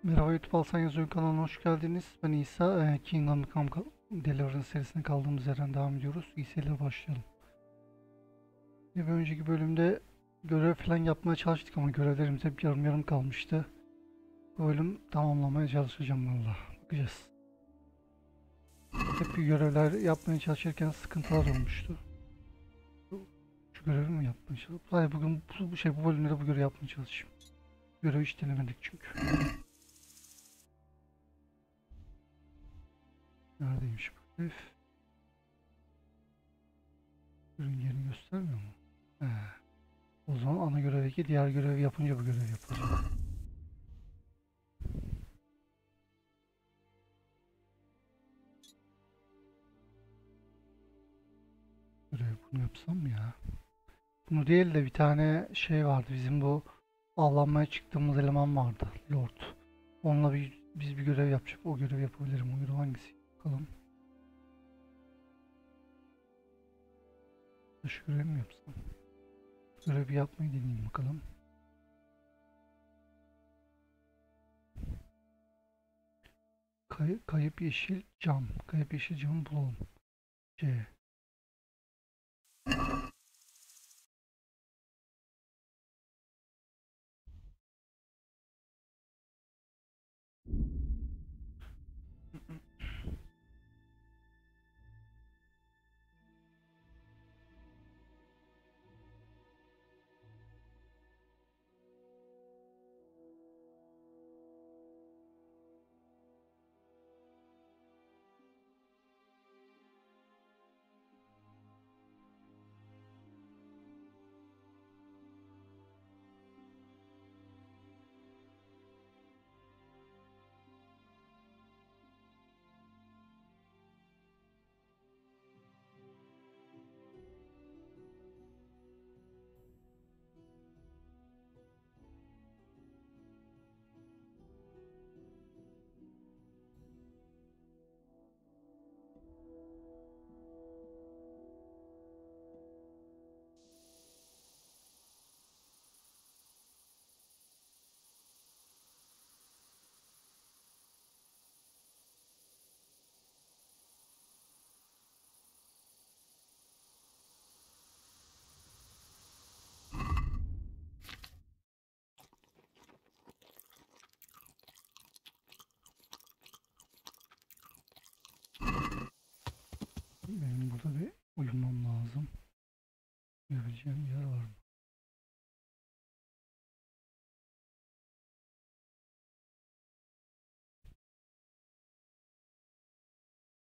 Merhaba YouTube ALSENYAZ Oyun kanalına hoş geldiniz. Ben İsa. Kingdom Come Deliverance serisine kaldığımız yerden devam ediyoruz. İyi seyirler, başlayalım. Bir önceki bölümde görev falan yapmaya çalıştık ama görevlerimiz hep yarım yarım kalmıştı. Bu bölüm tamamlamaya çalışacağım valla. Bakacağız. Hep bir görevler yapmaya çalışırken sıkıntılar olmuştu. Şu görevi mi yapmaya çalışıyorum? Hayır, bugün bu bölümde de bu görevi yapmaya çalışayım. Görevi hiç denemedik çünkü. Neredeymiş bu görev? Ürün yerini göstermiyor mu? He. O zaman ana görevdeki diğer görevi yapınca bu görevi yapacağım. Görev bunu yapsam mı ya? Bunu değil de bir tane şey vardı. Bizim bu avlanmaya çıktığımız eleman vardı. Lord. Onunla biz bir görev yapacak. O görevi yapabilirim. O görev hangisi? Bakalım. Şu görevi mi yapsam? Görevi yapmayı deneyeyim bakalım. Kayıp yeşil cam. Kayıp yeşil camı bulalım. C. Benim burada bir uyumam lazım. Yapabileceğim yer var mı?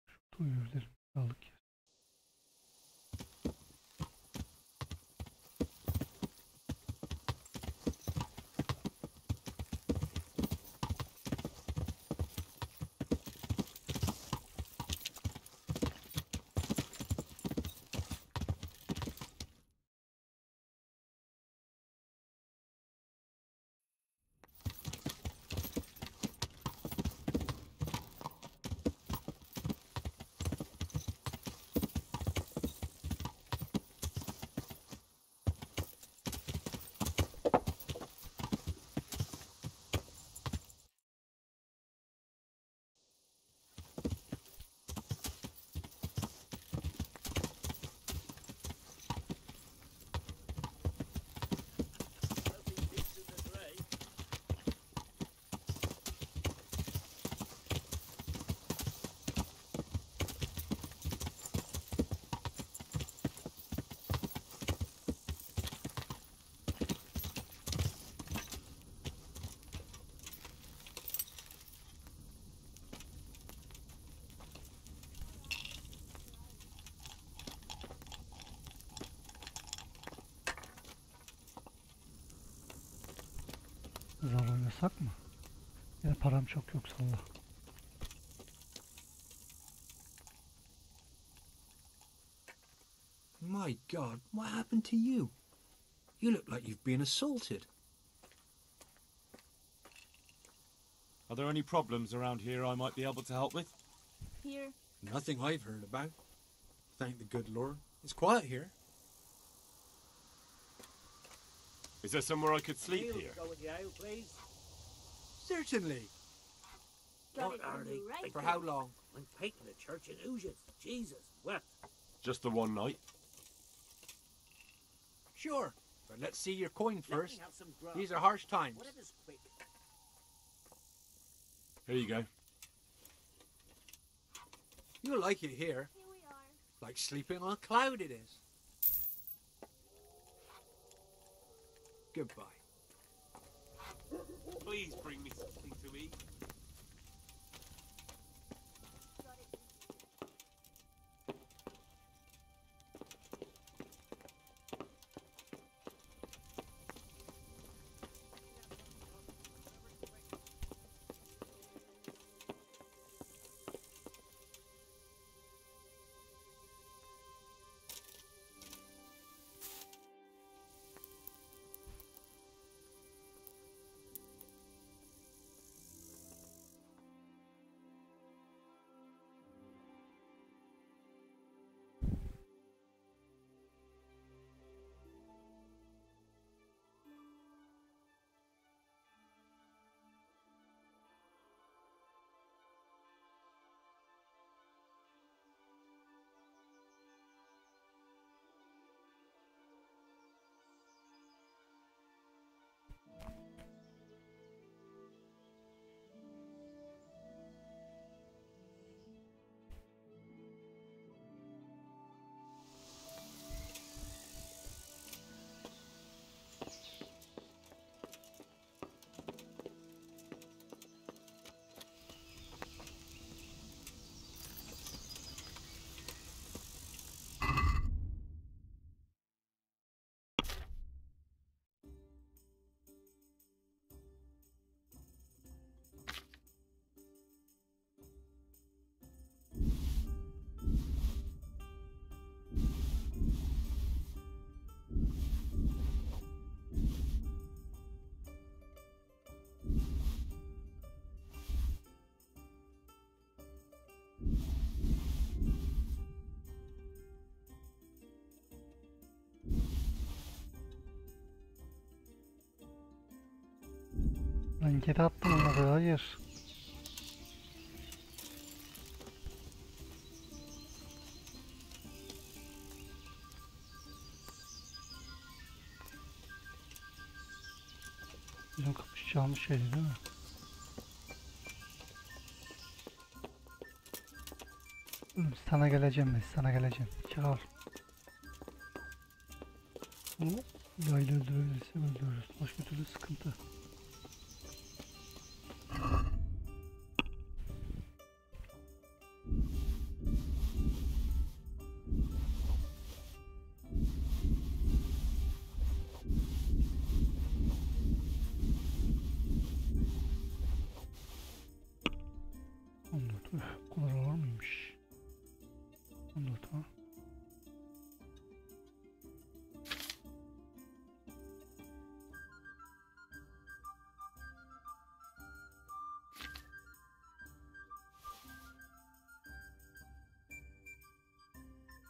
Şurada uyuyabilirim. Sağlık yer. Zar oynasak mı? Ya param çok yok salla. My God, what happened to you? You look like you've been assaulted. Are there any problems around here I might be able to help with? Here. Nothing I've heard about. Thank the good Lord. It's quiet here. Is there somewhere I could sleep here? Certainly. Got it from the right. For how long? I'm painting a church in Oosius. Jesus, what? Just the one night. Sure. But let's see your coin Let me first. have some grub. These are harsh times. Whatever's quick. Here you go. You'll like it here. Here we are. Like sleeping on a cloud it is. Goodbye. Please bring me something to eat. Got it. Ben geri attım onları, hayır. Bizim kapışacağımız şey değil mi? Sana geleceğim ben, sana geleceğim. Çağır. Bunu yayla öldürebilirse öldürürüz. Başka türlü sıkıntı. Bu kadar var mıymış? 14 ha.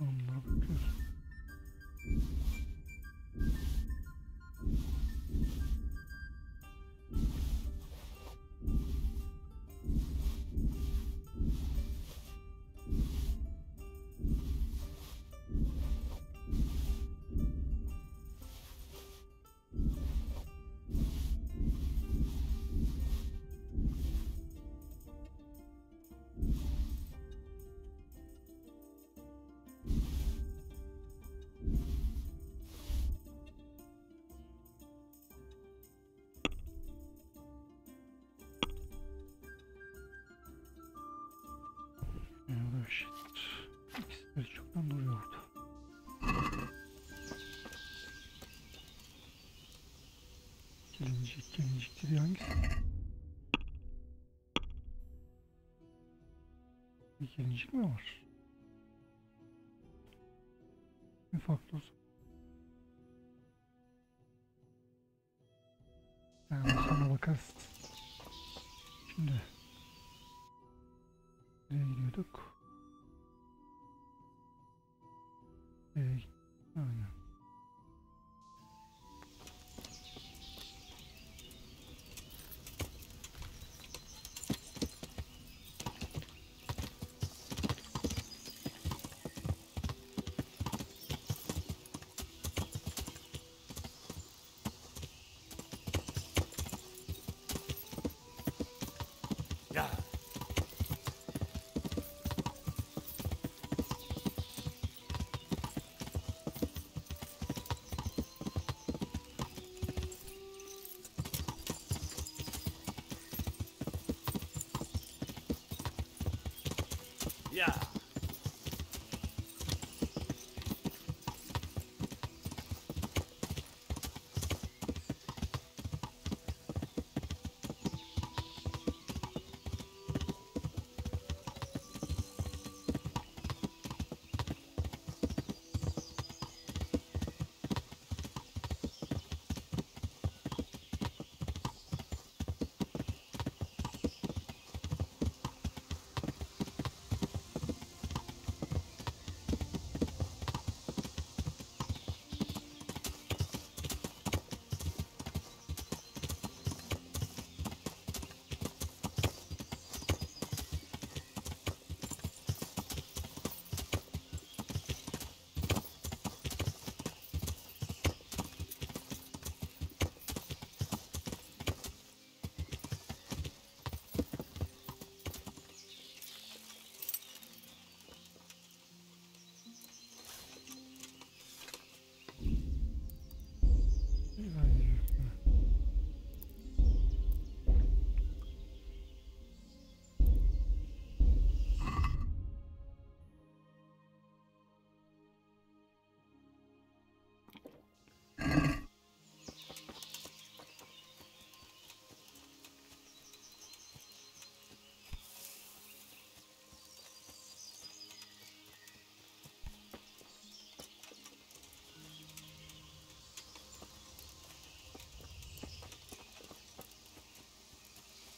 Onlara bakıyoruz. Böyle bir şeydir. İkisi çoktan duruyor orada. Gelincik diye hangisi? Bir gelincik mi var? Bir farklı olsun. Yani sonra bakarız. Şimdi nereye gidiyorduk? Aynen. Yeah.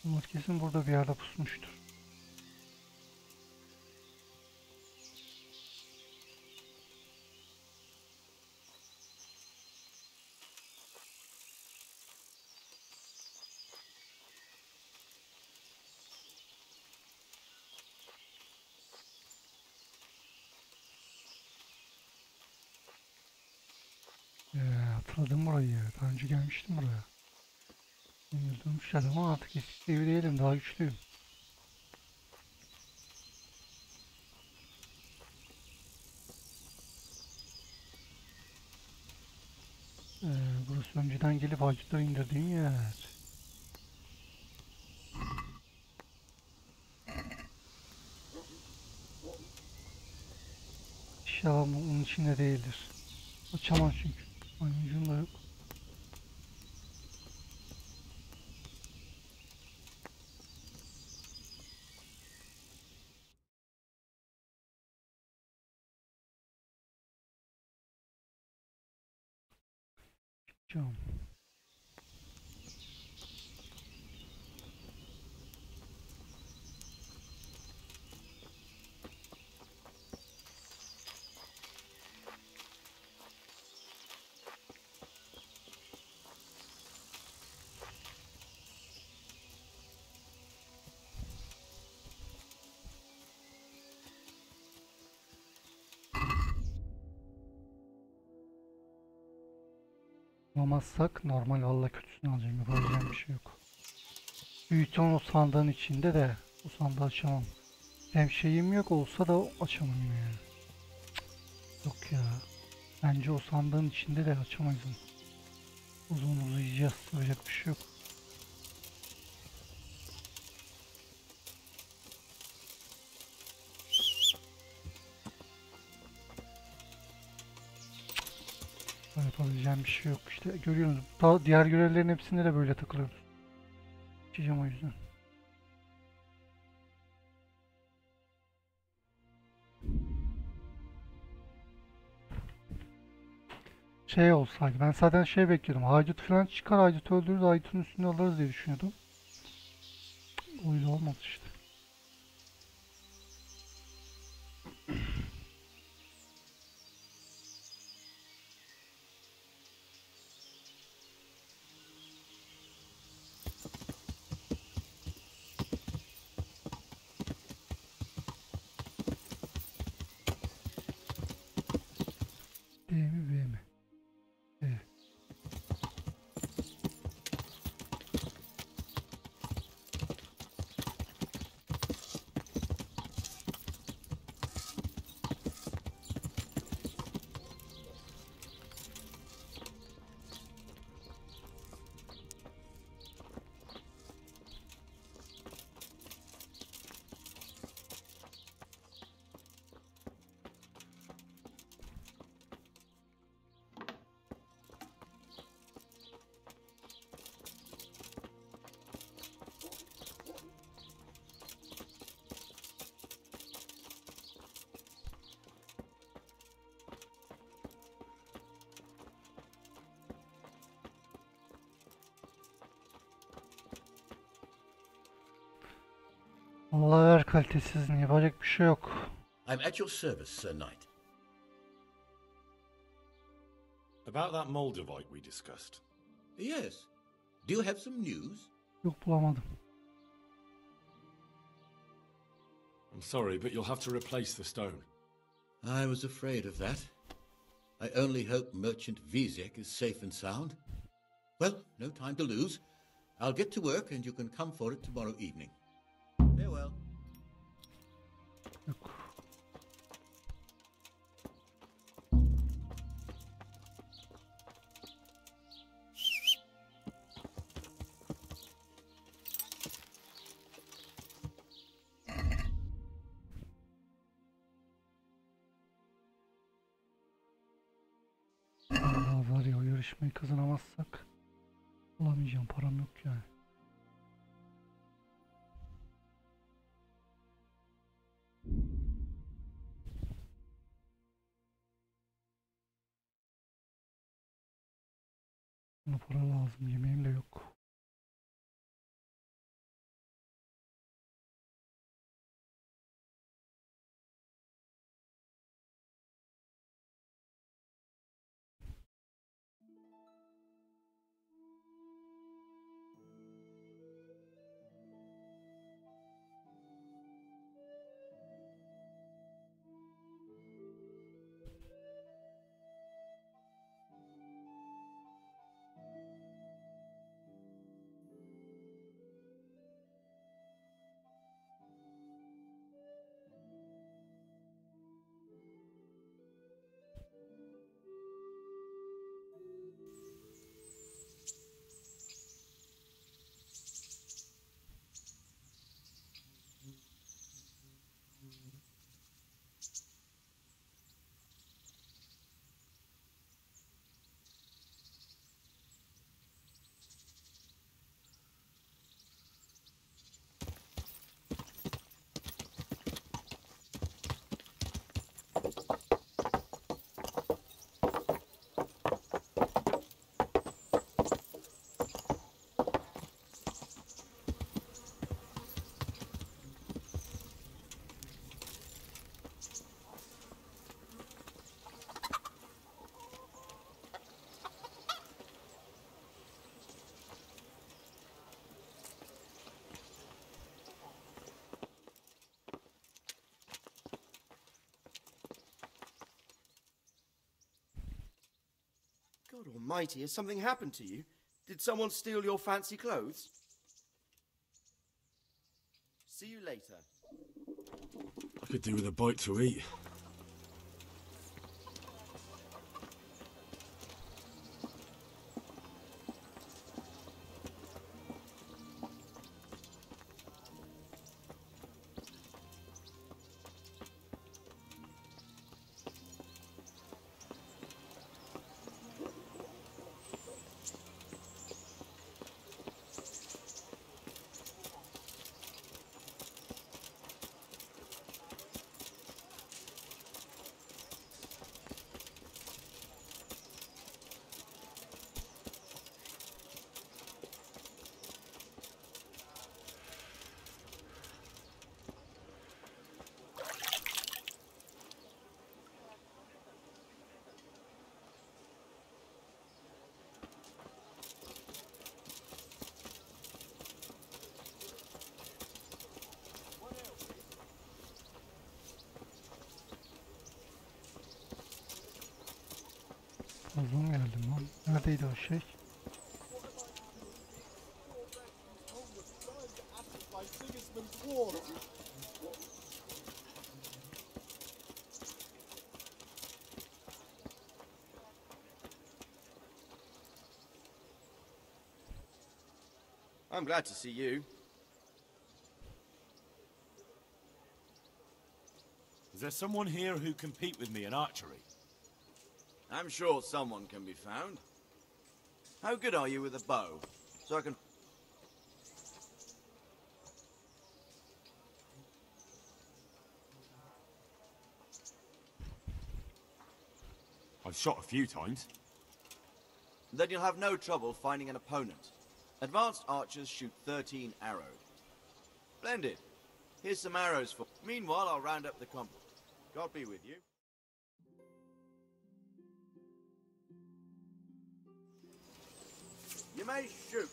Bunlar kesin burada bir yerde pusmuştur. Hatırladım burayı. Daha önce gelmiştim buraya. Öldürmüşler ama artık eski gibi değilim. Daha güçlüyüm. Burası önceden gelip ağaçları indirdiğim yer. İnşallah onun içinde değildir. Açamam çünkü. Oyuncum da yok. Cam. Bulamazsak normal valla kötüsünü alacağım. Yapabileceğim bir şey yok. Büyüten o sandığın içinde de o sandığı açamam. Hem şeyim yok olsa da açamam yani. Yok ya. Bence o sandığın içinde de açamayız onu. Uzun uzayacağız. Yapacak bir şey yok. Yapabileceğim bir şey yok. İşte görüyorsunuz. Daha diğer görevlerin hepsinde de böyle takılıyoruz. Geçeceğim o yüzden. Şey olsaydı ben zaten şey bekliyordum. Haydut falan çıkar, Haydut'u öldürürüz, Haydut'un üstünü alırız diye düşünüyordum. Öyle olmadı işte. D mi B mi? D. Allah ver kalitesizliğini, yapacak bir şey yok. I'm at your service, Sir Knight. About that Moldavite we discussed. Yes. Do you have some news? Yok, bulamadım. I'm sorry, but you'll have to replace the stone. I was afraid of that. I only hope Merchant Vizek is safe and sound. Well, no time to lose. I'll get to work and you can come for it tomorrow evening. Farewell. Yok. Allah var ya, o yarışmayı kazanamazsak alamayacağım, param yok yani. Bana para lazım, yemeğim de yok. God almighty, has something happened to you? Did someone steal your fancy clothes? See you later. I could do with a bite to eat. Fazla mı geldim lan? Neredeydi o şey? I'm glad to see you. Is there someone here who compete with me in archery? I'm sure someone can be found. How good are you with a bow? So I can... I've shot a few times. Then you'll have no trouble finding an opponent. Advanced archers shoot 13 arrows. Splendid. Here's some arrows for. Meanwhile, I'll round up the company. God be with you. You may shoot.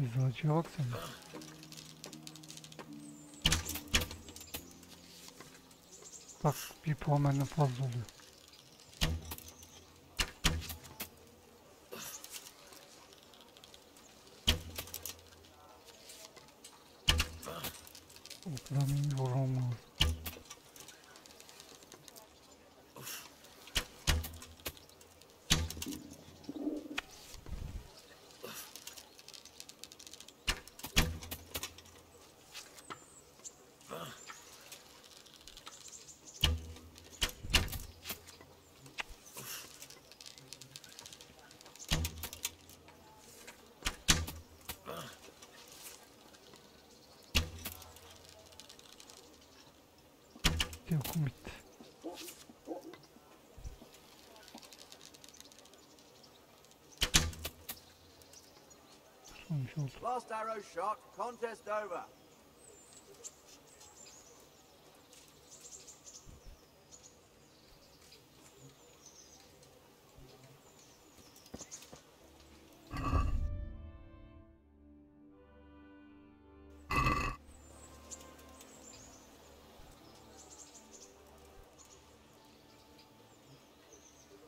Eczacıya bak sen. Bak bir puan benden fazla oluyor. Ortadan iyi vurmam lazım. Yokum bitti. Sonuç oldu. Last arrow shot. Contest over.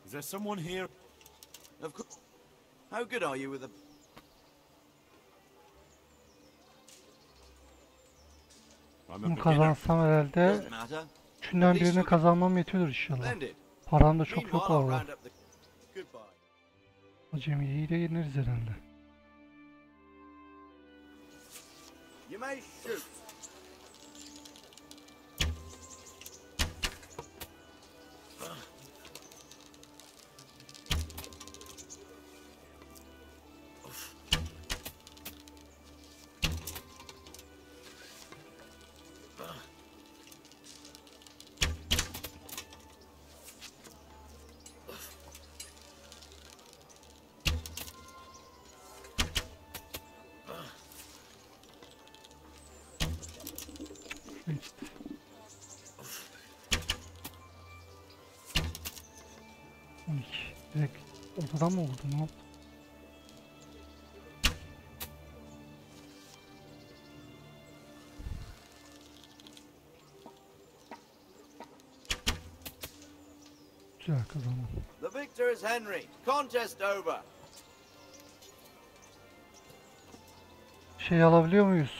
Is there someone here? Of course. How good are you with a? I'm a Bunu beginner. kazansam herhalde Doesn't matter. üçünden birini kazanmam yetiyordur inşallah. Splendid. Param da çok yok Meanwhile, I'll valla. round up the. Goodbye. Acemiyeyi de yeneriz herhalde. You may shoot. İşte. Direkt odadan mı vurdun? Ne yaptın? Güzel kazandım. The victor is Henry. Contest over. Şey alabiliyor muyuz?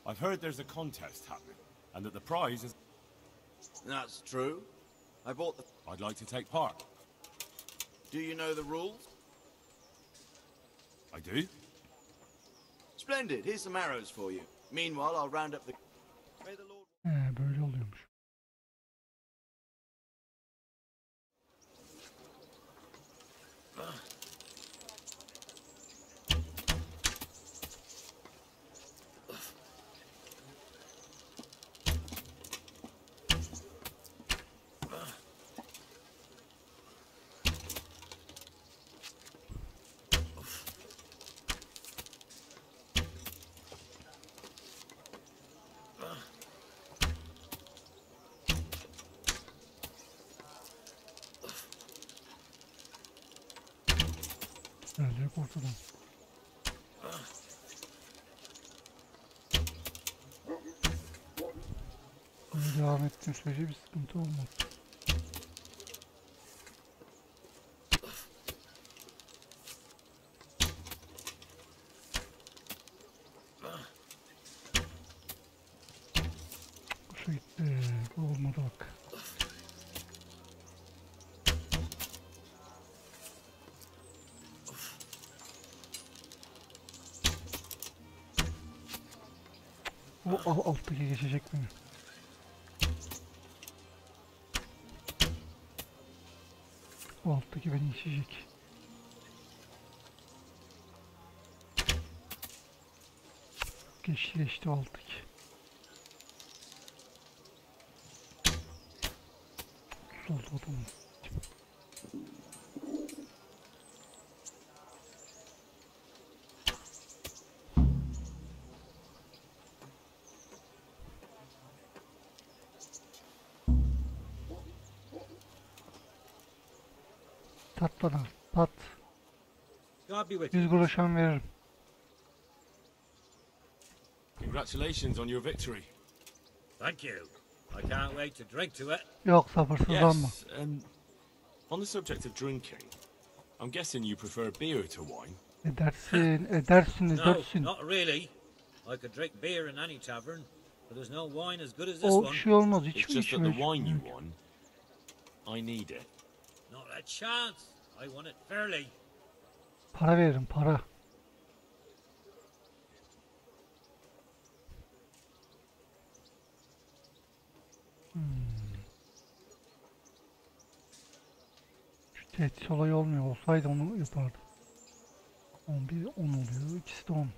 I've heard there's a contest happening, and that the prize is. That's true. I bought the. I'd like to take part. Do you know the rules? I do. Splendid. Here's some arrows for you. Meanwhile, I'll round up the. May the Lord. Böyle oluyormuş. Gelecek ortadan. Böyle devam ettiğim sürece bir sıkıntı olmaz. Şu gitti. Bu olmadı bak. O alttaki geçecek beni. O alttaki beni geçecek. Geçti o alttaki. Oldu adamın. Sat bana, sat. God be with 100 you. kuruşan veririm. Congratulations on your victory. Thank you. I can't wait to drink to it. Yok sabırsızlanma. Yes, on the subject of drinking, I'm guessing you prefer beer to wine. Edersin. No, not really. I could drink beer in any tavern, but there's no wine as good as this O one. şey olmaz, It's içme just that the içme. wine you won, I need it. Not a chance. I won it fairly. Para veririm, para. Şu tehdit olayı olmuyor. Olsaydı onu yapardım. 11, 10 oluyor. İkisi de 10.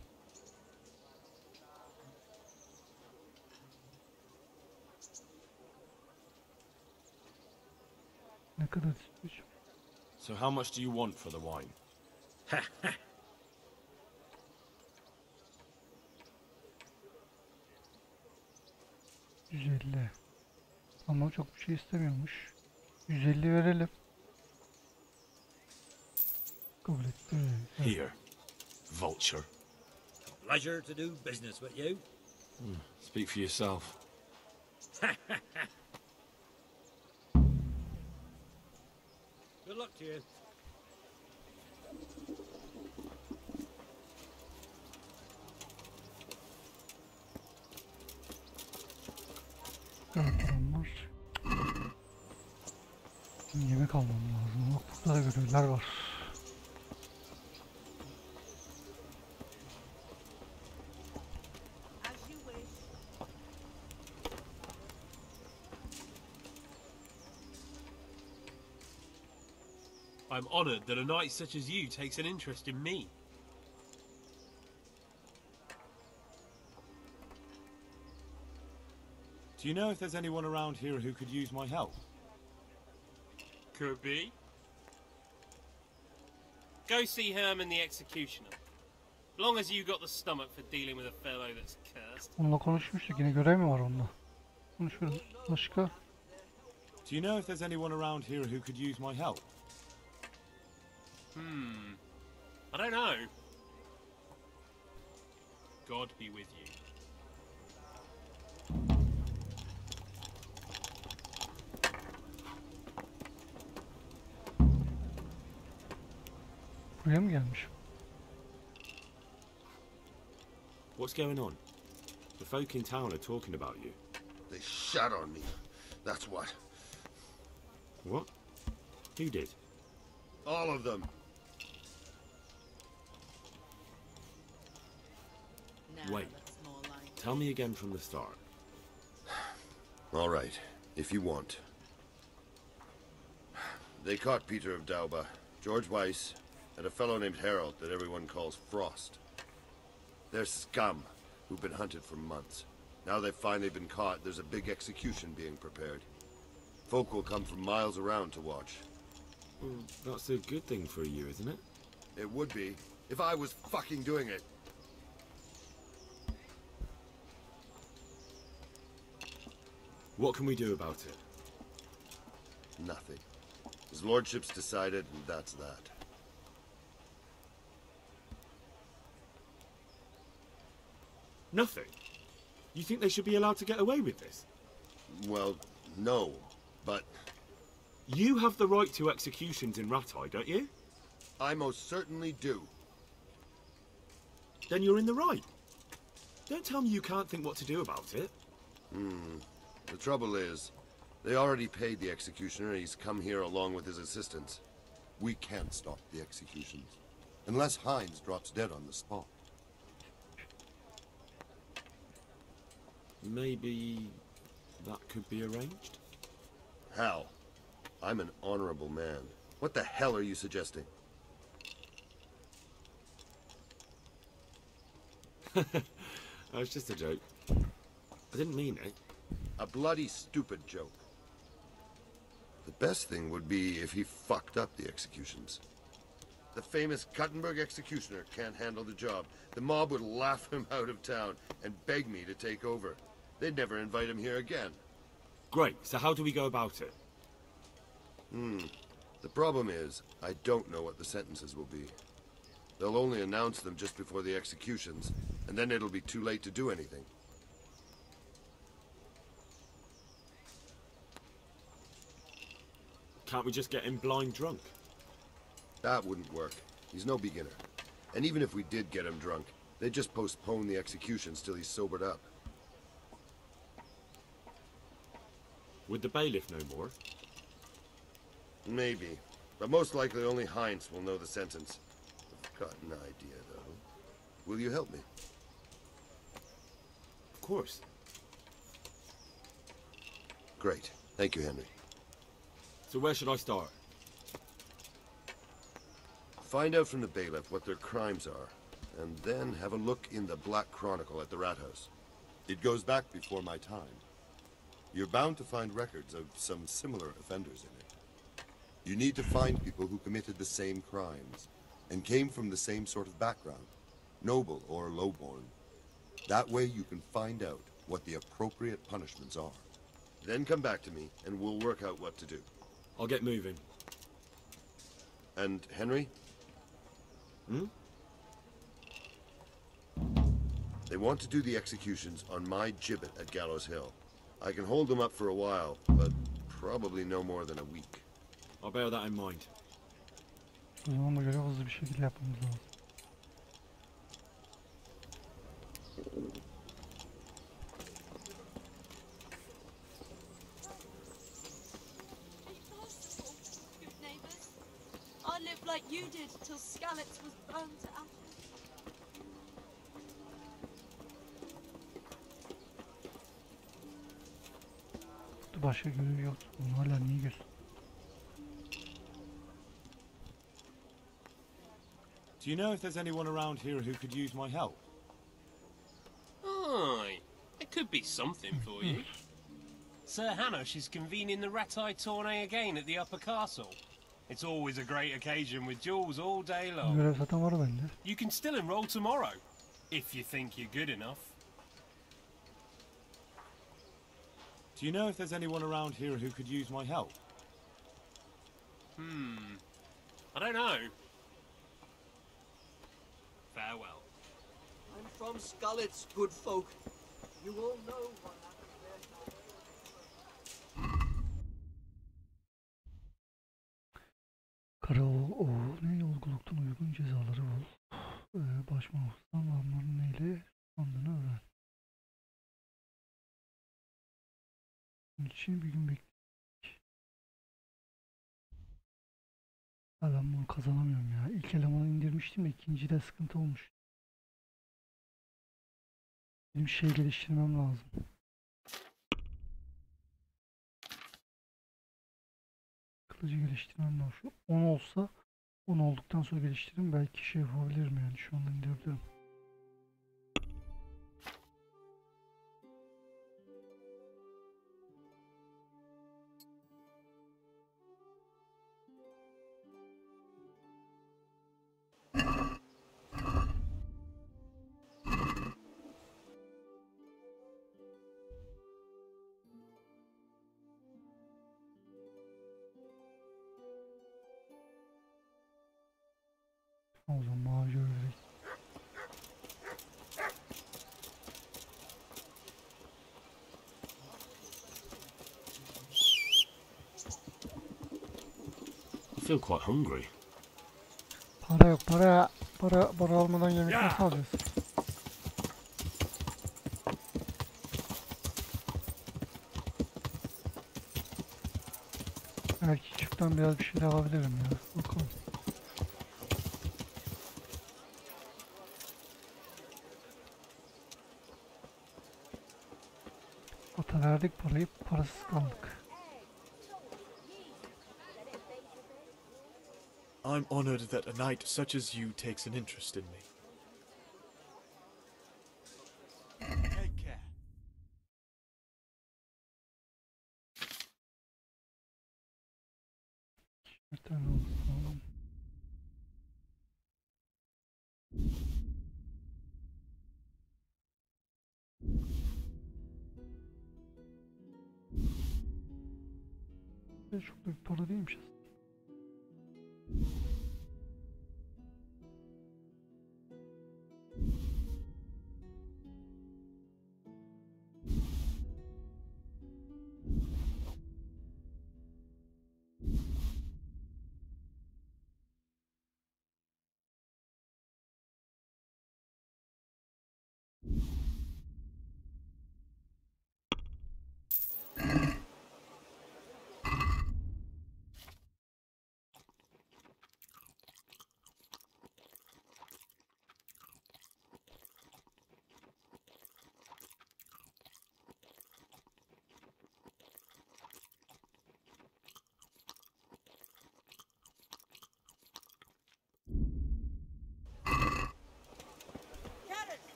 Ne kadar istiyorsun? So how much do you want for the wine? 150. Ama çok bir şey istemiyormuş. 150 verelim. Kabul etti. Evet. Here, vulture. Pleasure to do business with you. Speak for yourself. Good luck to you. Evet, adamlar. Şimdi yemek almam lazım. Bak burada da görevler var. As you wish. I'm honoured that a knight such as you takes an interest in me. Do you know if there's anyone around here who could use my help? Could be. Go see Herman the Executioner. Long as you got the stomach for dealing with a fellow that's cursed. Onunla konuşmuştuk. Yine görev mi var onunla? Konuşuyoruz. Başka? Do you know if there's anyone around here who could use my help? I don't know. God be with you. Buraya mı gelmiş? What's going on? The folk in town are talking about you. They shot on me. That's what. What? Who did? All of them. Wait. Tell me again from the start. All right, if you want. They caught Peter of Dauba, George Weiss, and a fellow named Harold that everyone calls Frost. They're scum who've been hunted for months. Now they've finally been caught, there's a big execution being prepared. Folk will come from miles around to watch. Well, that's a good thing for you, isn't it? It would be, if I was fucking doing it. What can we do about it? Nothing. His lordship's decided, and that's that. Nothing? You think they should be allowed to get away with this? Well, no, but You have the right to executions in Ratai, don't you? I most certainly do. Then you're in the right. Don't tell me you can't think what to do about it. The trouble is, they already paid the executioner and he's come here along with his assistants. We can't stop the executions. Unless Hines drops dead on the spot. Maybe that could be arranged? How? I'm an honorable man. What the hell are you suggesting? That was just a joke. I didn't mean it. A bloody stupid joke. The best thing would be if he fucked up the executions. The famous Kuttenberg executioner can't handle the job. The mob would laugh him out of town and beg me to take over. They'd never invite him here again. Great, so how do we go about it? The problem is, I don't know what the sentences will be. They'll only announce them just before the executions, and then it'll be too late to do anything. Can't we just get him blind drunk? That wouldn't work. He's no beginner. And even if we did get him drunk, they'd just postpone the executions till he's sobered up. Would the bailiff know more? Maybe. But most likely only Heinz will know the sentence. I've got an idea, though. Will you help me? Of course. Great. Thank you, Henry. So where should I start? Find out from the bailiff what their crimes are, and then have a look in the Black Chronicle at the Rat House. It goes back before my time. You're bound to find records of some similar offenders in it. You need to find people who committed the same crimes, and came from the same sort of background, noble or lowborn. That way you can find out what the appropriate punishments are. Then come back to me, and we'll work out what to do. I'll get moving. And Henry? They want to do the executions on my gibbet at Gallows Hill. I can hold them up for a while, but probably no more than a week. I'll bear that in mind. O zaman da göre hızlı bir şekilde yapmamız lazım. Good neighbours. I lived like you did till Skalitz was burned to ashes. Başka görev yok. Bunu hala niye göster? Do you know if there's anyone around here who could use my help? Aye, it could be something for you. Sir Hanush is convening the Ratai tourney again at the Upper Castle. It's always a great occasion with duels all day Bu long. görev zaten var bende. You can still enroll tomorrow, if you think you're good enough. Do you know if there's anyone around here who could use my help? I don't know. Farewell. I'm from Skalitz, good folk. You all know what happened there. Karaoğlu ne yolculuktan uygun cezaları bul. Başmağustan anların neyle andığını öğren. Bunun için bir gün bekledik. Ben bunu kazanamıyorum ya. İlk elemanı indirmiştim de ikincide sıkıntı olmuş. Benim şey geliştirmem lazım. Kılıcı geliştirmem lazım. Şu 10 olsa 10 olduktan sonra geliştiririm. Belki şey yapabilirim yani. Şu anda indirebilirim. O zaman mavi görev. I feel quite hungry. Para yok, para almadan yemek nasıl alacağız? Belki çiftten biraz bir şey alabilirim ya. Bakalım. Verdik parayı, parasız kaldık. I'm honored that a knight such as you takes an interest in me. Take care. Bir tane olsun. Çok da bir para değilmiş aslında.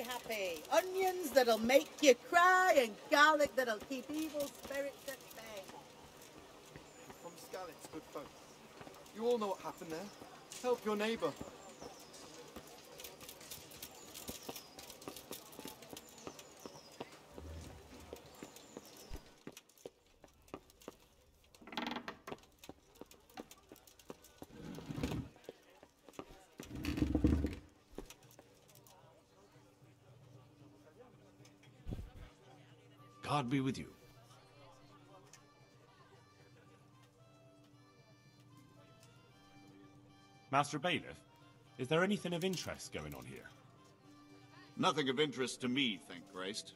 Happy. Onions that'll make you cry, and garlic that'll keep evil spirits at bay. From Skalitz, good folk. You all know what happened there. Help your neighbor. God be with you. Master Bailiff, is there anything of interest going on here? Nothing of interest to me, thank Christ.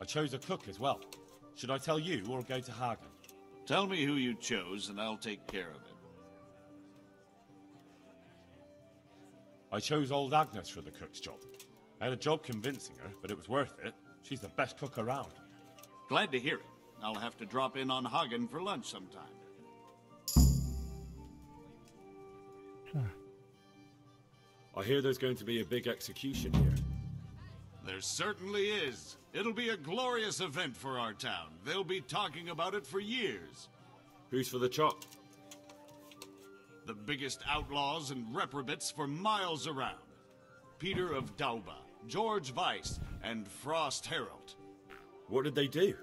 I chose a cook as well. Should I tell you or go to Hagen? Tell me who you chose and I'll take care of it. I chose old Agnes for the cook's job. I had a job convincing her, but it was worth it. She's the best cook around. Glad to hear it. I'll have to drop in on Hagen for lunch sometime. I hear there's going to be a big execution here. There certainly is. It'll be a glorious event for our town. They'll be talking about it for years. Who's for the chop? The biggest outlaws and reprobates for miles around. Peter of Dauba, George Weiss, and Frost Herald. What did they do?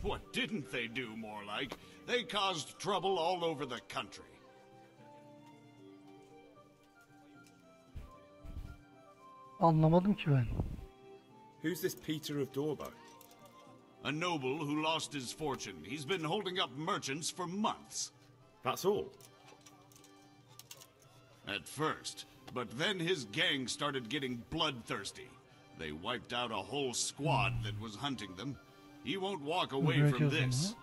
What didn't they do, more like? They caused trouble all over the country. Anlamadım ki ben. Who's this Peter of Dorbo? A noble who lost his fortune. He's been holding up merchants for months. That's all? At first. But then his gang started getting bloodthirsty. They wiped out a whole squad that was hunting them. He won't walk away from this.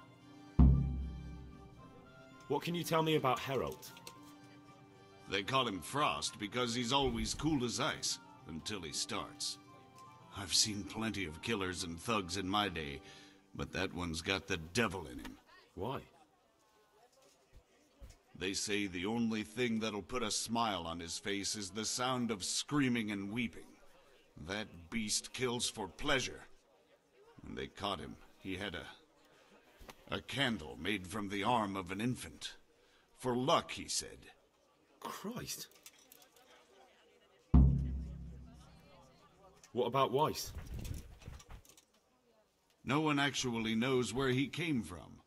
What can you tell me about Herald? They call him Frost because he's always cool as ice. Until he starts. I've seen plenty of killers and thugs in my day, but that one's got the devil in him. Why? They say the only thing that'll put a smile on his face is the sound of screaming and weeping. That beast kills for pleasure. When they caught him, he had a candle made from the arm of an infant. For luck, he said. Christ. What about Weiss? No one actually knows where he came from,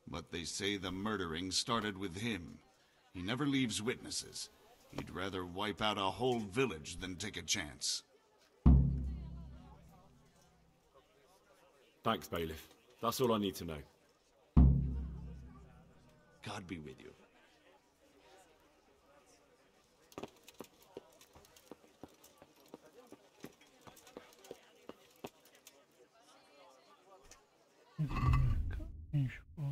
but they say the murdering started with him. He never leaves witnesses. He'd rather wipe out a whole village than take a chance. Thanks, Bailiff. That's all I need to know. God be with you. Neymiş bu?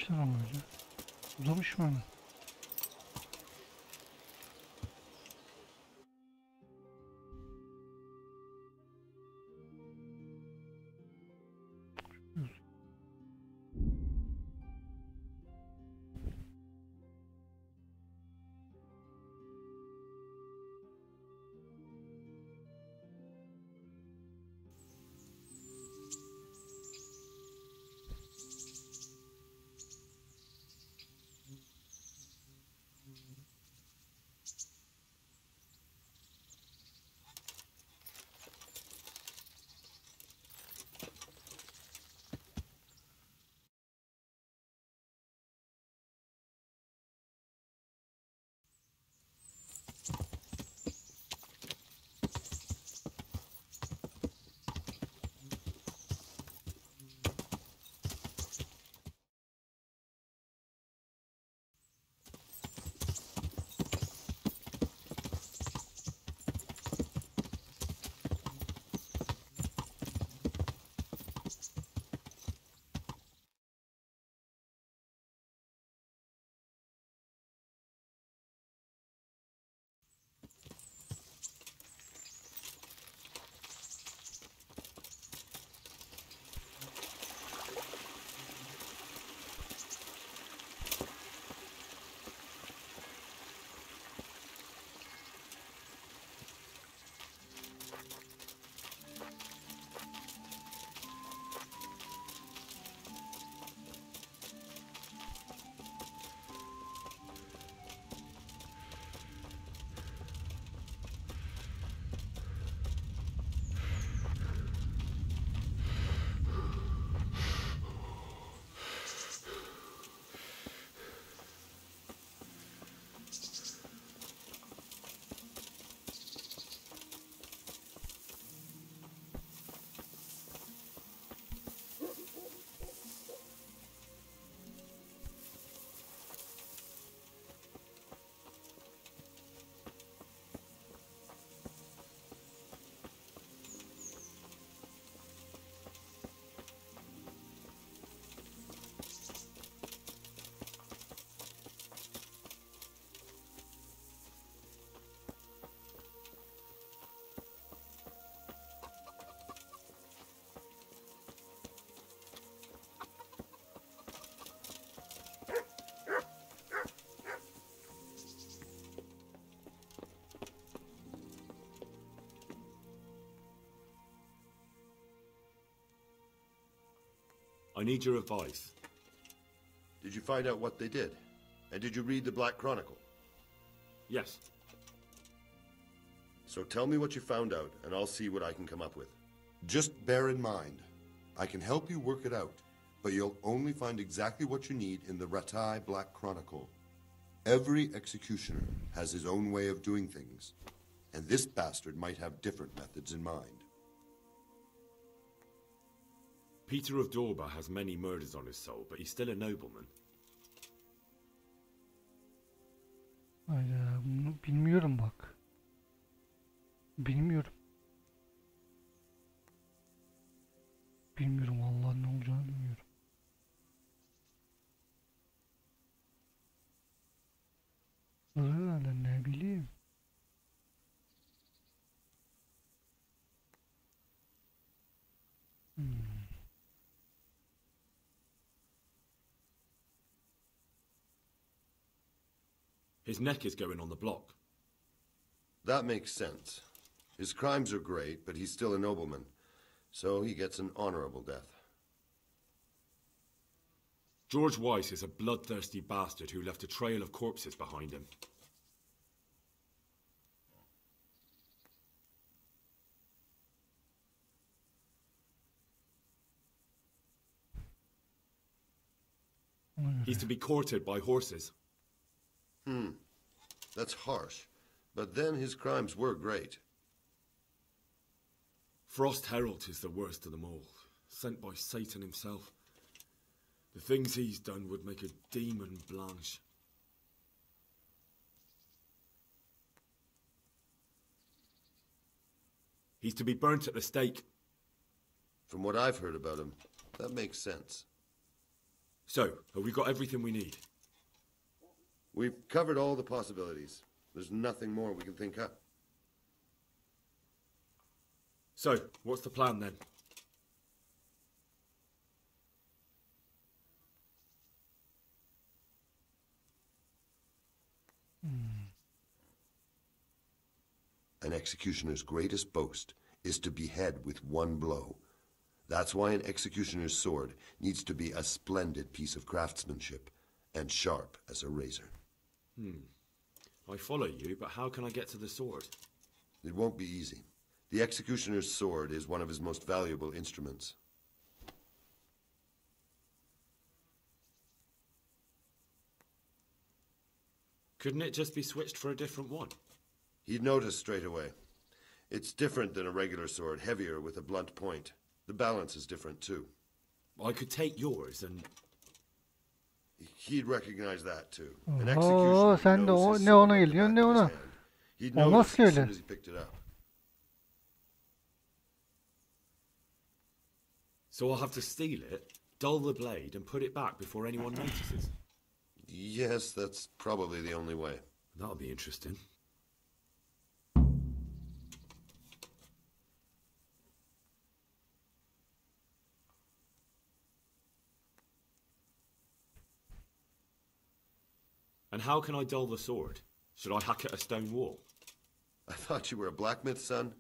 Yapmışlar ama öyle. Uzamış mı hemen? I need your advice. Did you find out what they did? And did you read the Black Chronicle? Yes. So tell me what you found out, and I'll see what I can come up with. Just bear in mind, I can help you work it out, but you'll only find exactly what you need in the Rattay Black Chronicle. Every executioner has his own way of doing things, and this bastard might have different methods in mind. Peter of Dorba has many murders on his soul, but he's still a nobleman. Hayda, bunu bilmiyorum bak. Bilmiyorum. Bilmiyorum vallahi ne olacağını bilmiyorum. Herhalde ne bileyim. His neck is going on the block. That makes sense. His crimes are great, but he's still a nobleman, so he gets an honorable death. George Weiss is a bloodthirsty bastard who left a trail of corpses behind him. He's to be courted by horses. That's harsh, but then his crimes were great. Frost Herald is the worst of them all, sent by Satan himself. The things he's done would make a demon blanch. He's to be burnt at the stake. From what I've heard about him, that makes sense. So, have we got everything we need? We've covered all the possibilities. There's nothing more we can think up. So, what's the plan then? An executioner's greatest boast is to behead with one blow. That's why an executioner's sword needs to be a splendid piece of craftsmanship and sharp as a razor. I follow you, but how can I get to the sword? It won't be easy. The executioner's sword is one of his most valuable instruments. Couldn't it just be switched for a different one? He'd notice straight away. It's different than a regular sword, heavier with a blunt point. The balance is different too. I could take yours and... He'd recognize that too. An Oo, executioner sen de knows o his ne sword ona at the geliyor back ne of his ona. hand. He'd Olmaz notice ki as öyle. soon as he picked it up. So I'll have to steal it, dull the blade and put it back before anyone notices? Yes, that's probably the only way. That'll be interesting. And how can I dull the sword? Should I hack at a stone wall? I thought you were a blacksmith, son.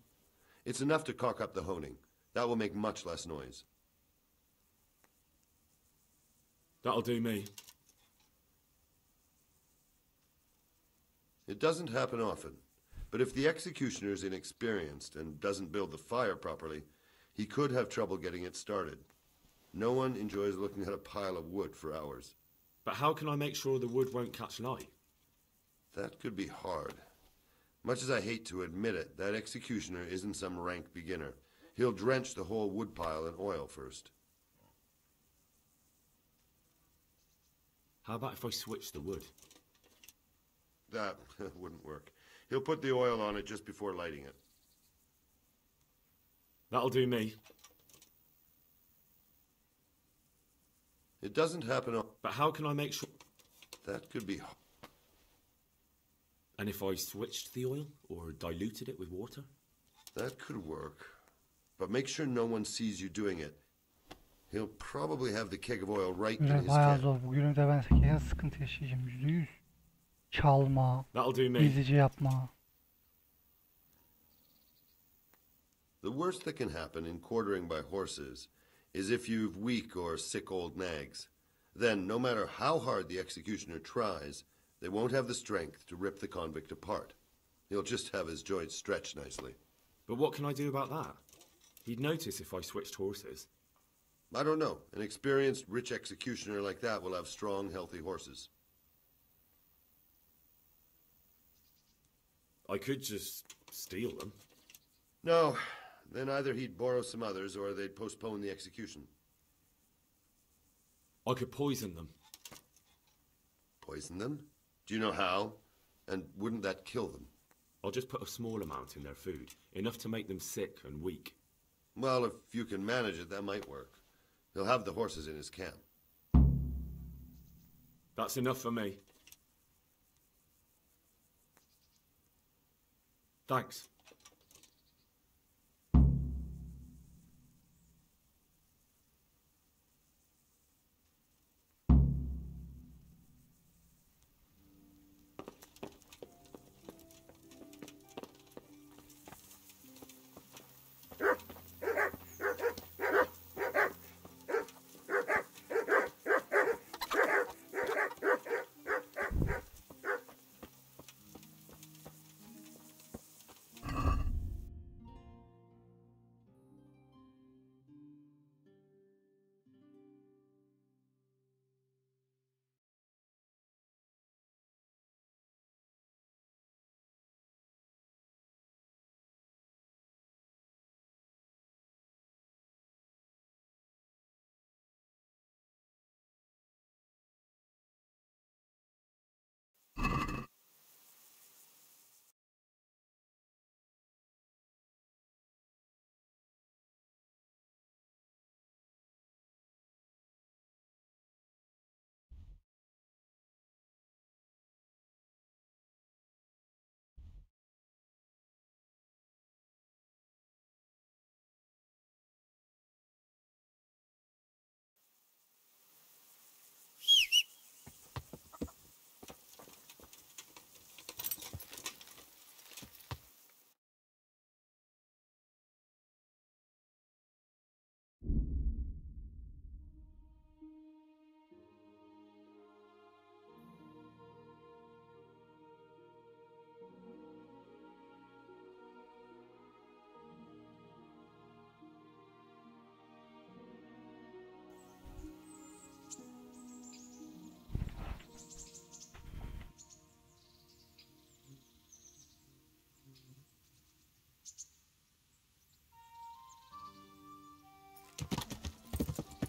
It's enough to caulk up the honing. That will make much less noise. That'll do me. It doesn't happen often, but if the executioner's inexperienced and doesn't build the fire properly, he could have trouble getting it started. No one enjoys looking at a pile of wood for hours. But how can I make sure the wood won't catch light? That could be hard. Much as I hate to admit it, that executioner isn't some rank beginner. He'll drench the whole wood pile in oil first. How about if I switch the wood? That wouldn't work. He'll put the oil on it just before lighting it. That'll do me. It doesn't happen often. But how can I make sure... That could be hard. And if I switched the oil or diluted it with water? That could work. But make sure no one sees you doing it. He'll probably have the keg of oil right in his Bayağı keg. zor. Bugünü de ben gerçekten sıkıntı yaşayacağım. %100. Çalma. That'll do me. Gizlice yapma. The worst that can happen in quartering by horses is if you've weak or sick old nags. Then, no matter how hard the executioner tries, they won't have the strength to rip the convict apart. He'll just have his joints stretched nicely. But what can I do about that? He'd notice if I switched horses. I don't know. An experienced, rich executioner like that will have strong, healthy horses. I could just steal them. No. Then either he'd borrow some others or they'd postpone the execution. I could poison them. Poison them? Do you know how? And wouldn't that kill them? I'll just put a small amount in their food, enough to make them sick and weak. Well, if you can manage it, that might work. He'll have the horses in his camp. That's enough for me. Thanks.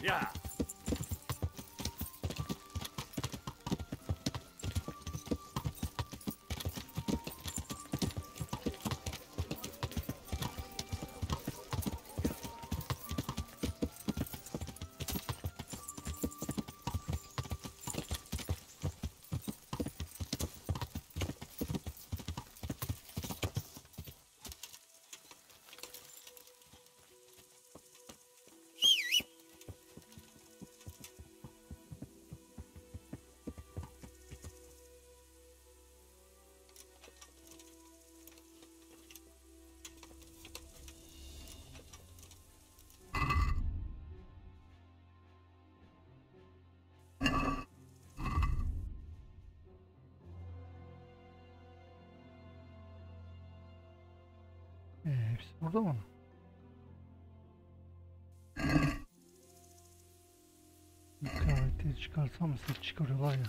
Yeah. Hepsi burada mı? Kıyafetleri çıkarsam mı? Ses çıkarıyorlar ya.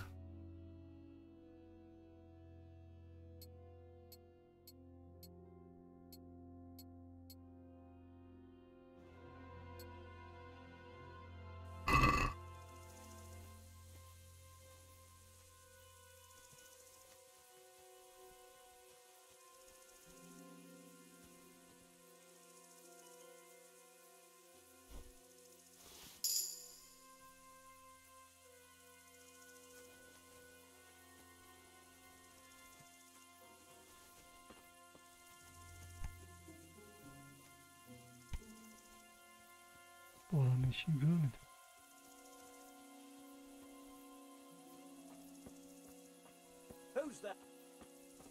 Bu adamın işini görmedim.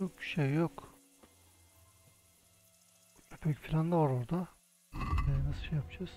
Yok bir şey yok. Köpek falan da var orada. Nasıl şey yapacağız?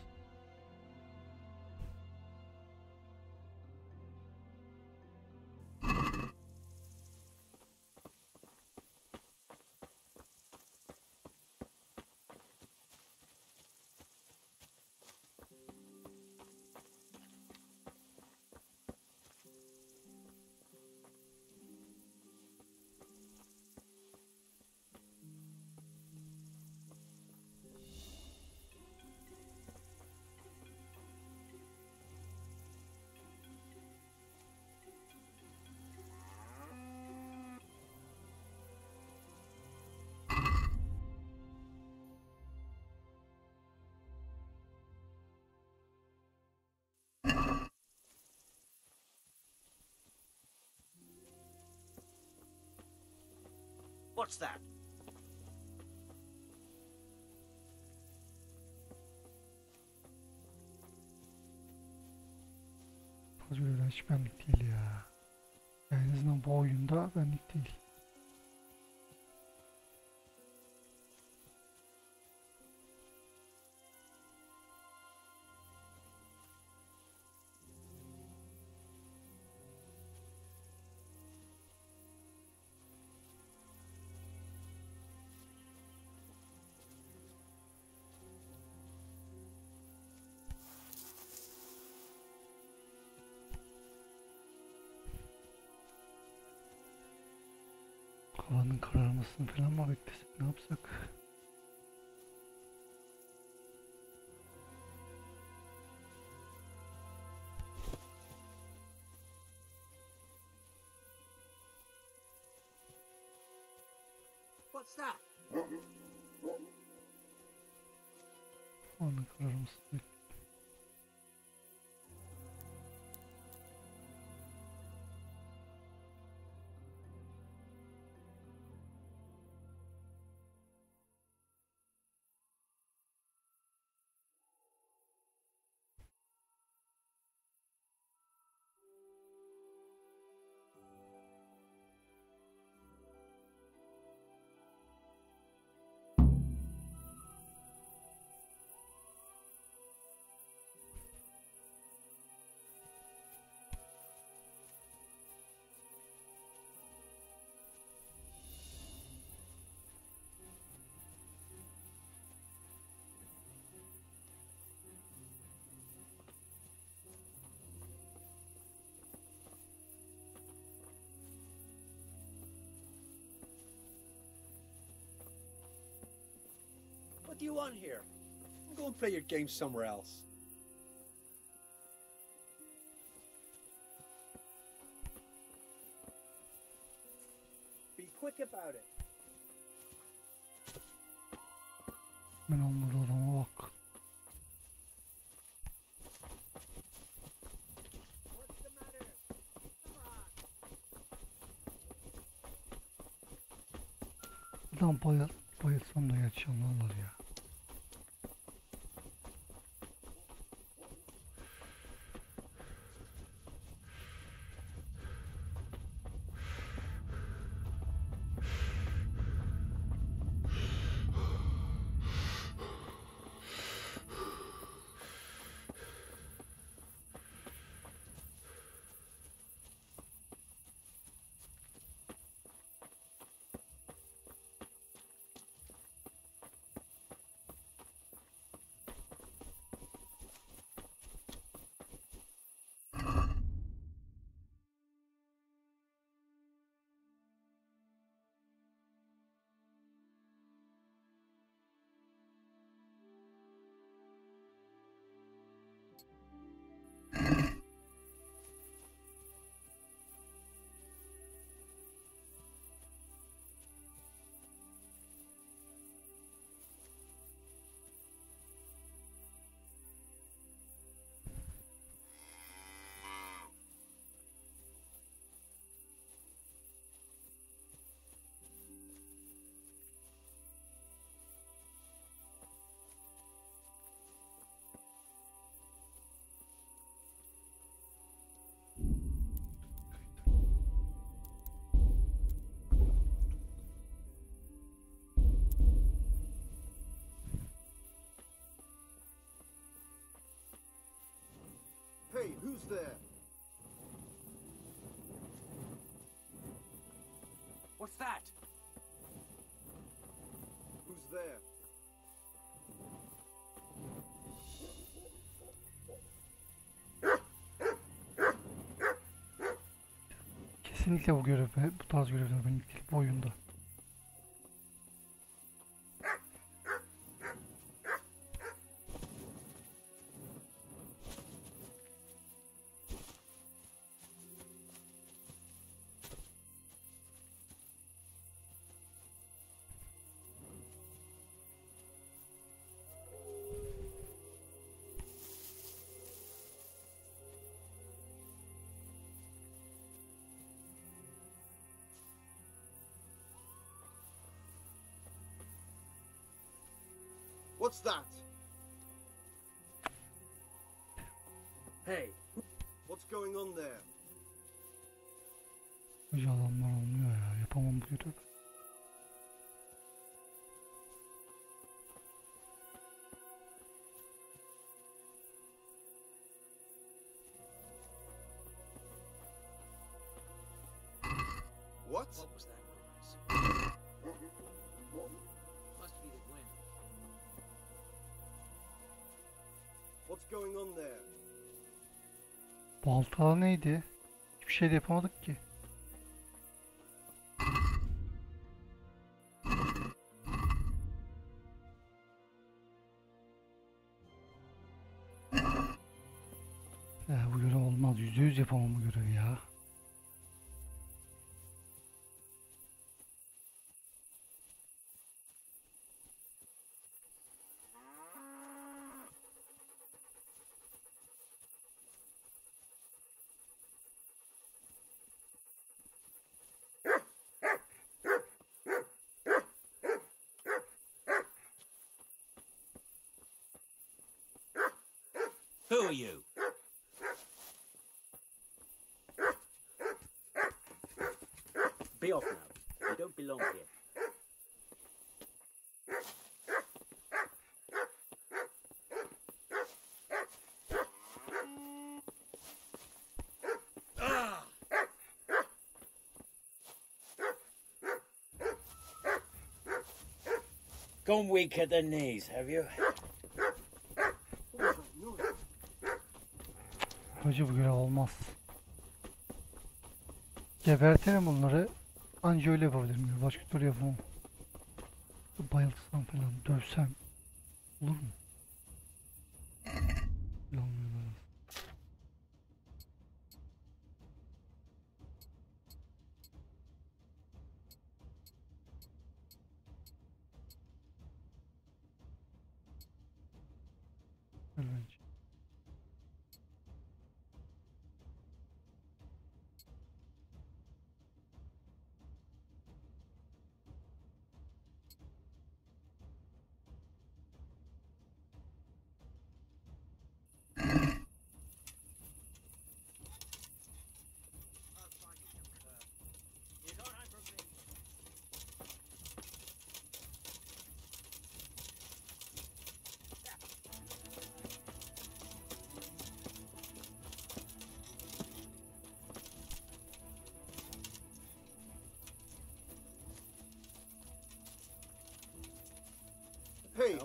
What's that? Hazırda hiç benlik değil ya. Yani en azından bu oyunda benlik değil. Havanın kararmasını falan mı beklesek, ne yapsak? What's that? Havanın kararmasını bekleyelim. What do you want here? Go and play your game somewhere else. quick about it. Ben anladım adama bak. Adam bayılsam da yaşanlarlar ya. Hey, who's there? What's that? Who's there? Kesinlikle bu görev, bu tarz görevler benim ilk bu oyunda. What's that? Hey, what's going on there? Hoca adamlar olmuyor ya, yapamam bu görevi. What? What was that noise? Must be the wind. What's going on there? Balta neydi? Hiçbir şey de yapamadık ki. Ya bu görev olmaz. %100 yapamam bu görevi ya. Who are you? Be off now. You don't belong here. Gone weak at the knees, have you? Hoca bu görev olmaz. Gebertelim bunları. Anca öyle yapabilirim. Başka türlü yapamam. Bayılsam falan, dövsem olur mu? Olmuyor böyle.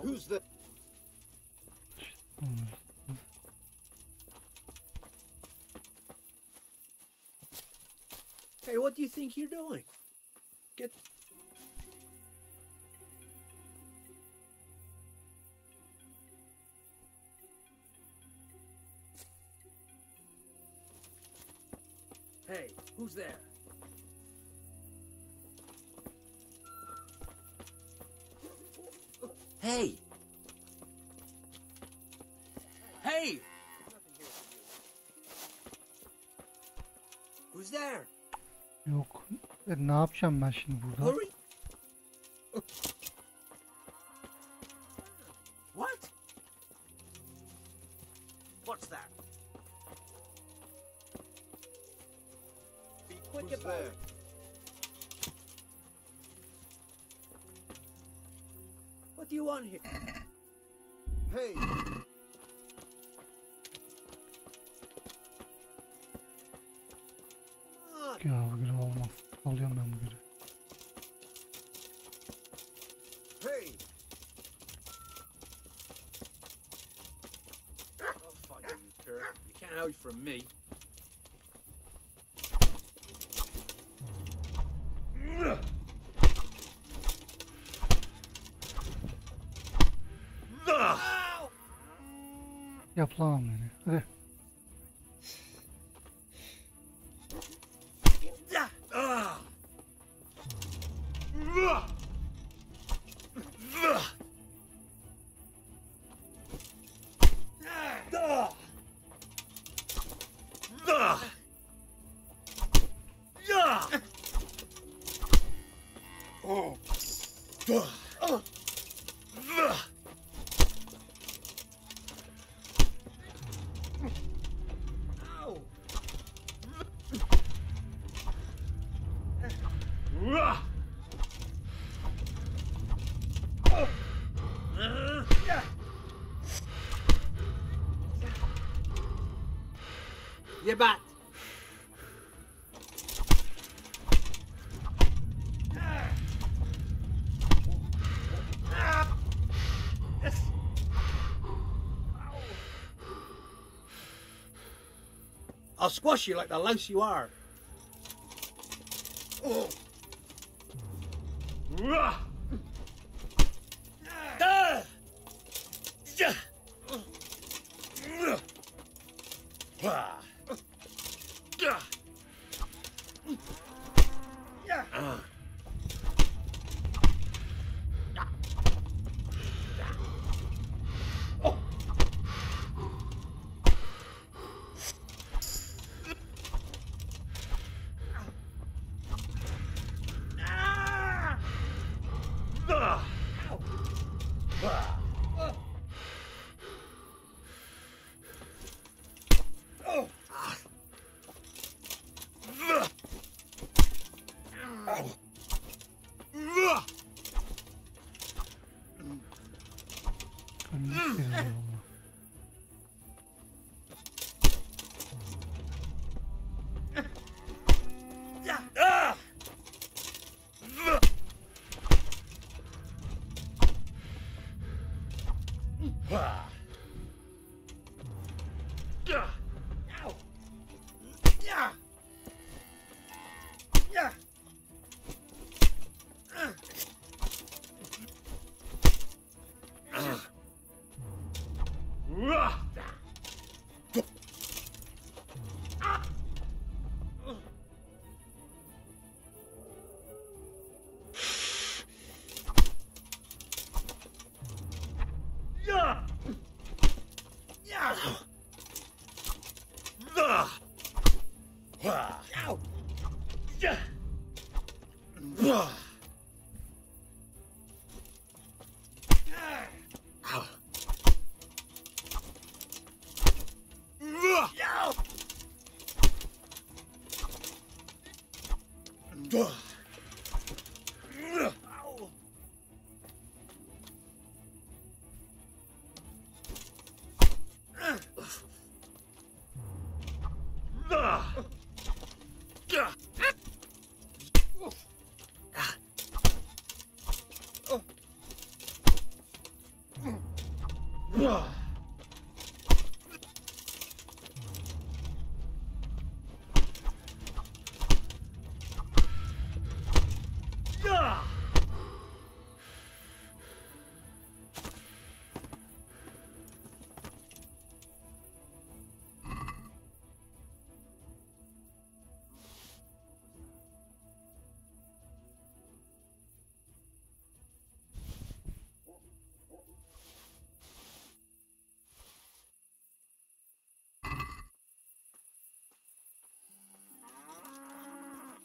Who's the... Hey, what do you think you're doing? Get... Hey, who's there? Hey! Hey! Who's there? Yok. Ne yapacağım ben şimdi burada? Hurry! What? What's that? Be quick about it. What do you want here? Hey! Ya bu görev olmaz. Alıyorum ben bu görevi. Hey! I'll find you, Kurt. You can't hide from me. Yap lan beni. Hadi. You're back. I'll squash you like the louse you are. Oh.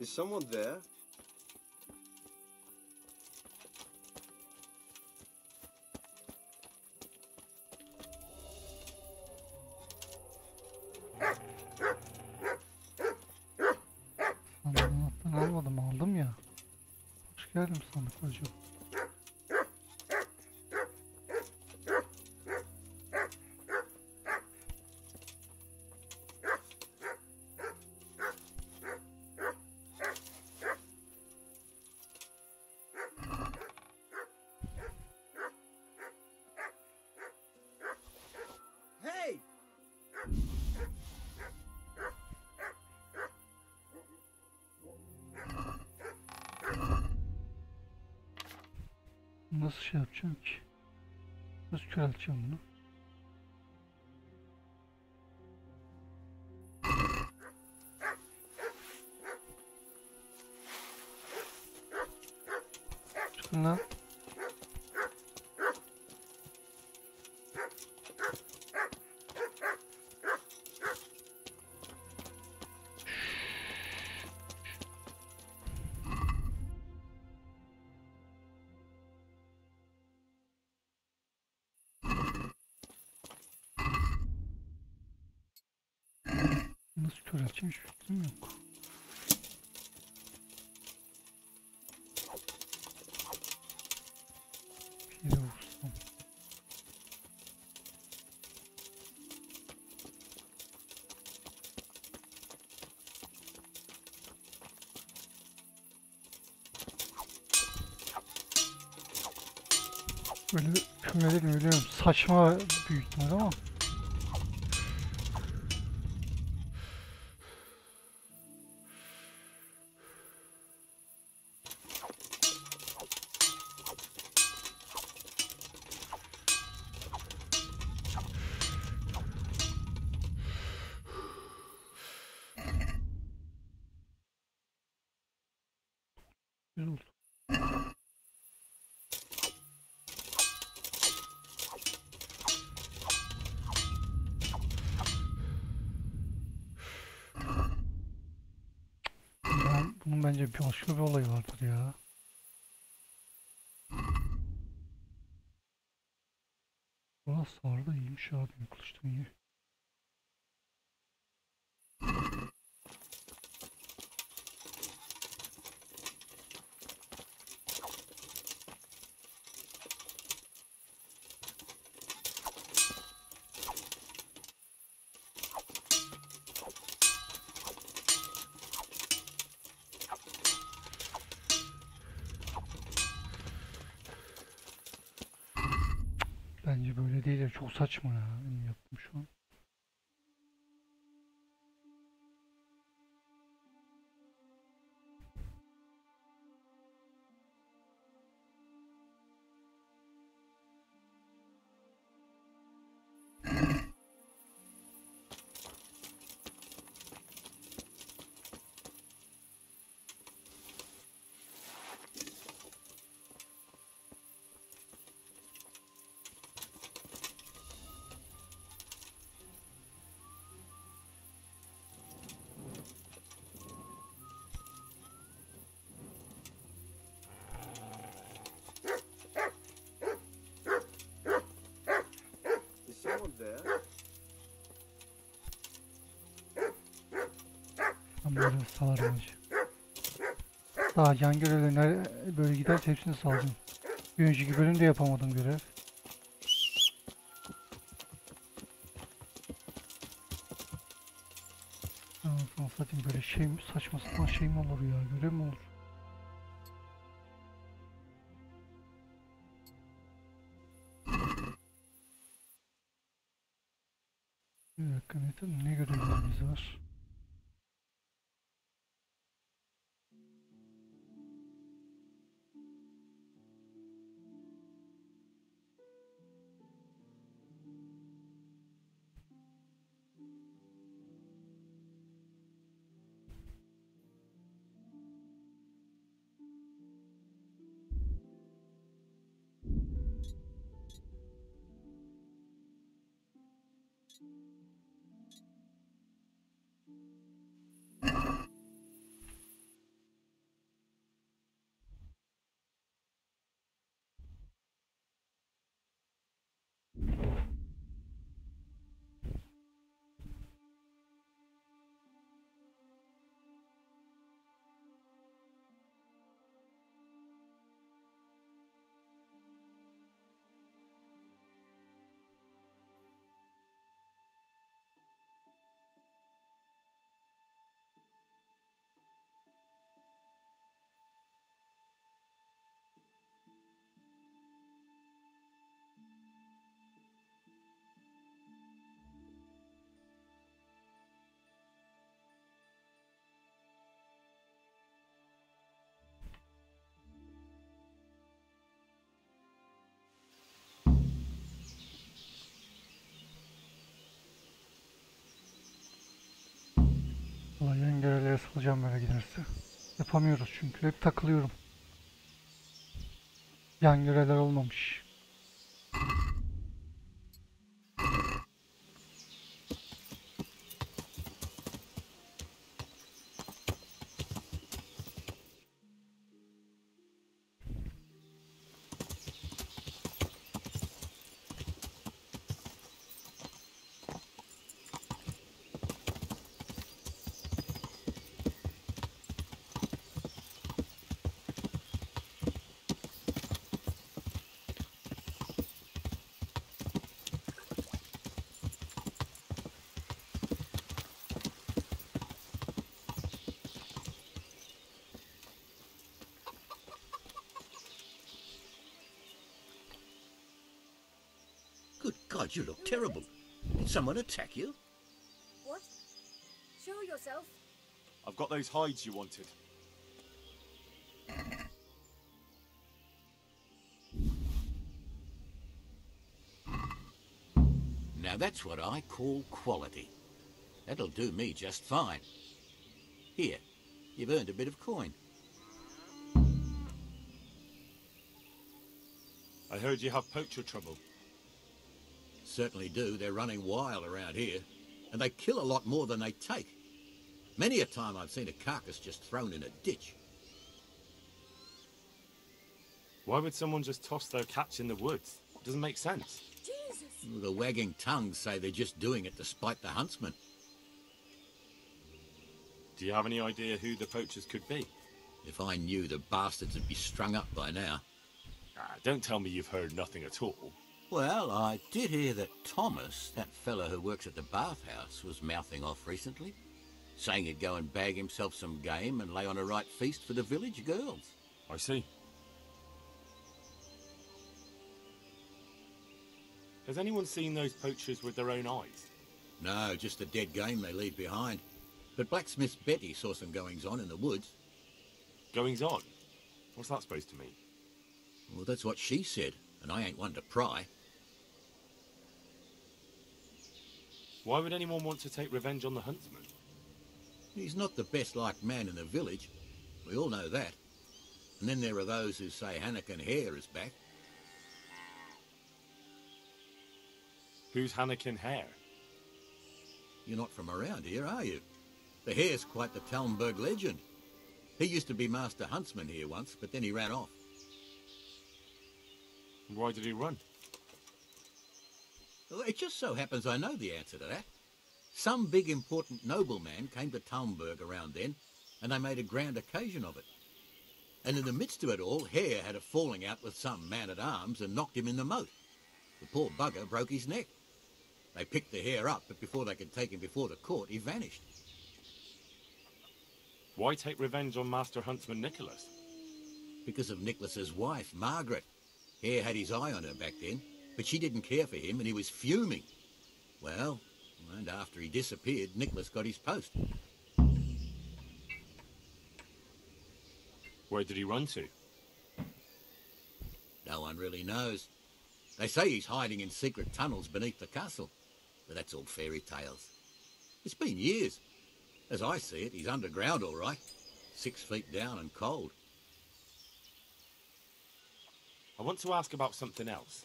Is someone there? Sandıktan almadım, aldım ya. Hoş geldin sandıklarcığım. Hey! Nasıl şey yapacağım ki? Nasıl körelteceğim bunu? Çıkın lan. Nasıl körelteceğim hiç fikrim yok. Bir de vursam. Böyle kümeleri biliyorum. Saçma büyük ihtimal ama. Güzel oldu. Bunun bence başka bir olayı vardır ya. Burası vardı, iyiymiş abi, yaklaştım iyi. Bence böyle değil ya, çok saçma ya benim yaptığım şu an. Is someone there? Ben böyle salarım önce. Daha yan görevlerine böyle giderse hepsini salacağım. Bir önceki bölümde yapamadım görev. Anasını satayım, böyle şey mi, saçma sapan şey mi olur ya, görev mi olur? Bir dakika, ne görevlerimiz var? Vallahi yan görevlere salacağım böyle giderse. Yapamıyoruz çünkü hep takılıyorum. Yan görevler olmamış. Good God, you look terrible. Did someone attack you? What? Show yourself. I've got those hides you wanted. Now that's what I call quality. That'll do me just fine. Here, you've earned a bit of coin. I heard you have poacher trouble. Certainly do. They're running wild around here, and they kill a lot more than they take. Many a time I've seen a carcass just thrown in a ditch. Why would someone just toss their catch in the woods? It doesn't make sense. Jesus! The wagging tongues say they're just doing it to spite the huntsman. Do you have any idea who the poachers could be? If I knew, the bastards would be strung up by now. Don't tell me you've heard nothing at all. Well, I did hear that Thomas, that fellow who works at the bathhouse, was mouthing off recently, saying he'd go and bag himself some game and lay on a right feast for the village girls. I see. Has anyone seen those poachers with their own eyes? No, just the dead game they leave behind. But blacksmith Betty saw some goings-on in the woods. Goings-on? What's that supposed to mean? Well, that's what she said, and I ain't one to pry. Why would anyone want to take revenge on the huntsman? He's not the best-liked man in the village. We all know that. And then there are those who say Hannikin Hare is back. Who's Hannikin Hare? You're not from around here, are you? The Hare's quite the Talmberg legend. He used to be master huntsman here once, but then he ran off. Why did he run? Well, it just so happens I know the answer to that. Some big important nobleman came to Talmberg around then, and they made a grand occasion of it. And in the midst of it all, Hare had a falling out with some man-at-arms and knocked him in the moat. The poor bugger broke his neck. They picked the Hare up, but before they could take him before the court, he vanished. Why take revenge on Master Huntsman Nicholas? Because of Nicholas's wife, Margaret. Hare had his eye on her back then, but she didn't care for him and he was fuming. Well, and after he disappeared, Nicholas got his post. Where did he run to? No one really knows. They say he's hiding in secret tunnels beneath the castle, but that's all fairy tales. It's been years. As I see it, he's underground all right, 6 feet down and cold. I want to ask about something else.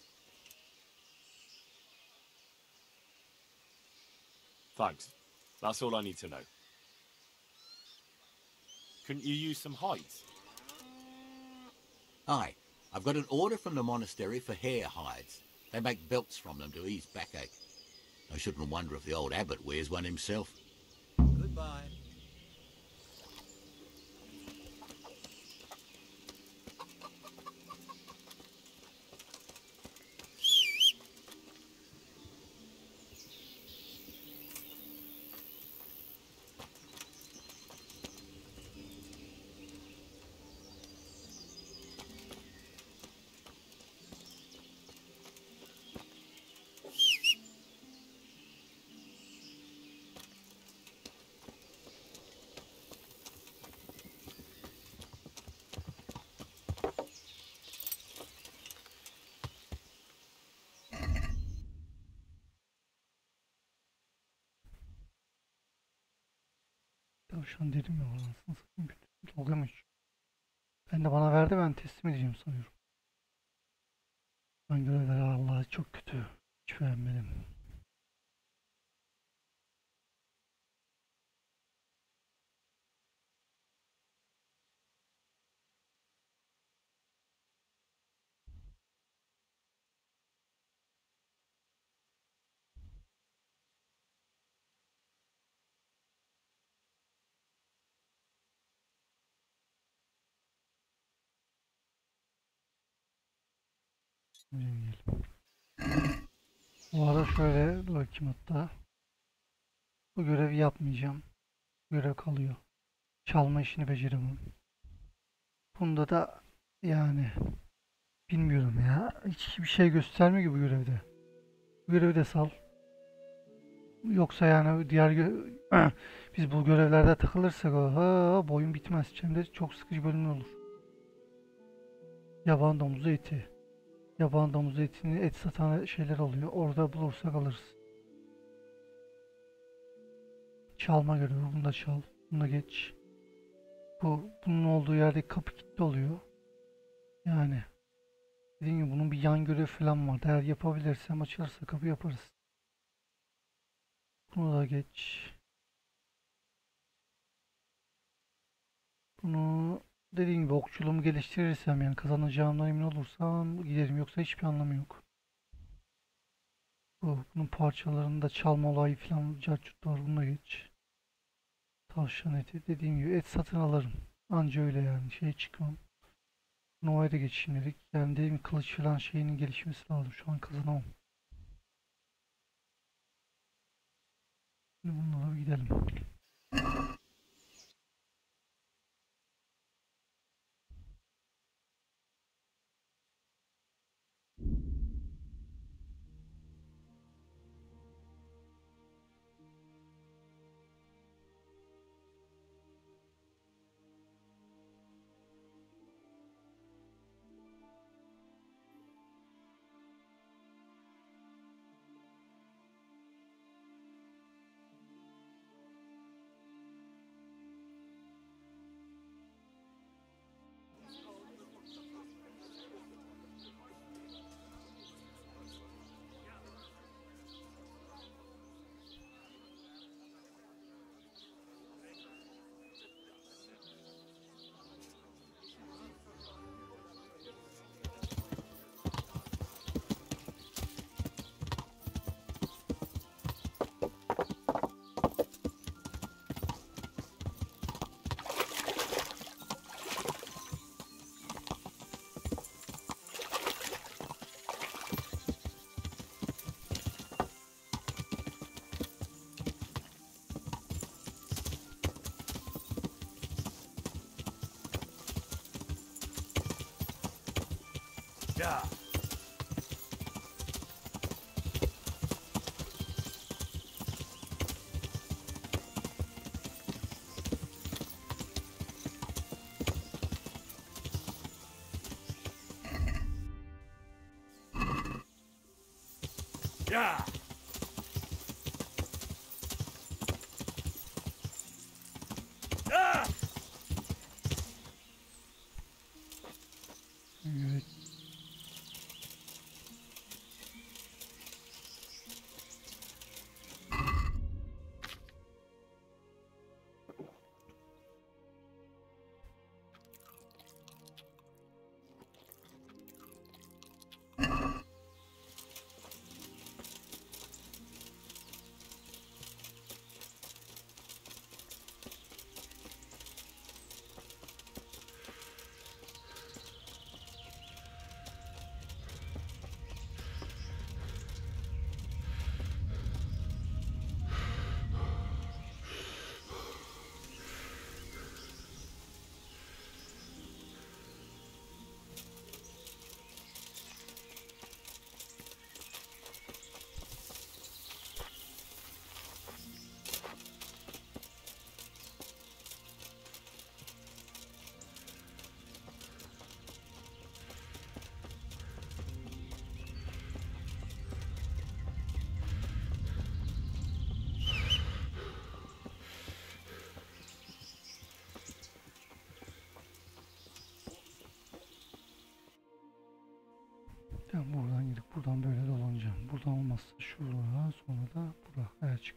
Thanks. That's all I need to know. Couldn't you use some hides? Aye, I've got an order from the monastery for hare hides. They make belts from them to ease backache. I shouldn't wonder if the old abbot wears one himself. Goodbye. Tavşan dedim ya, anasını satayım. Dalga mı hiç? Ben de bana verdi, ben teslim edeceğim sanıyorum. Ben görevler Allah çok kötü. Hiç beğenmedim. Bu arada şöyle bakayım hatta. Bu görevi yapmayacağım. Görev kalıyor. Çalma işini beceremem. Bunda da yani bilmiyorum ya. Hiçbir şey göstermiyor ki bu görevde. Bu görevi de sal. Yoksa yani biz bu görevlerde takılırsak bu oyun bitmez. Hem de çok sıkıcı bölüm olur. Yaban domuzu eti. Yaban domuzu etini et satan şeyler oluyor. Orada bulursak alırız. Çalma görevi. Bunu da çal. Bunu da geç. Bunun olduğu yerde kapı kilitli oluyor. Yani dediğim gibi bunun bir yan görevi falan var. Eğer yapabilirsem açılırsa kapı yaparız. Bunu da geç. Bunu dediğim gibi okçuluğumu geliştirirsem, yani kazanacağımdan emin olursam giderim, yoksa hiçbir anlamı yok. Bunun parçalarında çalma olayı falan carçut var, bunu da geç. Tavşan eti, dediğim gibi et satın alırım. Anca öyle yani şey çıkmam. Nova'ya da geç şimdilik. Yani dediğim gibi kılıç falan şeyinin gelişmesi lazım. Şu an kazanamam. Şimdi bunlara bir gidelim. Ya. Ya. Ah! Evet. Şuradan böyle dolanacağım. Buradan olmazsa şuraya, sonra da buraya. Evet, çık.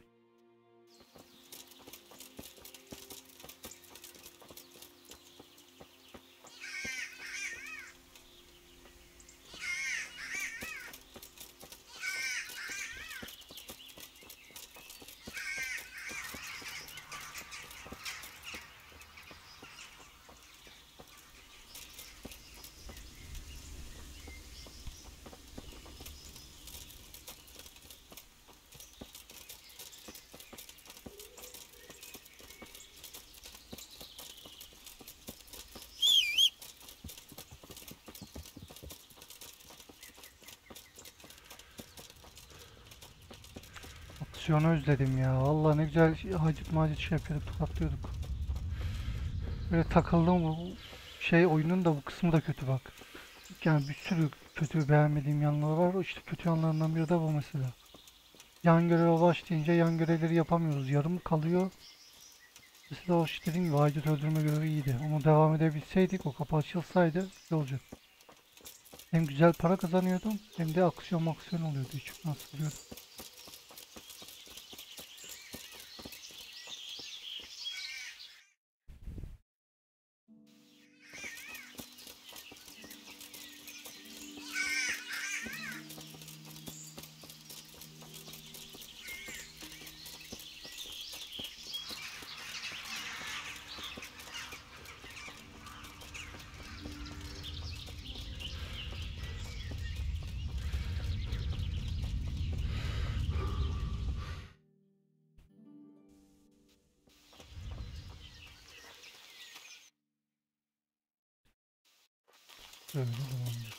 Aksiyonu özledim ya. Vallahi ne güzel hacit macit şey yapıyorduk, tokatlıyorduk. Böyle takıldım, bu şey oyunun da bu kısmı da kötü bak. Yani bir sürü kötü beğenmediğim yanları var. İşte kötü yanlarından biri de bu mesela. Yan göreve başlayınca yan görevleri yapamıyoruz. Yarım kalıyor. Mesela o işte dediğim gibi hacit öldürme görevi iyiydi. Onu devam edebilseydik, o kapı açılsaydı güzel olacak. Hem güzel para kazanıyordum hem de aksiyon oluyordu. Hiç nasıl diyordum. Böyle dolanacağız.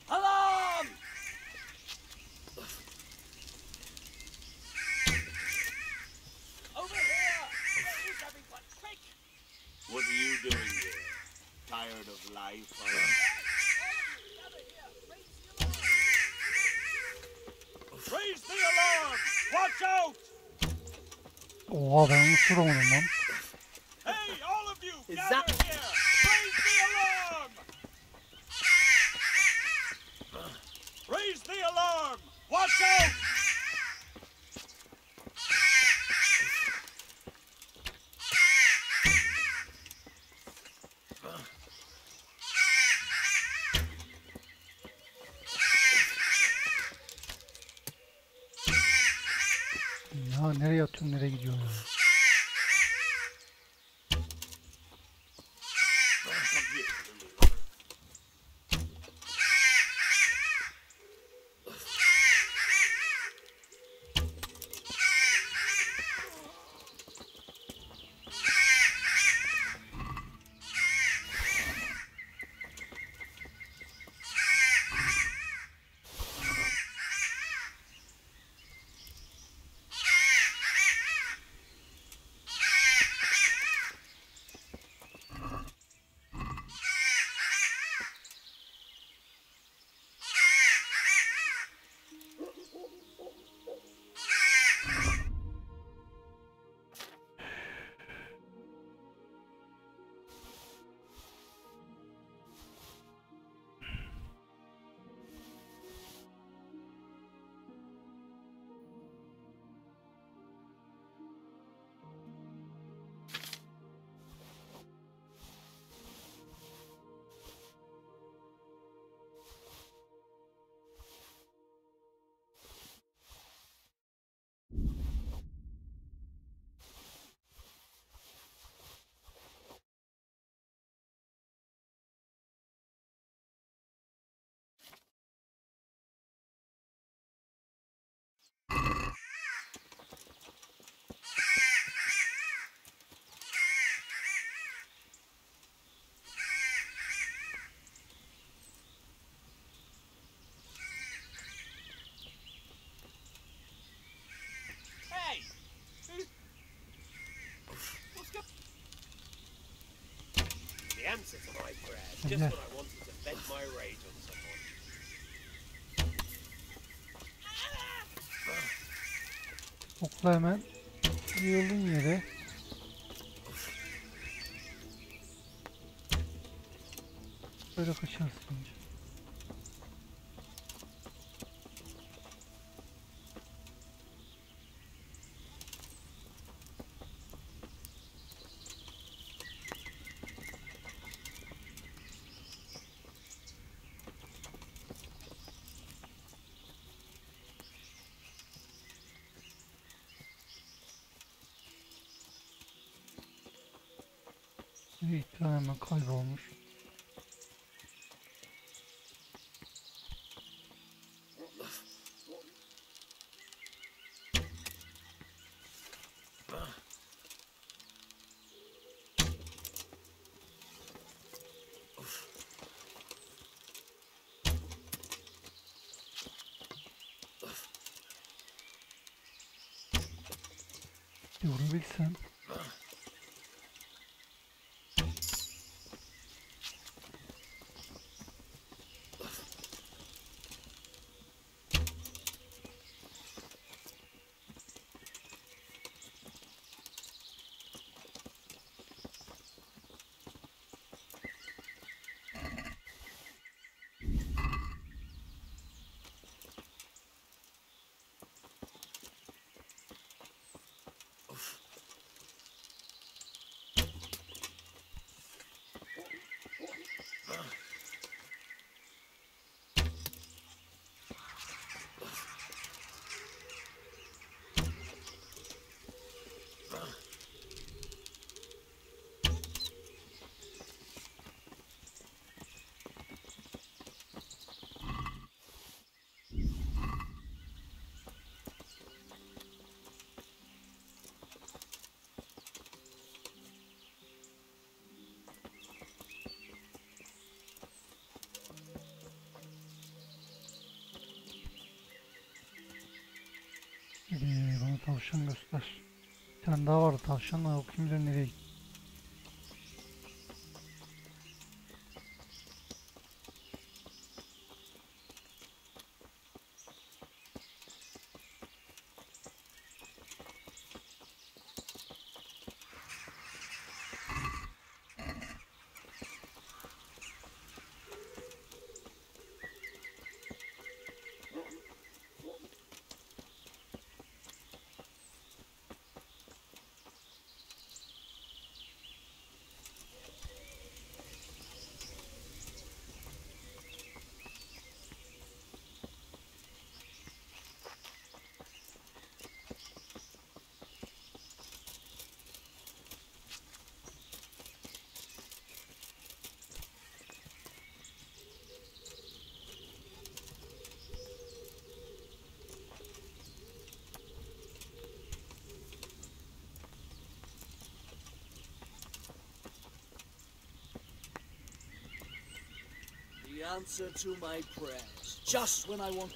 Alarm! Over here! Where is everyone? Quick! What are you doing here? Tired of life, are you? Raise the alarm! Watch out! Oha, ben onu soramadım lan. Hey, all of you, Is gather that- here! Raise the alarm! Raise the alarm! Watch out! Ya nereye atıyorsun, nereye gidiyor ya? answer to my prayers. Just when I wanted to vent my rage on someone. Okla hemen yığılın yere. Böyle kaçarsın önce. Evet, hemen kaybolmuş. Vurabilsem. Bana tavşan göster. Bir tane daha vardı tavşan da, o kim bilir nereye gitti. The answer to my prayers, just when I want...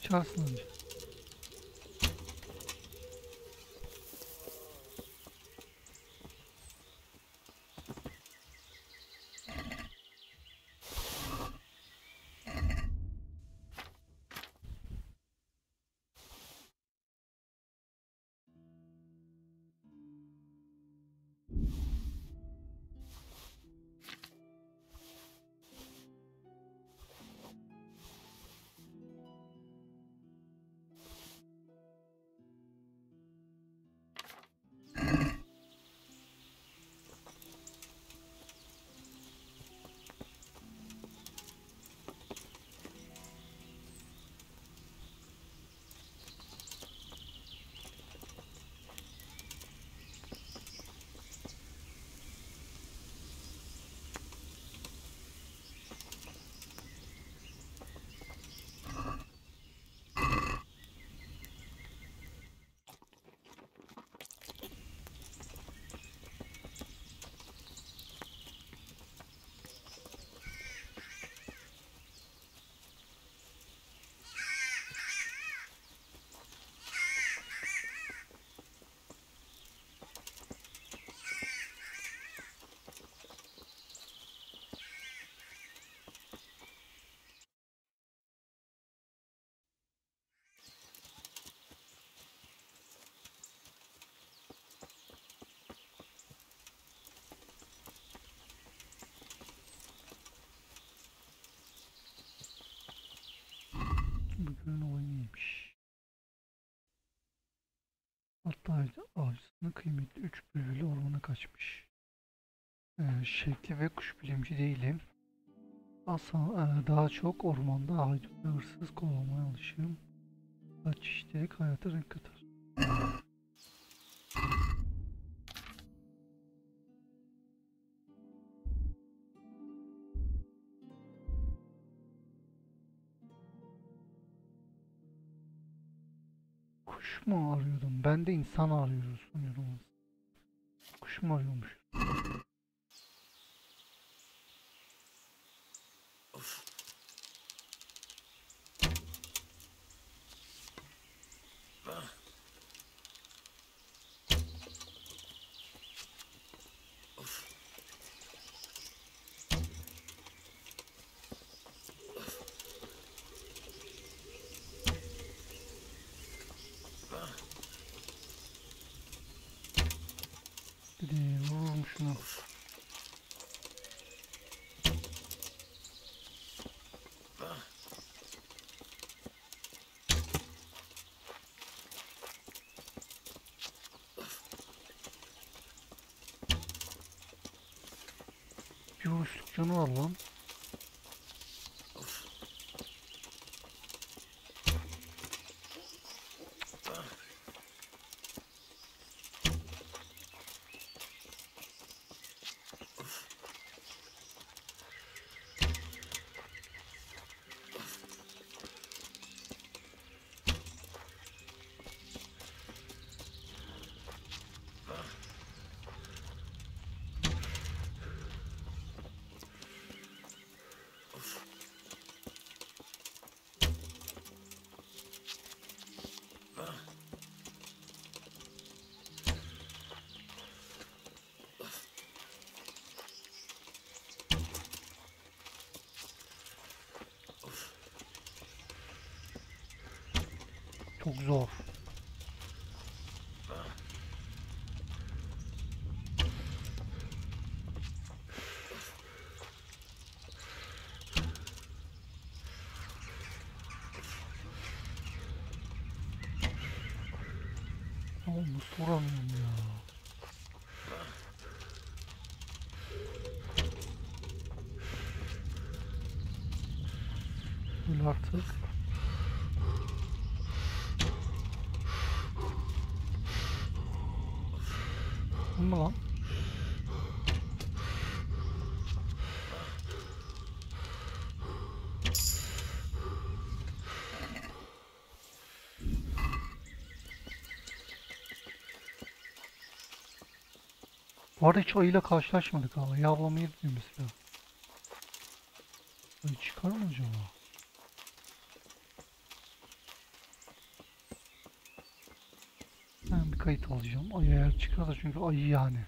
Kaçarsın önce. Kuşların olayı neymiş? Hatta avcısının kıymetli 3 bülbülü ormana kaçmış. Şevkli ve kuş bilimci değilim. Daha çok ormanda haydut ve hırsız kovalamaya alışığım. Kaç çeşitlilik hayata renk katar. Kuş mu arıyordum? Ben de insan arıyoruz sanıyorum. Kuş mu arıyormuş? Vururum şunu. Bir vuruşluk canı var lan. Çok zor. Nasıl vuramıyorum ya? Öl artık. Vurma lan. Bu arada hiç ayıyla karşılaşmadık ama yavlamayı diyor mesela. Ayı çıkar mı acaba? Ben bir kayıt alacağım. Ayı eğer çıkarsa çünkü ayı yani.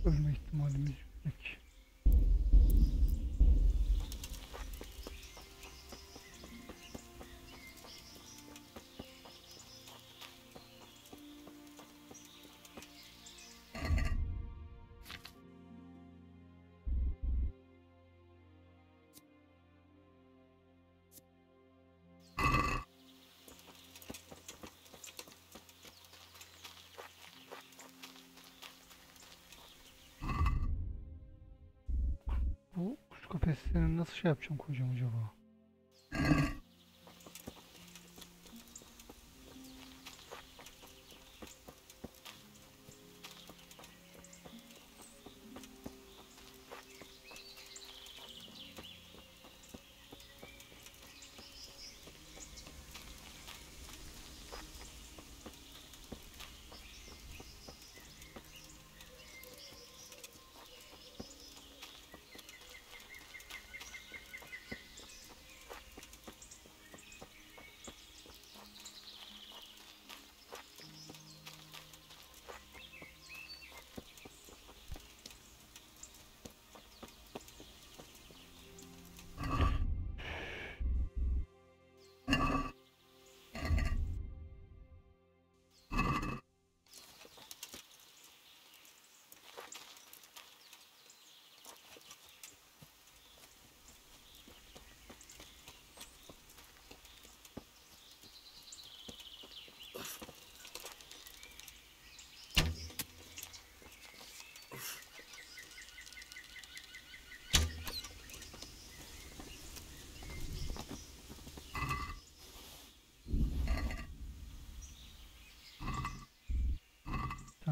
Ölme ihtimalimiz yüksek. Bu kuş kafeslerini nasıl şey yapacağım koyacağım acaba?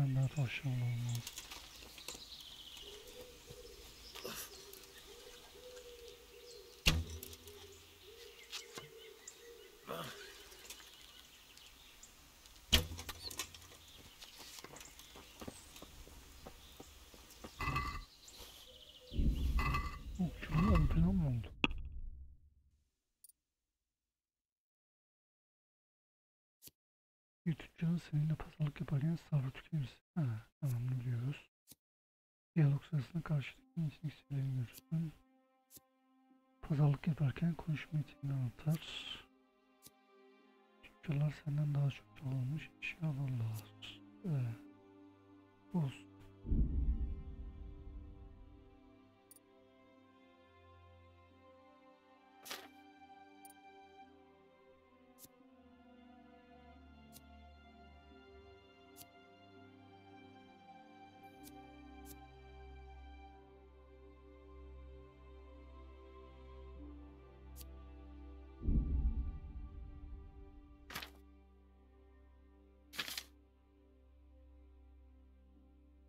tane daha tavşan olmaz. Okçunun 10 falan mı oldu? Bir tüccarın seninle pazarlık yaparken sabrı tükenirse. Tamam, biliyoruz. Diyalog sırasında karşıdakinin için isimlerini görürsün. Pazarlık yaparken konuşma yeteneğini anlatar. Tüccarlar senden daha çok çalınmış eşya alırlar. Olsun.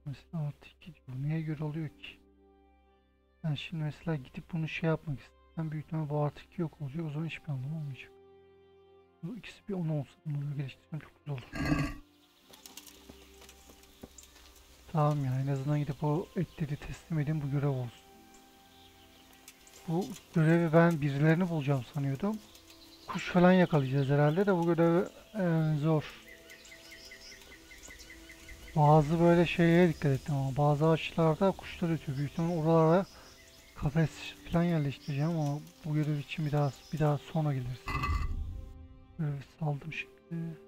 Mesela artı 2 diyor. Neye göre oluyor ki? Ben şimdi mesela gidip bunu şey yapmak istedim. Büyük ihtimalle bu artı 2 yok olacak. O zaman hiçbir anlamı olmayacak. Bu ikisi bir 10 olsa bunu böyle geliştirsem çok güzel olur. Tamam ya, en azından gidip o etleri teslim edeyim, bu görev olsun. Bu görevi ben birilerini bulacağım sanıyordum. Kuş falan yakalayacağız herhalde de bu görev zor. Bazı böyle şeye dikkat ettim ama bazı ağaçlarda kuşlar ötüyor. Büyük ihtimalle oralara kafes falan yerleştireceğim ama bu görev için bir daha sonra geliriz. Görevi saldım şimdi.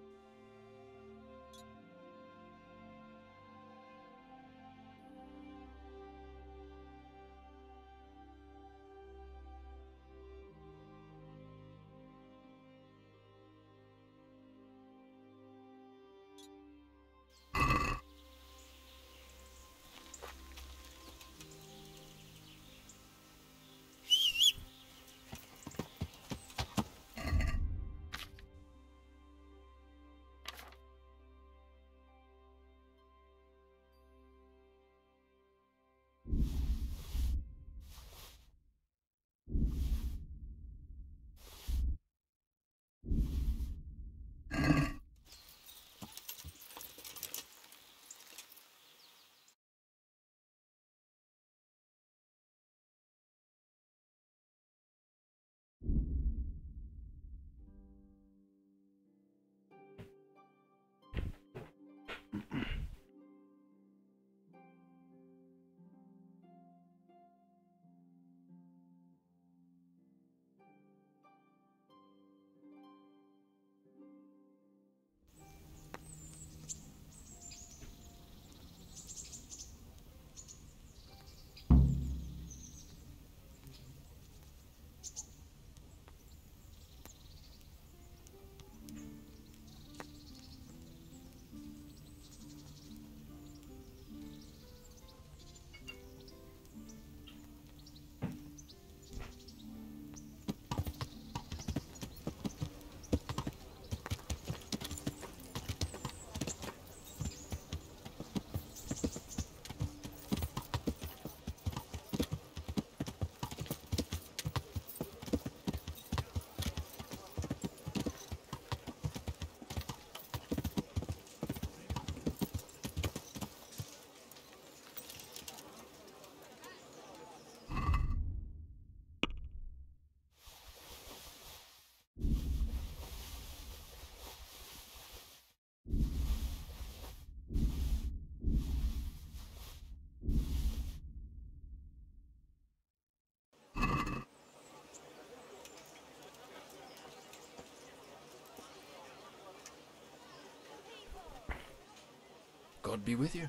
God be with you.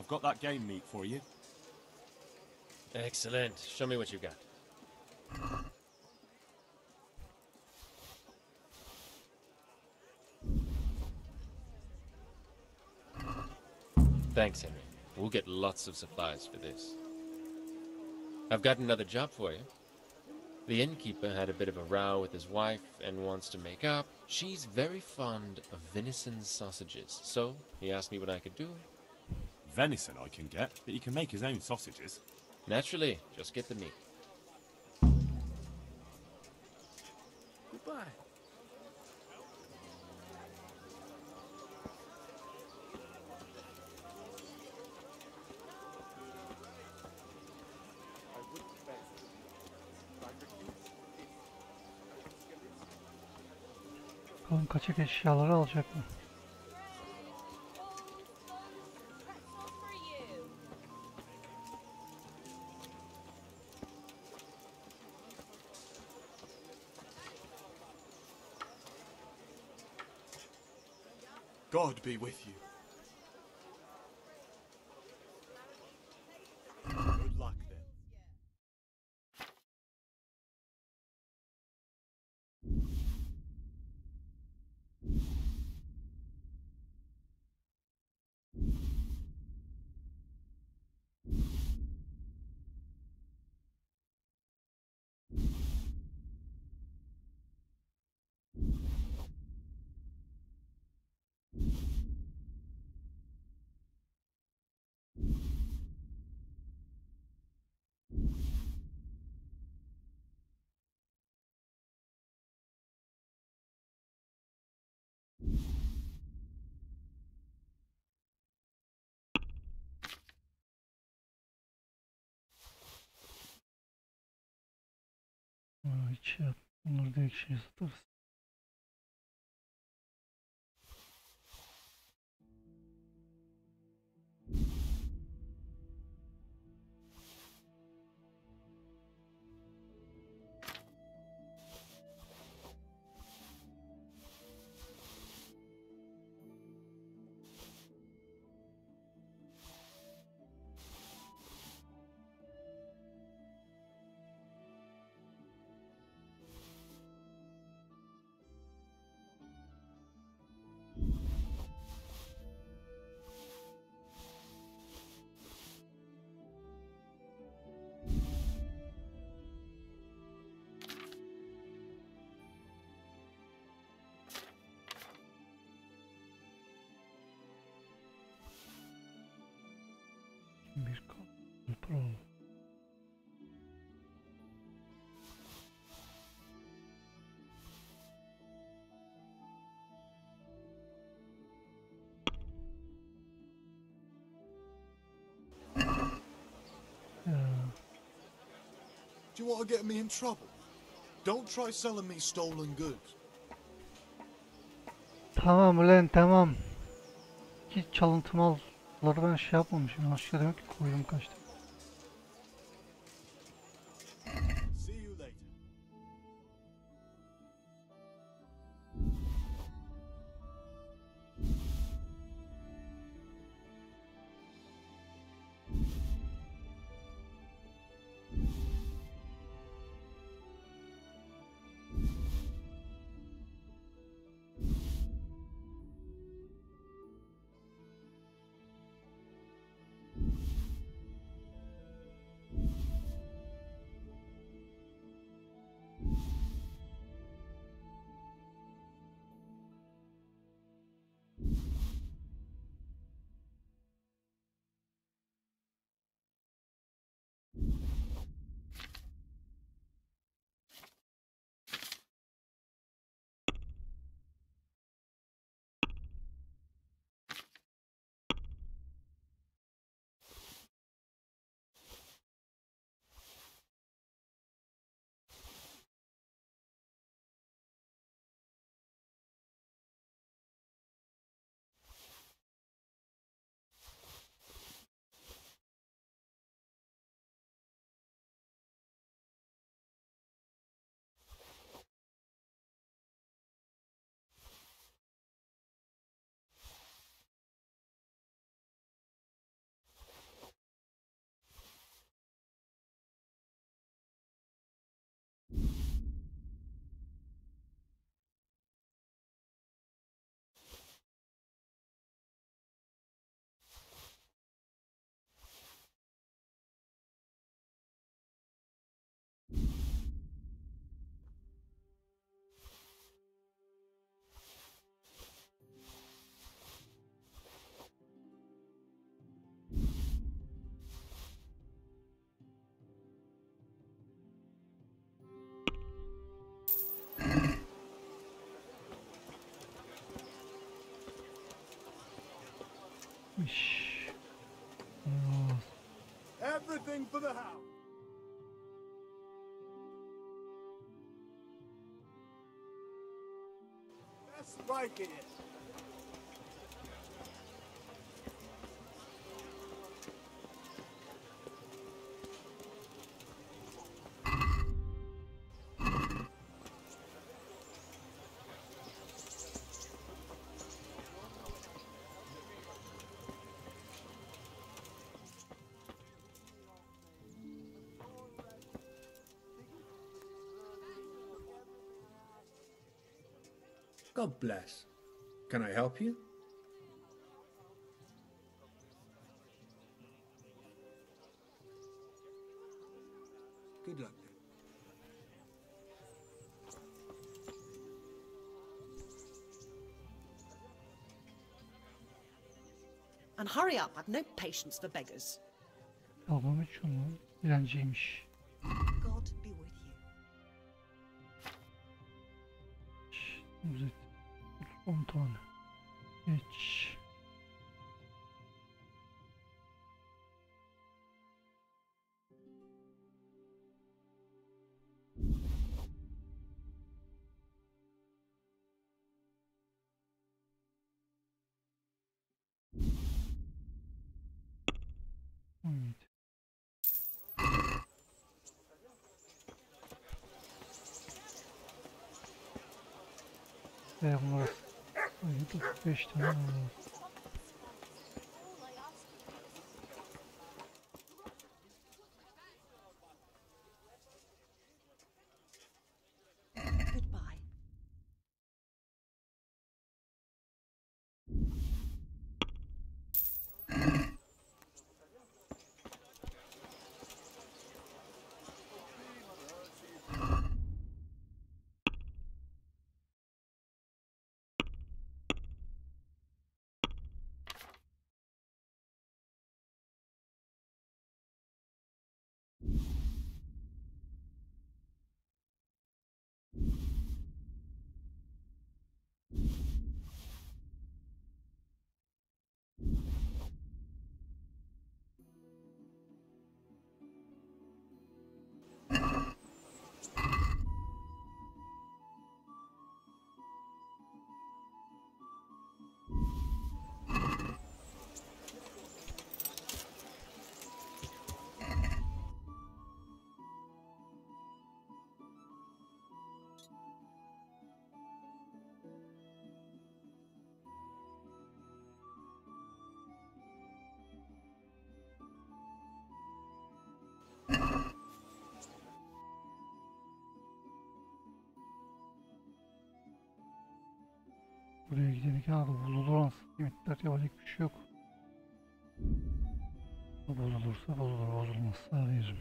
I've got that game meat for you. Excellent. Show me what you got. Thanks, Henry. We'll get lots of supplies for this. I've got another job for you. The innkeeper had a bit of a row with his wife and wants to make up. She's very fond of venison sausages, so he asked me what I could do. Venison I can get, but he can make his own sausages. Naturally, just get the meat. Goodbye. Bakalım kaçak eşyaları alacak mı? God be with you. Good luck then. Hiç yap. Bunları da ekşiye satarız. Bir Pro. Do you want to get me in trouble? Don't try selling me stolen goods. Tamam ulan tamam. Hiç çalıntı malları ben şey yapmamışım. Yanlışlıkla demek ki koydum kaçtı. See you later. Everything for the house. That's right here. God bless. Can I help you? Good luck. And hurry up, I've no patience for beggars. Albam 3 lan. Dilenciymiş. God be with you. Uzat. 10 tane. Geç. Evet. Ve bunlar 5 tane var. Goodbye. Buraya gidelim ki abi bulunur limitler yapacak bir şey yok. Bozulursa bozulur, bozulmazsa veririm.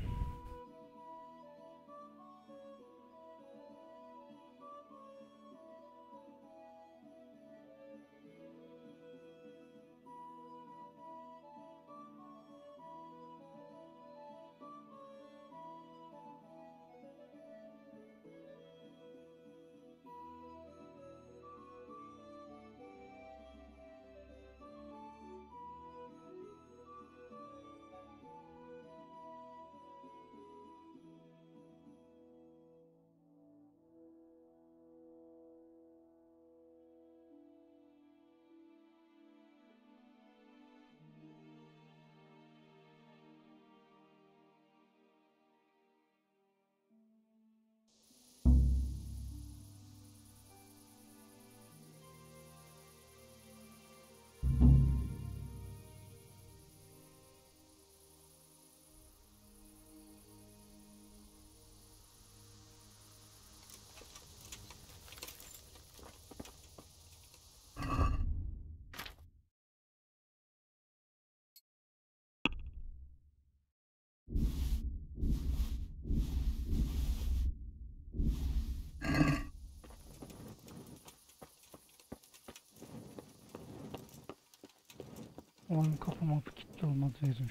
Oyun kapıma kilitli olmadı veririm.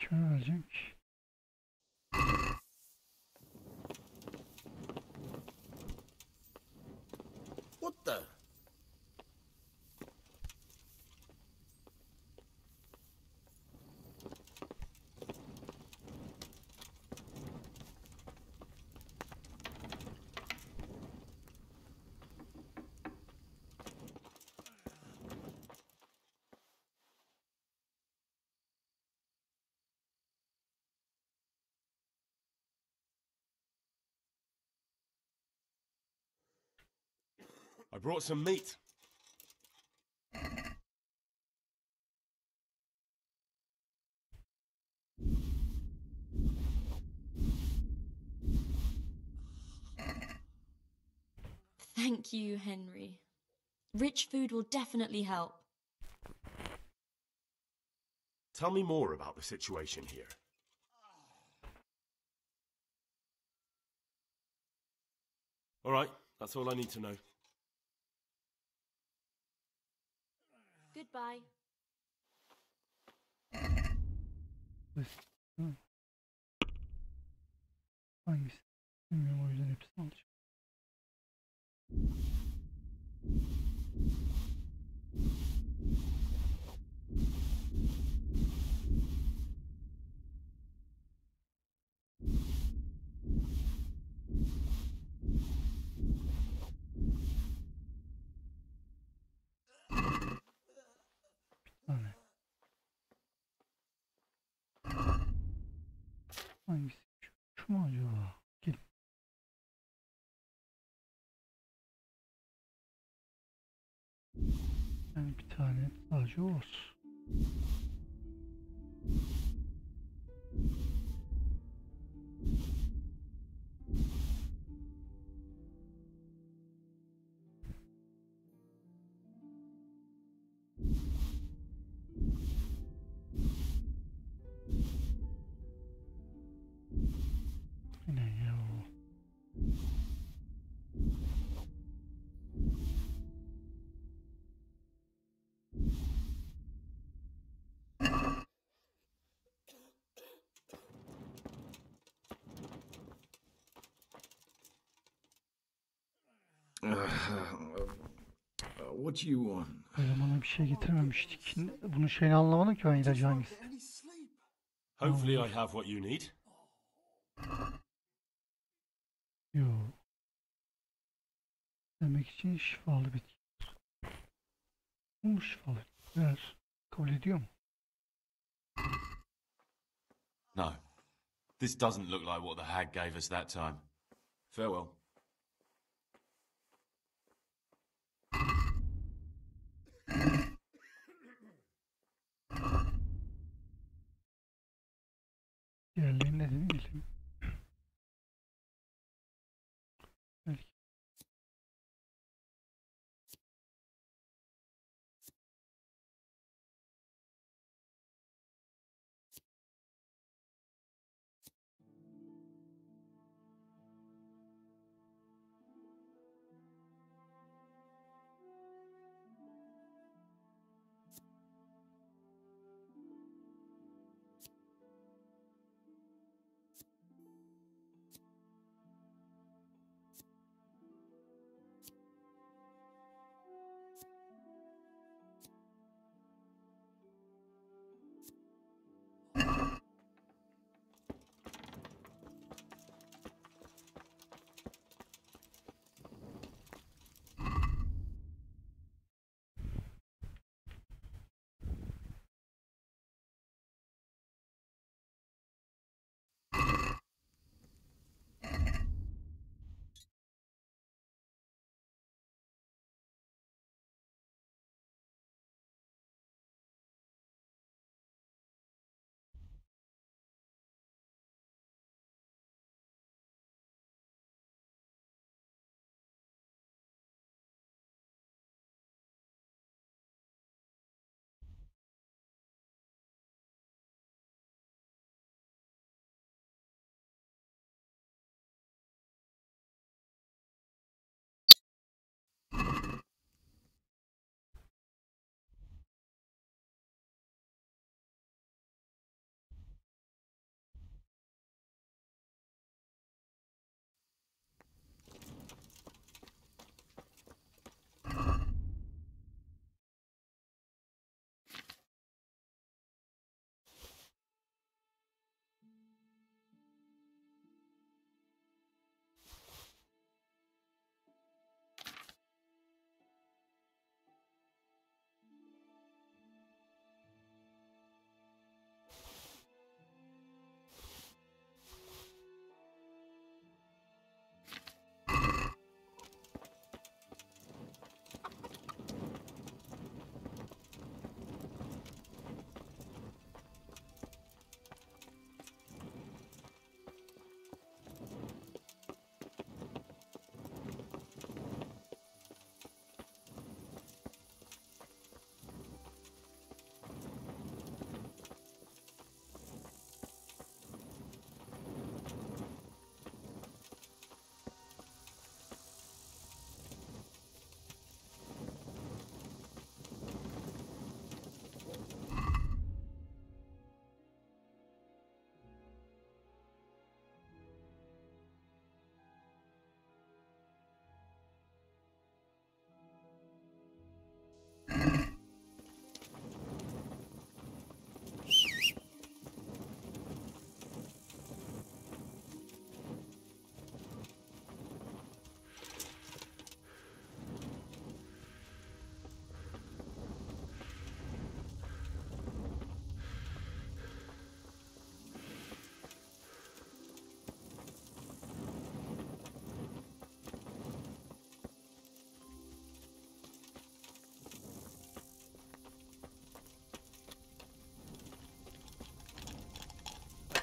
Kime vereceğim ki? What the? I brought some meat. Thank you, Henry. Rich food will definitely help. Tell me more about the situation here. All right, that's all I need to know. Goodbye. Hangisi? Bilmiyorum, o yüzden hepsini alacağım. Bir tane. Hangisi? Şu mu acaba? Gel. Yani bir tane sadece olsun. Yine ya o. What do you want? Bana bir şey getirmemiştik. Bunun şeyini anlamadım ki ben, ilacı hangisi. Hopefully I have what you need. Yo. Demek için şifalı bitki. Bu mu şifalı bitki? Ver. Kabul ediyor mu? No. This doesn't look like what the hag gave us that time. Farewell. Diğerleri ne dedi bileyim. Belki.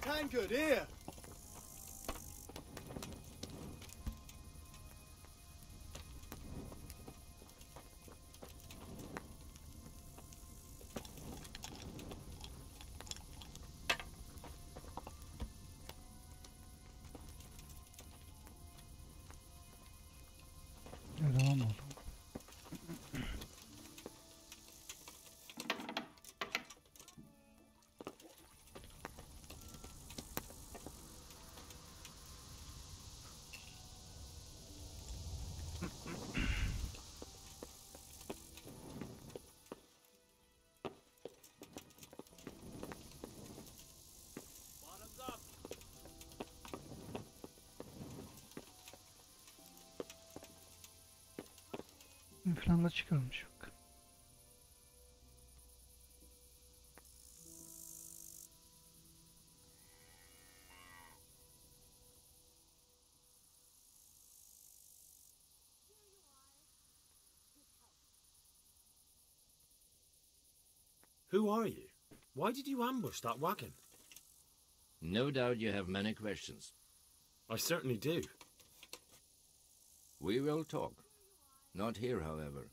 tankard here. Devam oldu. Falan da çıkarmış bak. Who are you? Why did you ambush that wagon? No doubt you have many questions. I certainly do. We will talk. Not here, however.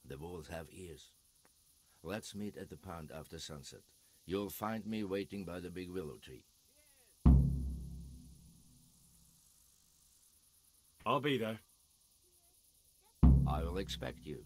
The wolves have ears. Let's meet at the pond after sunset. You'll find me waiting by the big willow tree. I'll be there. I will expect you.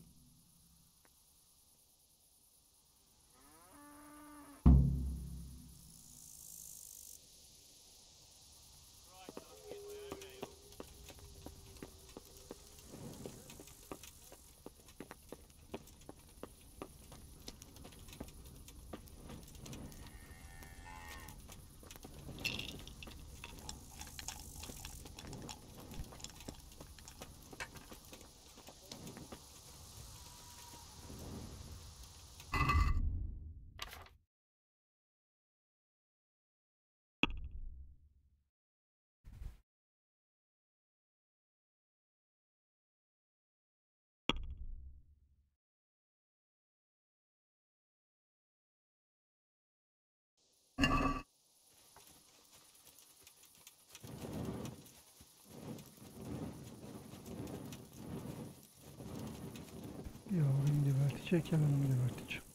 Ya beni divertecek ya ben onu diverteceğim.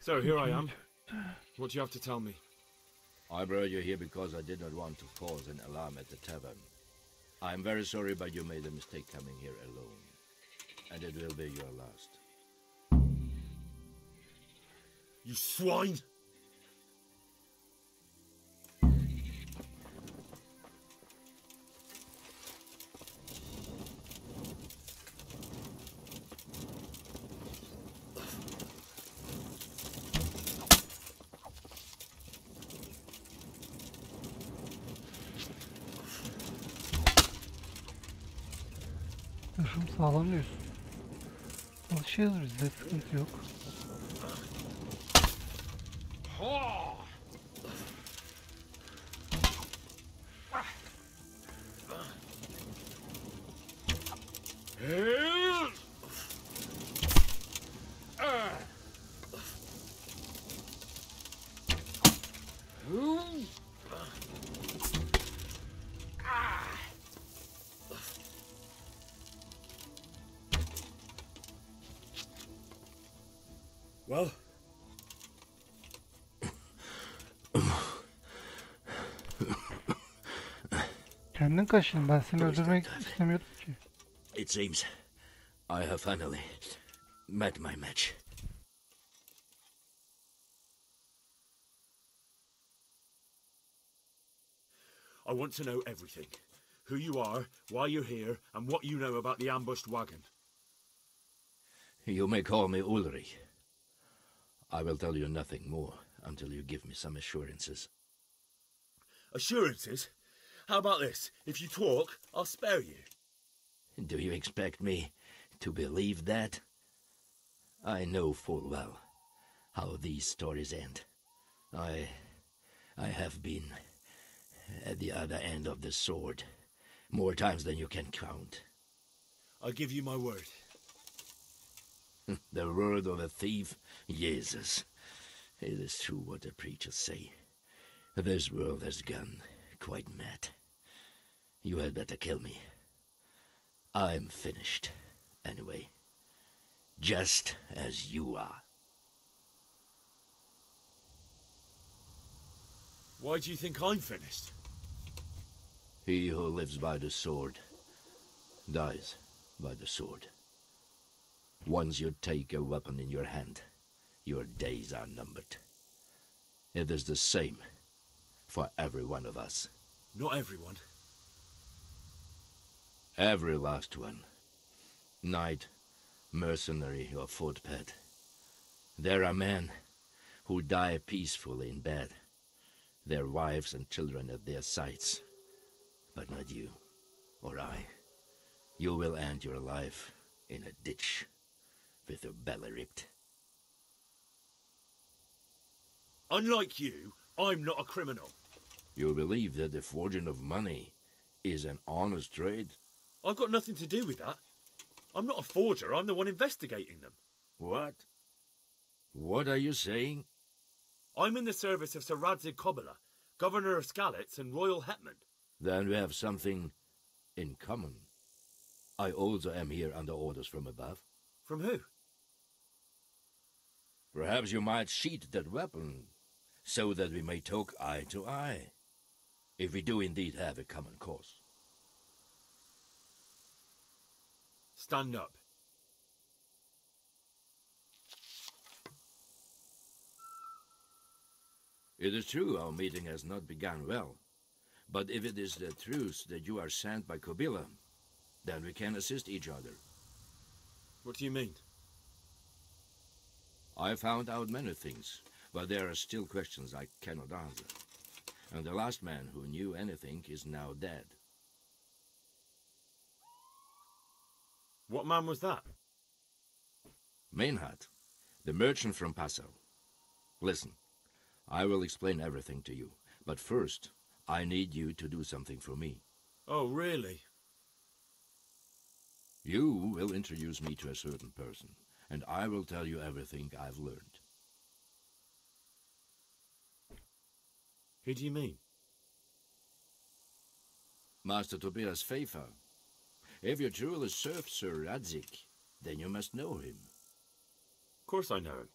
So here I am. What do you have to tell me? I brought you here because I did not want to cause an alarm at the tavern. I'm very sorry, but you made a mistake coming here alone. And it will be your last. You swine! Sağlam diyorsun. Alışıyoruz biz de, sıkıntı yok. Kendin kaşın. Ben seni öldürmek istemiyordum ki. It seems I have finally met my match. I want to know everything. Who you are, why you're here, and what you know about the ambushed wagon. You may call me Ulrich. I will tell you nothing more until you give me some assurances. Assurances? How about this? If you talk, I'll spare you. Do you expect me to believe that? I know full well how these stories end. I have been at the other end of the sword more times than you can count. I give you my word. The word of a thief? Jesus. It is true what the preachers say. This world has gone quite mad. You had better kill me. I'm finished, anyway. Just as you are. Why do you think I'm finished? He who lives by the sword dies by the sword. Once you take a weapon in your hand, your days are numbered. It is the same for every one of us. Not everyone. Every last one. Knight, mercenary, or footpad. There are men who die peacefully in bed, their wives and children at their sides. But not you, or I. You will end your life in a ditch, with your belly ripped. Unlike you, I'm not a criminal. You believe that the forging of money is an honest trade? I've got nothing to do with that. I'm not a forger, I'm the one investigating them. What? What are you saying? I'm in the service of Sir Radzig Kobyla, Governor of Skalitz and Royal Hetman. Then we have something in common. I also am here under orders from above. From who? Perhaps you might sheath that weapon, so that we may talk eye to eye, if we do indeed have a common cause. Stand up. It is true our meeting has not begun well, but if it is the truth that you are sent by Kobyla, then we can assist each other. What do you mean? I found out many things, but there are still questions I cannot answer. And the last man who knew anything is now dead. What man was that? Meinhard, the merchant from Passau. Listen, I will explain everything to you, but first, I need you to do something for me. Oh, really? You will introduce me to a certain person, and I will tell you everything I've learned. Who do you mean? Master Tobias Pfeiffer. If you truly serve Sir Radzig, then you must know him. Of course I know him.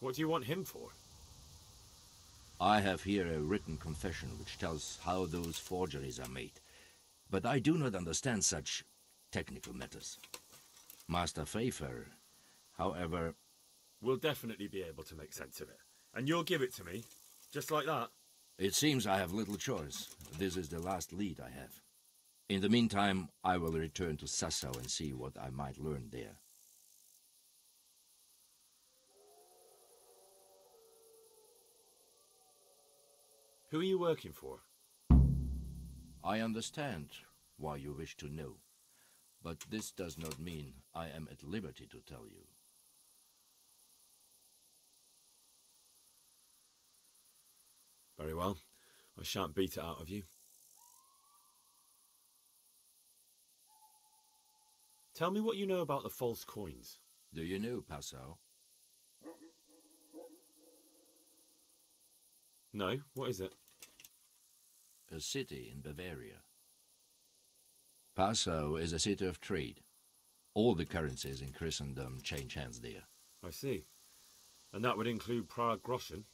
What do you want him for? I have here a written confession which tells how those forgeries are made, but I do not understand such technical matters. Master Pfeiffer, however... We'll definitely be able to make sense of it. And you'll give it to me, just like that? It seems I have little choice. This is the last lead I have. In the meantime, I will return to Sassau and see what I might learn there. Who are you working for? I understand why you wish to know, but this does not mean I am at liberty to tell you. Very well. I shan't beat it out of you. Tell me what you know about the false coins. Do you know Passau? No, what is it? A city in Bavaria. Passau is a city of trade. All the currencies in Christendom change hands there. I see. And that would include Prague Groschen?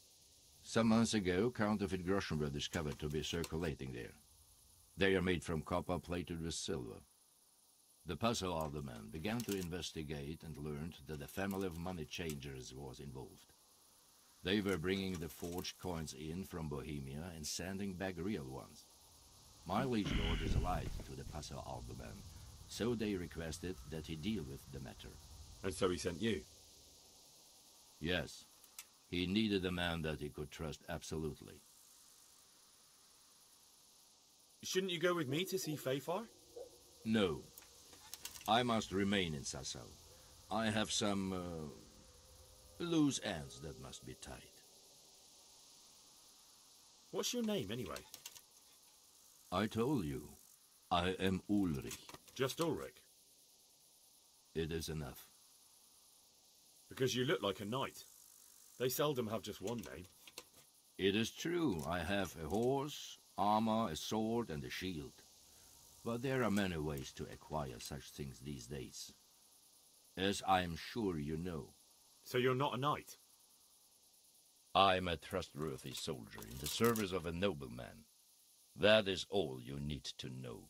Some months ago, counterfeit groschen were discovered to be circulating there. They are made from copper plated with silver. The puzzle alderman began to investigate and learned that a family of money changers was involved. They were bringing the forged coins in from Bohemia and sending back real ones. My liege lord is allied to the puzzle alderman, so they requested that he deal with the matter. And so he sent you? Yes. He needed a man that he could trust absolutely. Shouldn't you go with me to see Fayfar? No. I must remain in Sasau. I have some loose ends that must be tied. What's your name, anyway? I told you. I am Ulrich. Just Ulrich? It is enough. Because you look like a knight. They seldom have just one name. It is true. I have a horse, armor, a sword, and a shield. But there are many ways to acquire such things these days. As I am sure you know. So you're not a knight? I am a trustworthy soldier in the service of a nobleman. That is all you need to know.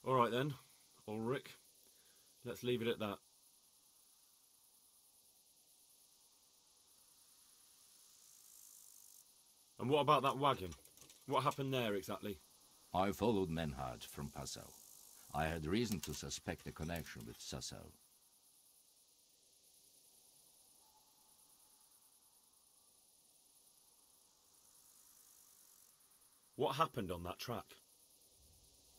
All right then, Ulrich. Let's leave it at that. And what about that wagon? What happened there exactly? I followed Menhard from Passau. I had reason to suspect a connection with Sasau. What happened on that track?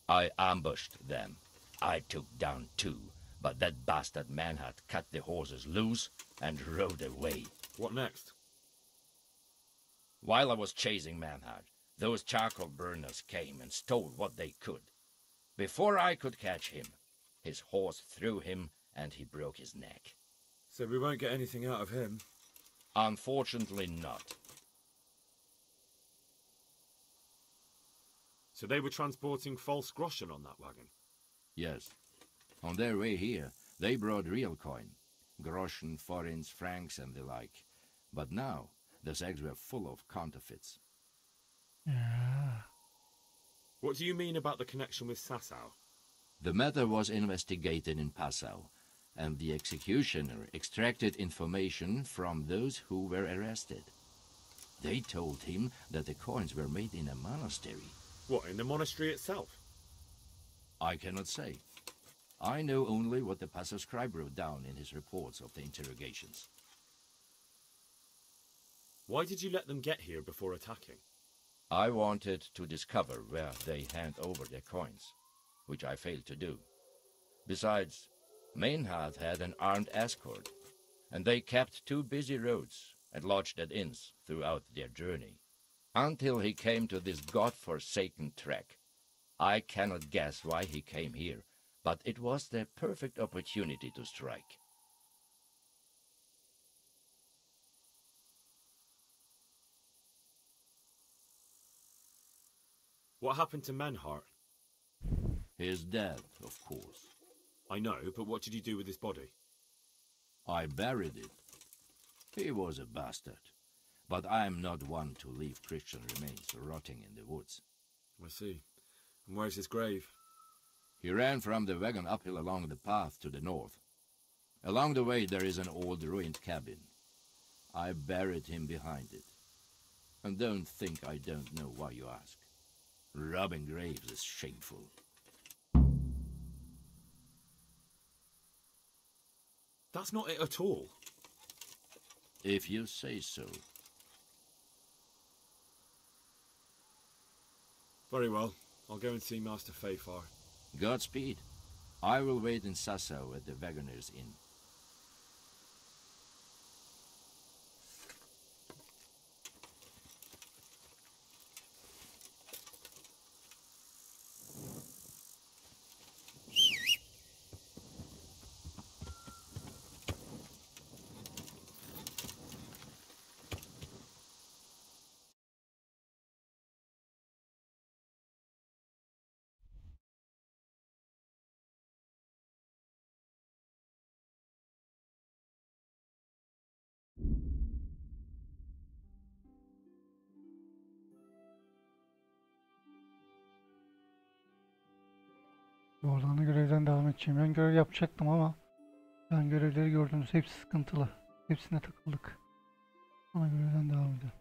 I ambushed them. I took down 2, but that bastard Menhard cut the horses loose and rode away. What next? While I was chasing Menhard, those charcoal burners came and stole what they could. Before I could catch him, his horse threw him and he broke his neck. So we won't get anything out of him? Unfortunately not. So they were transporting false groschen on that wagon? Yes. On their way here, they brought real coin. Groschen, forints, francs and the like. But now, the sacks were full of counterfeits. Yeah. What do you mean about the connection with Sasau? The matter was investigated in Passau, and the executioner extracted information from those who were arrested. They told him that the coins were made in a monastery. What, in the monastery itself? I cannot say. I know only what the Passau scribe wrote down in his reports of the interrogations. Why did you let them get here before attacking? I wanted to discover where they hand over their coins, which I failed to do. Besides, Meinhard had an armed escort, and they kept 2 busy roads and lodged at inns throughout their journey, until he came to this god-forsaken track. I cannot guess why he came here, but it was the perfect opportunity to strike. What happened to Menhard? He is dead, of course. I know, but what did you do with his body? I buried it. He was a bastard, but I am not one to leave Christian remains rotting in the woods. I see. And where's his grave? He ran from the wagon uphill along the path to the north. Along the way there is an old ruined cabin. I buried him behind it. And don't think I don't know why you ask. Robbing graves is shameful. That's not it at all. If you say so. Very well. I'll go and see Master Fayfar. Godspeed. I will wait in Sasau at the Wagoner's Inn. Oradan da görevden devam edeceğim. Ben görev yapacaktım ama ben görevleri gördünüz. Hepsi sıkıntılı. Hepsine takıldık. Ama görevden devam edelim.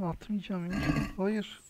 Atmayacağım ya. Hayır.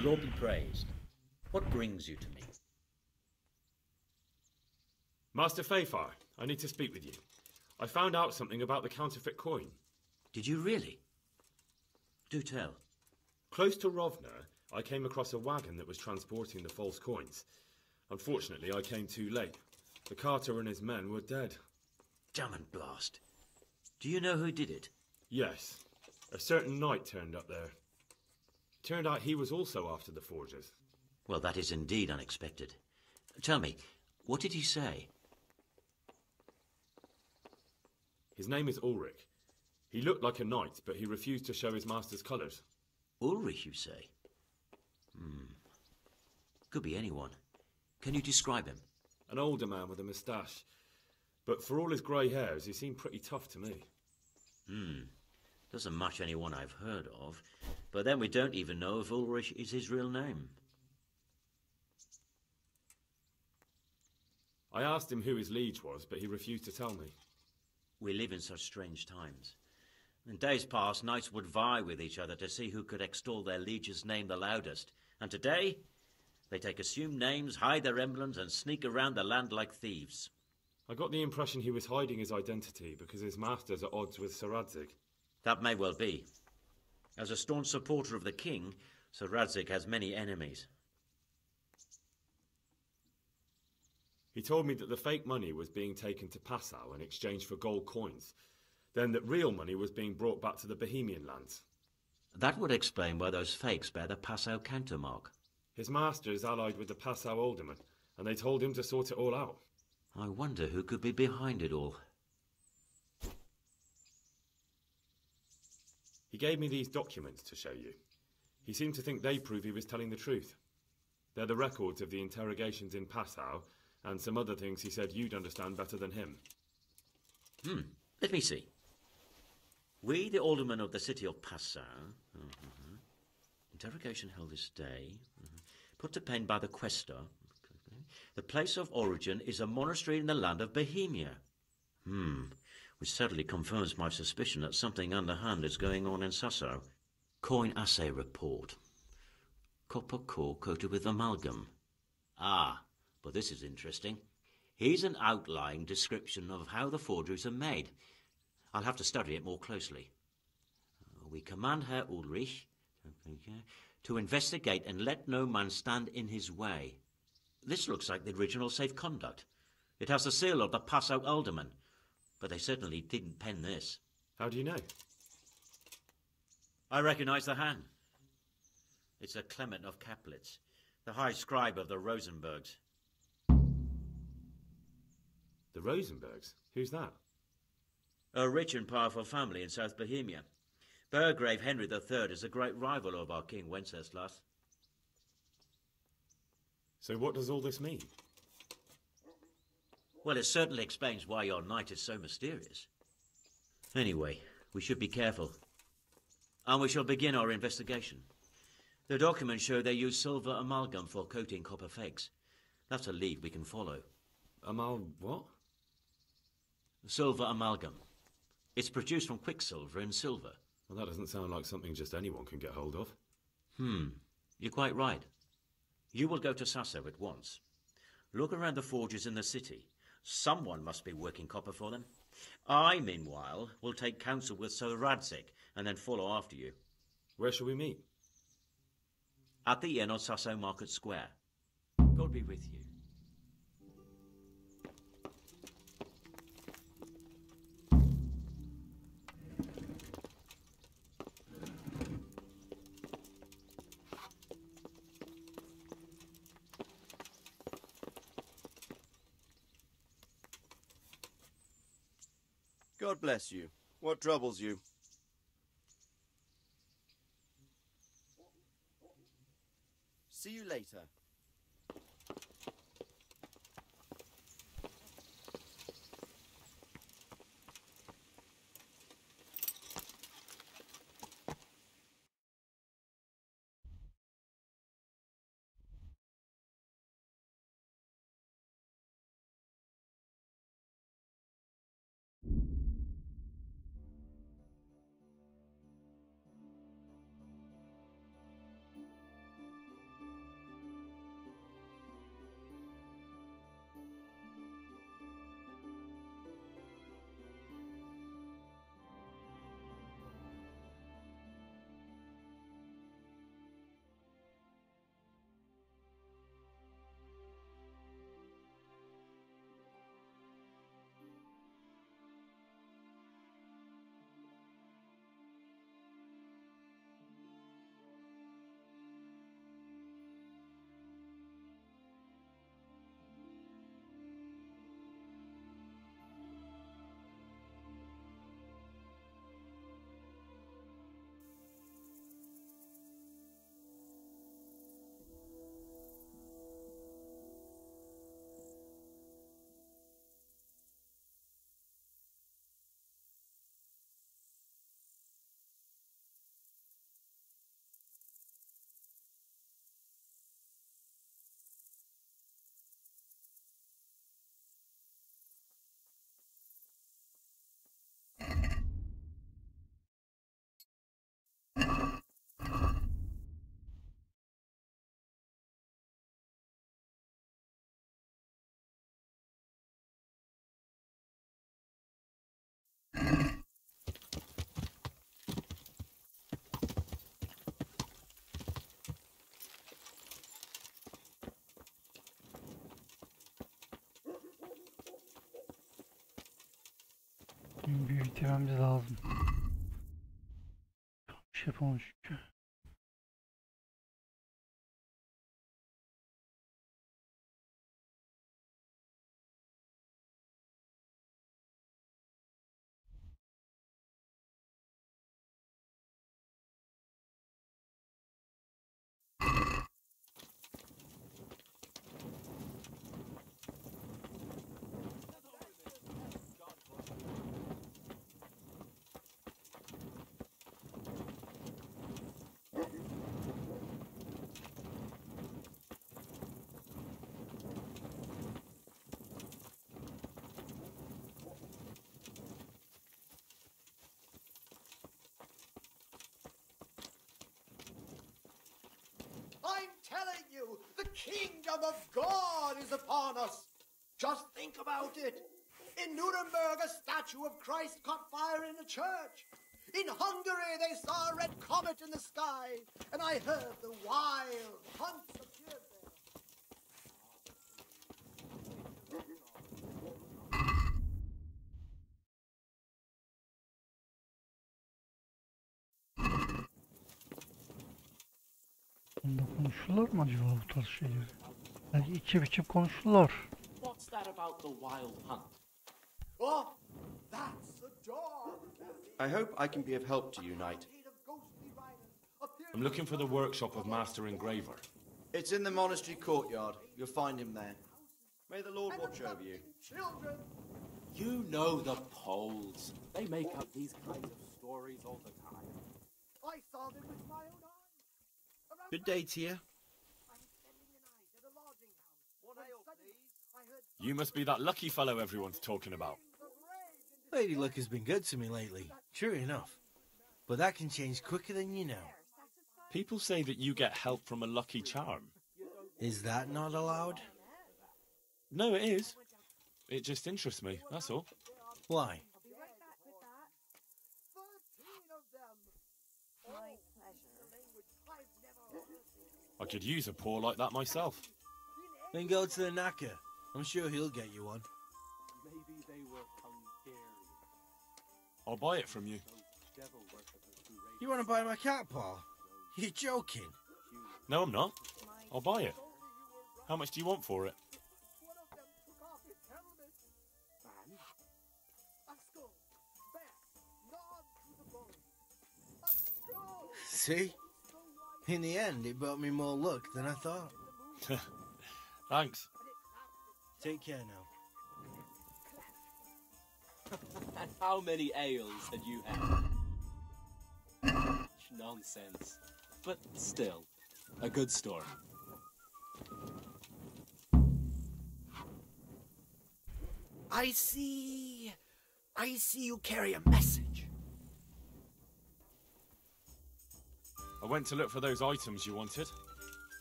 Lord be praised. What brings you to me? Master Fayfar, I need to speak with you. I found out something about the counterfeit coin. Did you really? Do tell. Close to Rovna, I came across a wagon that was transporting the false coins. Unfortunately, I came too late. The carter and his men were dead. Damn and blast. Do you know who did it? Yes. A certain knight turned up there. Turned out he was also after the forgers. Well, that is indeed unexpected. Tell me, what did he say? His name is Ulrich. He looked like a knight, but he refused to show his master's colours. Ulrich, you say? Could be anyone. Can you describe him? An older man with a moustache. But for all his grey hairs, he seemed pretty tough to me. Doesn't match anyone I've heard of. But then we don't even know if Ulrich is his real name. I asked him who his liege was, but he refused to tell me. We live in such strange times. In days past, knights would vie with each other to see who could extol their liege's name the loudest. And today, they take assumed names, hide their emblems, and sneak around the land like thieves. I got the impression he was hiding his identity because his master's at odds with Sir Radzig. That may well be. As a staunch supporter of the king, Sir Radzig has many enemies. He told me that the fake money was being taken to Passau in exchange for gold coins, then that real money was being brought back to the Bohemian lands. That would explain why those fakes bear the Passau countermark. His master is allied with the Passau alderman, and they told him to sort it all out. I wonder who could be behind it all. He gave me these documents to show you. He seemed to think they prove he was telling the truth. They're the records of the interrogations in Passau, and some other things he said you'd understand better than him. Let me see. We, the aldermen of the city of Passau, interrogation held this day, put to pen by the questor. The place of origin is a monastery in the land of Bohemia. Which certainly confirms my suspicion that something underhand is going on in Sasso. Coin assay report. Copper core coated with amalgam. But this is interesting. Here's an outline description of how the forgeries are made. I'll have to study it more closely. We command Herr Ulrich to investigate and let no man stand in his way. This looks like the original safe conduct. It has the seal of the Passau alderman, but they certainly didn't pen this. How do you know? I recognize the hand. It's a Clement of Kaplitz, the high scribe of the Rosenbergs. The Rosenbergs? Who's that? A rich and powerful family in South Bohemia. Burgrave Henry III is a great rival of our King Wenceslas. So what does all this mean? Well, it certainly explains why your knight is so mysterious. Anyway, we should be careful. And we shall begin our investigation. The documents show they use silver amalgam for coating copper fakes. That's a lead we can follow. What? Silver amalgam. It's produced from quicksilver and silver. Well, that doesn't sound like something just anyone can get hold of. You're quite right. You will go to Sasso at once. Look around the forges in the city. Someone must be working copper for them. I, meanwhile, will take counsel with Sir Radzig and then follow after you. Where shall we meet? At the inn on Sasso Market Square. God be with you. God bless you. What troubles you? See you later. bitirmemiz lazım. Bir şey yapamam çünkü. I'm telling you, the kingdom of God is upon us. Just think about it. In Nuremberg, a statue of Christ caught fire in a church. In Hungary, they saw a red comet in the sky. And I heard the wild hunts appeared there. Bunda konuşurlar mı acaba bu tarz şeyleri? Belki içip içip konuşurlar. What's that about the wild hunt? Oh, that's a dog. I hope I can be of help to you, Knight. I'm looking for the workshop of Master Engraver. It's in the monastery courtyard. You'll find him there. May the Lord watch over you. Children. You know the Poles. They make up these kinds of stories all the time. I saw them with my own eyes. Good day to you. You must be that lucky fellow everyone's talking about. Lady Luck has been good to me lately, true enough. But that can change quicker than you know. People say that you get help from a lucky charm. Is that not allowed? No, it is. It just interests me, that's all. Why? I could use a paw like that myself. Then go to the knacker. I'm sure he'll get you one. Maybe they were Hungarian. I'll buy it from you. Devil worshippers who raised You want to buy my cat paw? You're joking. No, I'm not. I'll buy it. How much do you want for it? See? In the end, it brought me more luck than I thought. Thanks. Take care now. And how many ales had you had? Nonsense. But still, a good story. I see you carry a message. I went to look for those items you wanted.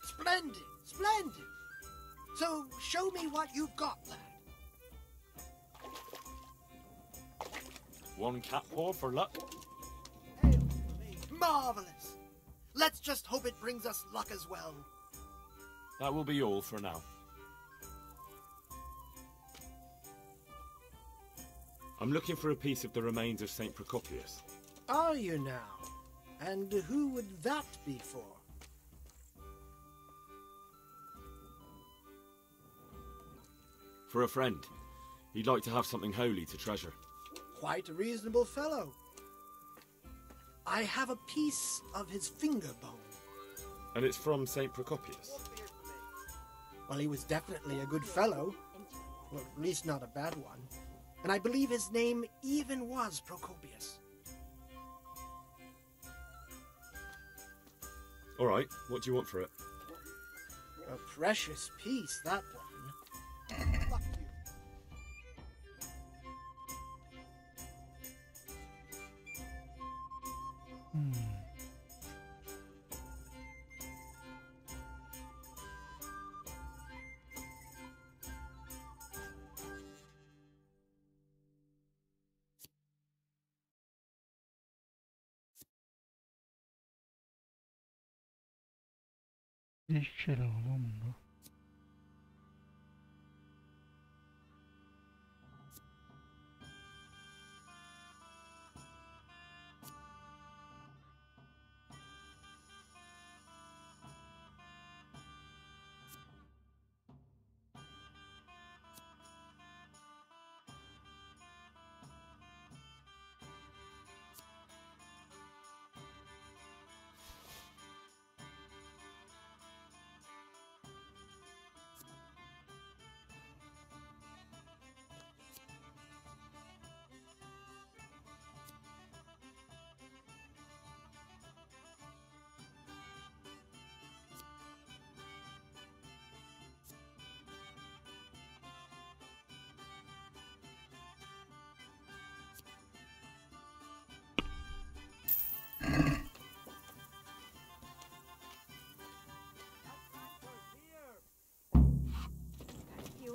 Splendid, splendid. So, show me what you've got there. One cat paw for luck. Marvelous. Let's just hope it brings us luck as well. That will be all for now. I'm looking for a piece of the remains of St. Procopius. Are you now? And who would that be for? For a friend. He'd like to have something holy to treasure. Quite a reasonable fellow. I have a piece of his finger bone. And it's from St. Procopius. Well, he was definitely a good fellow. Well, at least not a bad one. And I believe his name even was Procopius. All right, what do you want for it? A precious piece, that one. Fuck you. Değişik şeyler var lan bunda.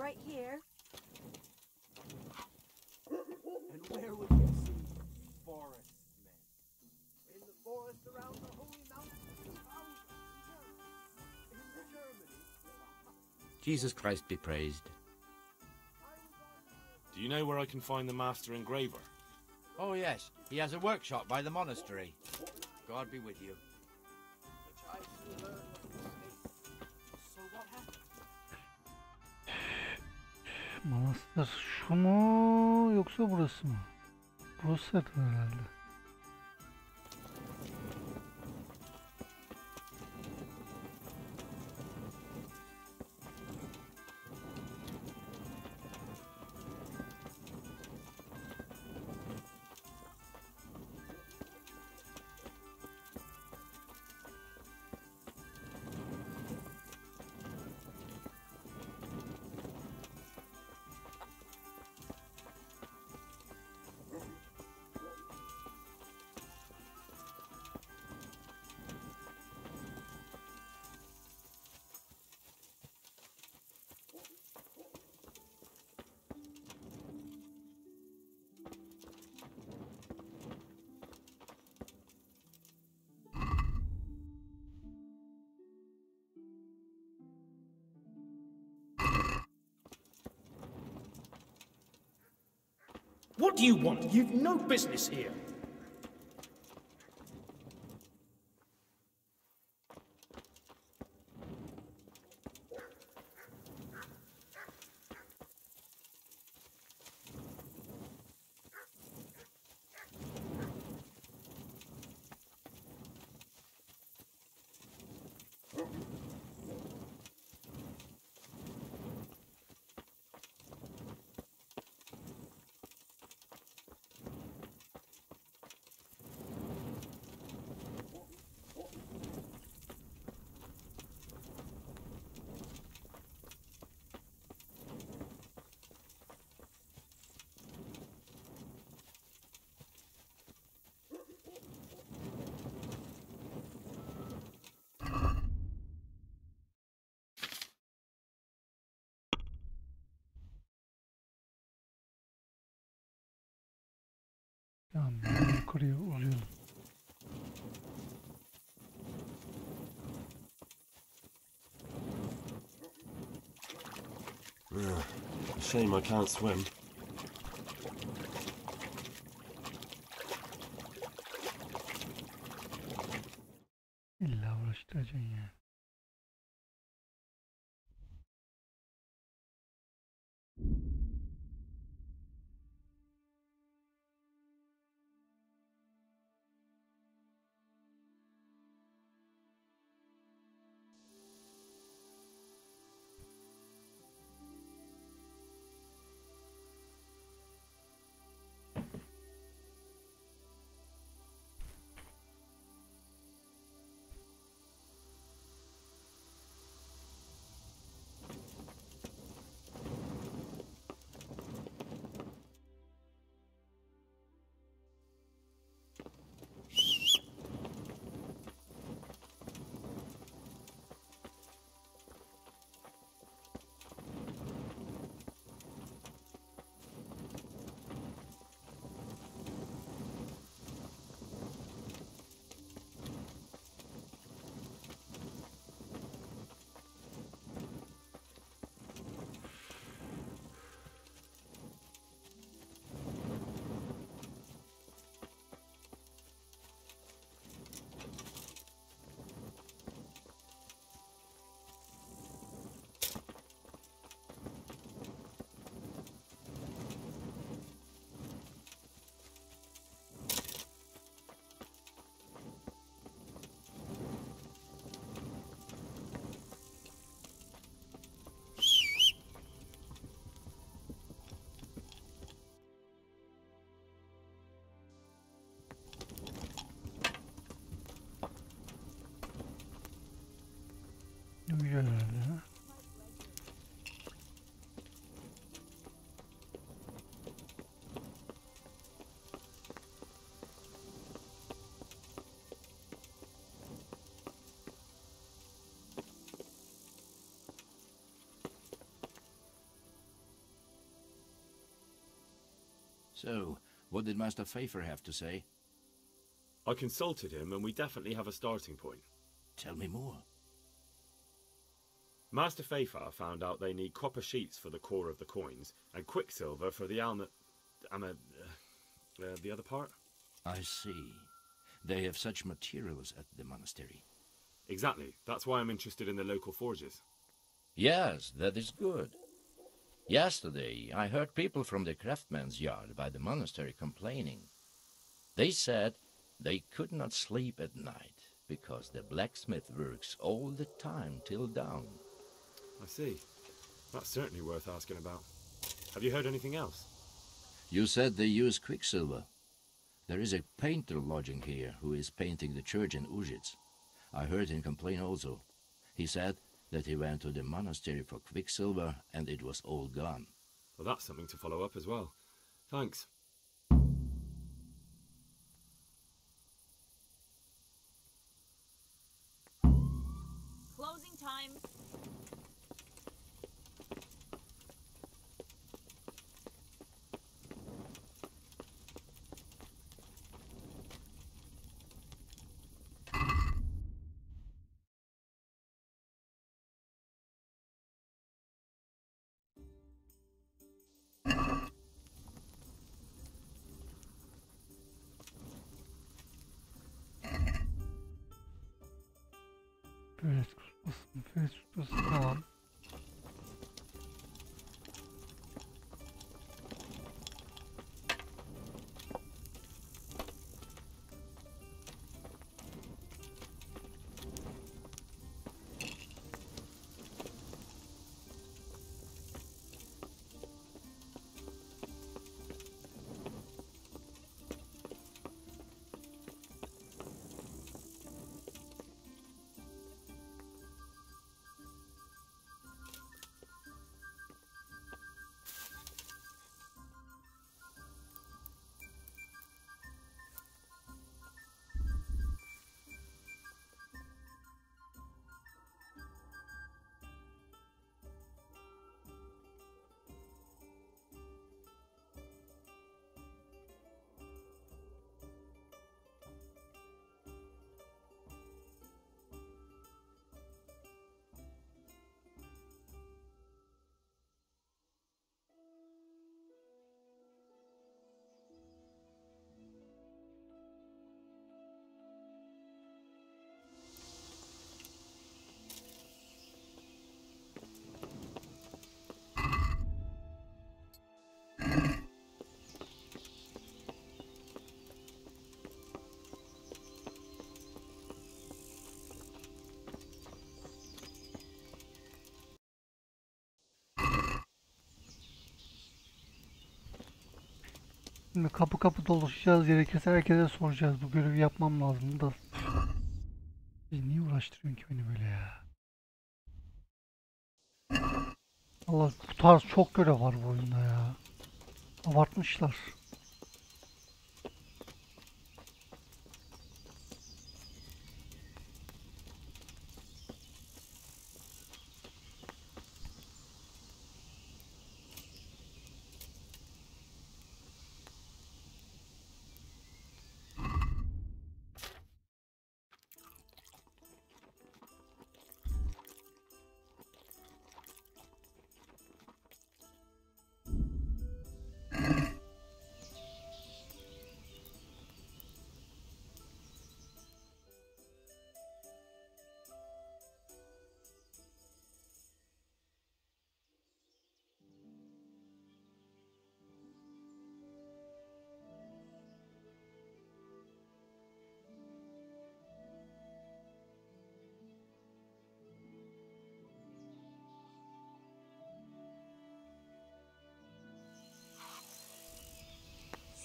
right here. And where would you see forest men? In the forest around the holy mountain found in Germany. Jesus Christ be praised. Do you know where I can find the master engraver? Oh yes, he has a workshop by the monastery. God be with you. So what happened? Manastır şu mu yoksa burası mı? Burası herhalde. What do you want? You've no business here. Tamam, yukarıya uzuyorum. Shame I can't swim. İlla uğraştıracaksın ya. Uyuyor herhalde ha. So, what did Master Pfeiffer have to say? I consulted him and we definitely have a starting point. Tell me more. Master Pfeiffer found out they need copper sheets for the core of the coins and quicksilver for the the other part? I see. They have such materials at the monastery. Exactly. That's why I'm interested in the local forges. Yes, that is good. Yesterday, I heard people from the craftsman's yard by the monastery complaining. They said they could not sleep at night because the blacksmith works all the time till dawn. I see. That's certainly worth asking about. Have you heard anything else? You said they use quicksilver. There is a painter lodging here who is painting the church in Ujits. I heard him complain also. He said that he went to the monastery for quicksilver and it was all gone. Well, that's something to follow up as well. Thanks. Closing time. Böyle tutmasın, böyle tutmasın, tamam. Şimdi kapı kapı dolaşacağız, gerekirse herkese soracağız. Bu görevi yapmam lazım da. Niye uğraştırıyorsun ki beni böyle ya? Allah, bu tarz çok görev var bu oyunda ya. Abartmışlar.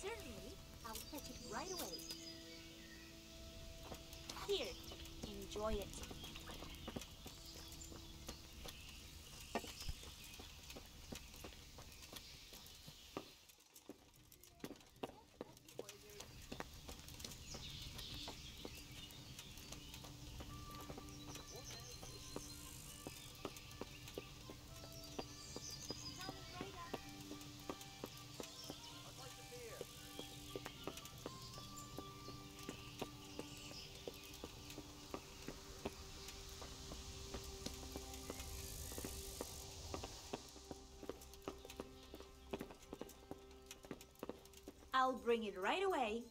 Certainly, I'll fetch it right away. Here, enjoy it. I'll bring it right away.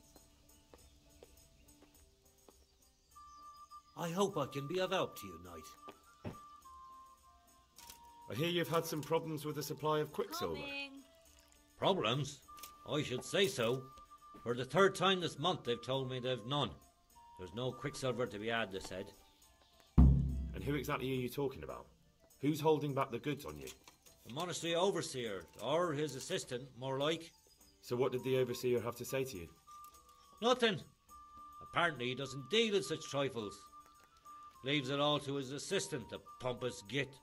I hope I can be of help to you, Knight. I hear you've had some problems with the supply of quicksilver. Problems? I should say so. For the third time this month they've told me they've none. There's no quicksilver to be had, they said. And who exactly are you talking about? Who's holding back the goods on you? The monastery overseer, or his assistant, more like. So what did the overseer have to say to you? Nothing. Apparently he doesn't deal in such trifles. Leaves it all to his assistant, the pompous git.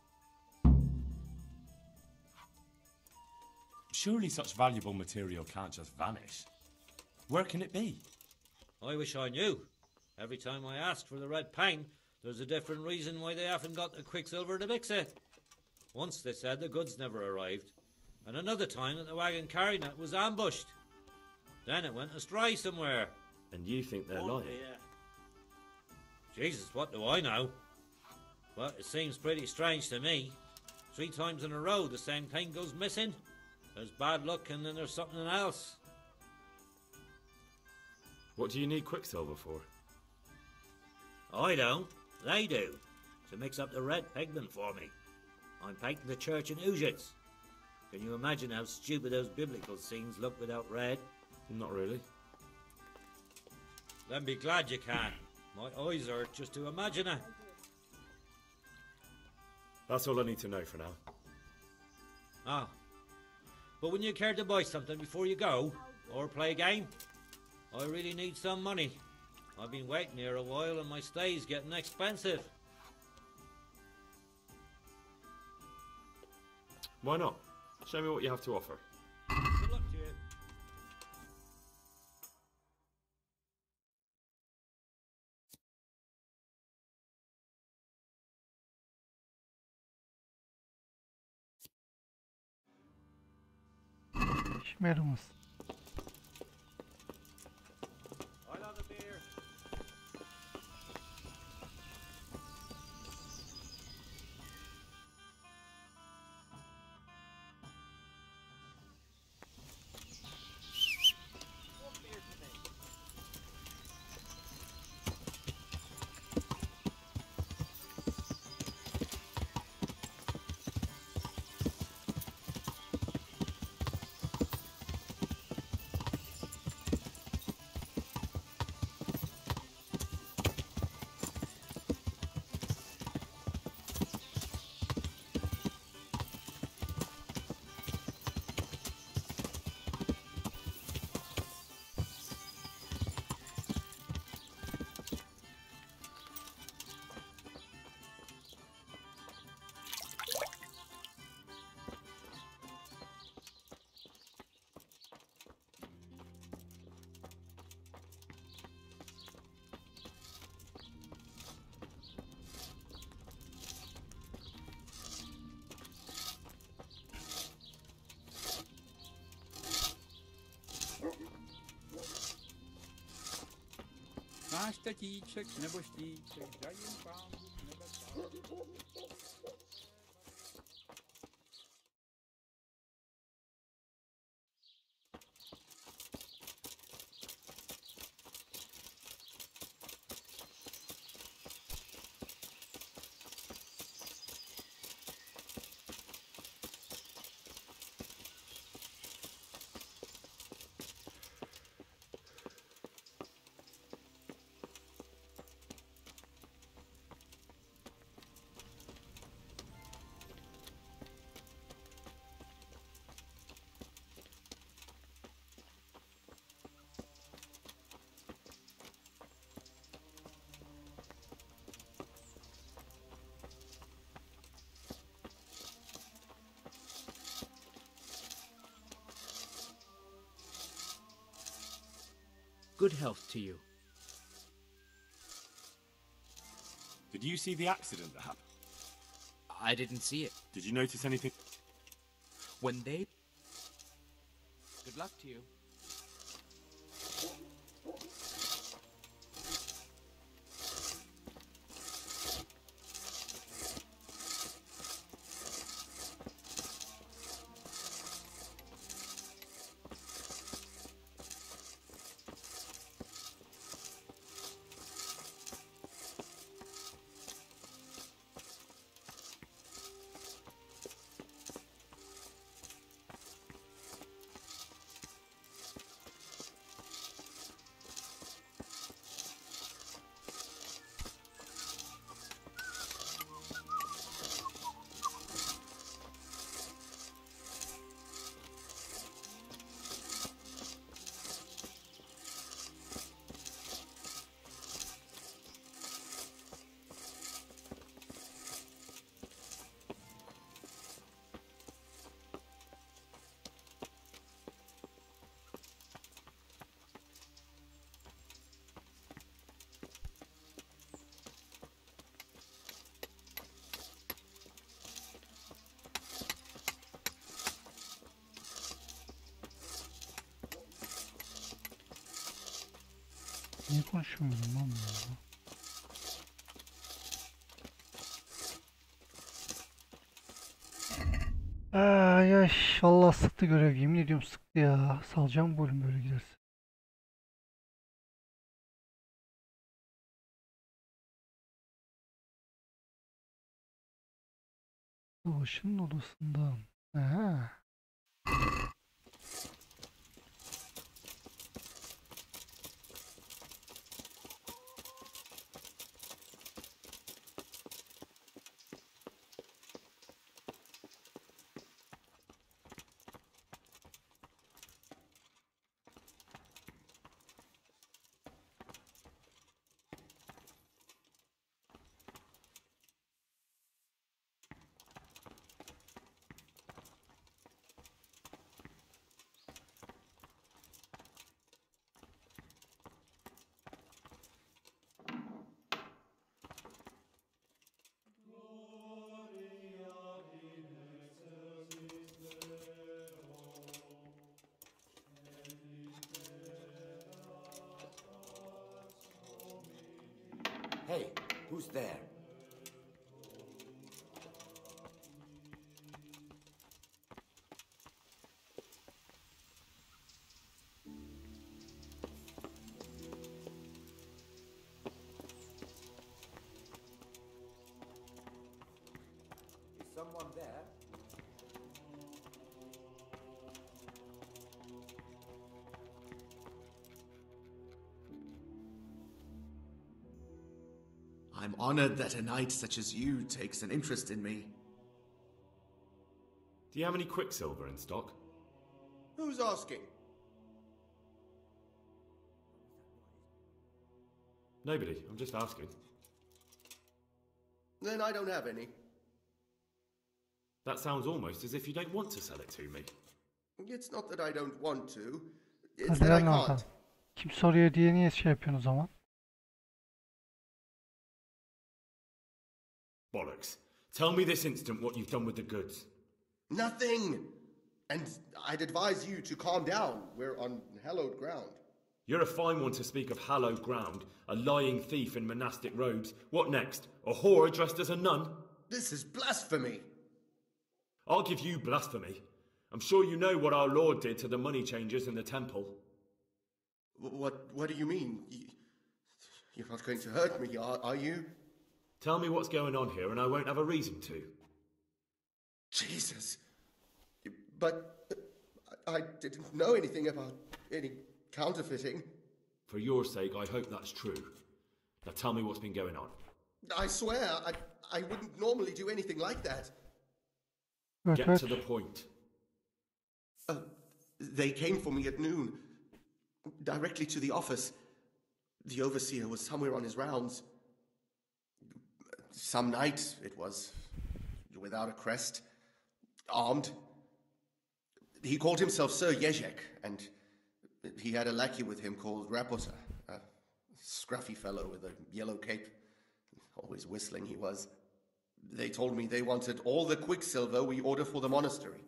Surely such valuable material can't just vanish. Where can it be? I wish I knew. Every time I ask for the red pang, there's a different reason why they haven't got the quicksilver to mix it. Once they said the goods never arrived, and another time that the wagon carrying it was ambushed. Then it went astray somewhere. And you think they're lying? Jesus, what do I know? But it seems pretty strange to me. 3 times in a row the same thing goes missing. There's bad luck and then there's something else. What do you need quicksilver for? I don't. They do. To mix up the red pigment for me. I'm painting the church in Ujits. Can you imagine how stupid those biblical scenes look without red? Not really. Then be glad you can. My eyes hurt just to imagine it. That's all I need to know for now. Ah. But wouldn't you care to buy something before you go? Or play a game? I really need some money. I've been waiting here a while and my stay's getting expensive. Why not? Show me what you have to offer. Good luck to you. Şmerimiz. I'll have a beer. Náš tatíček nebo štíček, daj jim Pán Bůh nebesa. Good health to you. Did you see the accident that happened? I didn't see it. Did you notice anything? When they... Good luck to you. Niye konuşamıyorum lan ya? Ay ay, Allah sıktı görev, yemin ediyorum sıktı ya. Salacağım bu bölüm böyle giderse. Savaşın odasından. Aha. Hey, who's there? Is someone there? I'm honored that a knight such as you takes an interest in me. Do you have any quicksilver in stock? Who's asking? Nobody. I'm just asking. Then I don't have any. That sounds almost as if you don't want to sell it to me. It's not that I don't want to. It's Hadi that I lan can't. Kim soruyor diye niye şey yapıyorsun o zaman? Bollocks. Tell me this instant what you've done with the goods. Nothing. And I'd advise you to calm down. We're on hallowed ground. You're a fine one to speak of hallowed ground, a lying thief in monastic robes. What next? A whore dressed as a nun? This is blasphemy. I'll give you blasphemy. I'm sure you know what our Lord did to the money changers in the temple. What do you mean? You're not going to hurt me, are you? Tell me what's going on here and I won't have a reason to. Jesus. But I didn't know anything about any counterfeiting. For your sake, I hope that's true. Now tell me what's been going on. I swear, I wouldn't normally do anything like that. Get to the point. They came for me at noon, directly to the office. The overseer was somewhere on his rounds. Some night it was, without a crest, armed. He called himself Sir Jezek, and he had a lackey with him called Rapota, a scruffy fellow with a yellow cape. Always whistling he was. They told me they wanted all the quicksilver we order for the monastery.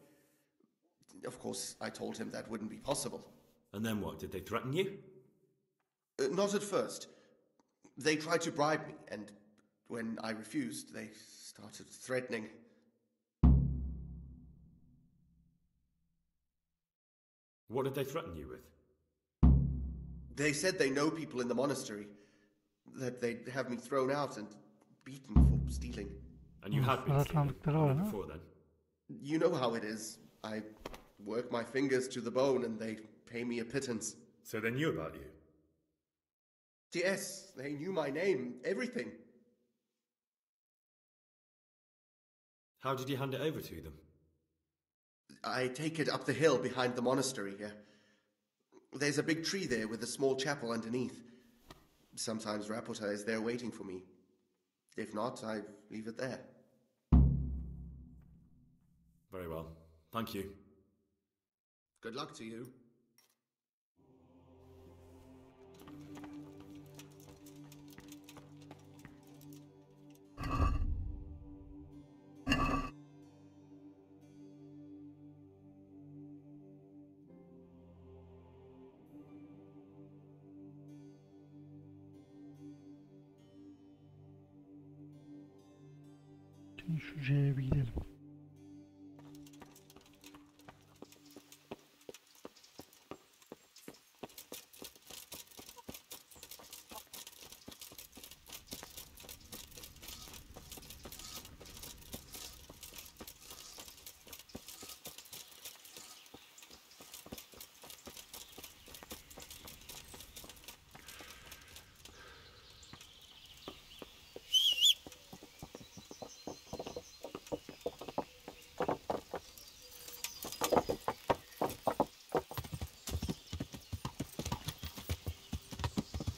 Of course, I told him that wouldn't be possible. And then what? Did they threaten you? Not at first. They tried to bribe me, and when I refused, they started threatening. What did they threaten you with? They said they know people in the monastery, that they'd have me thrown out and beaten for stealing. And you had been stealing before then? You know how it is. I work my fingers to the bone and they pay me a pittance. So they knew about you? Yes, they knew my name, everything. How did you hand it over to them? I take it up the hill behind the monastery here. There's a big tree there with a small chapel underneath. Sometimes Rapota is there waiting for me. If not, I leave it there. Very well. Thank you. Good luck to you. Şimdi şu C'ye bir gidelim.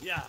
Yeah.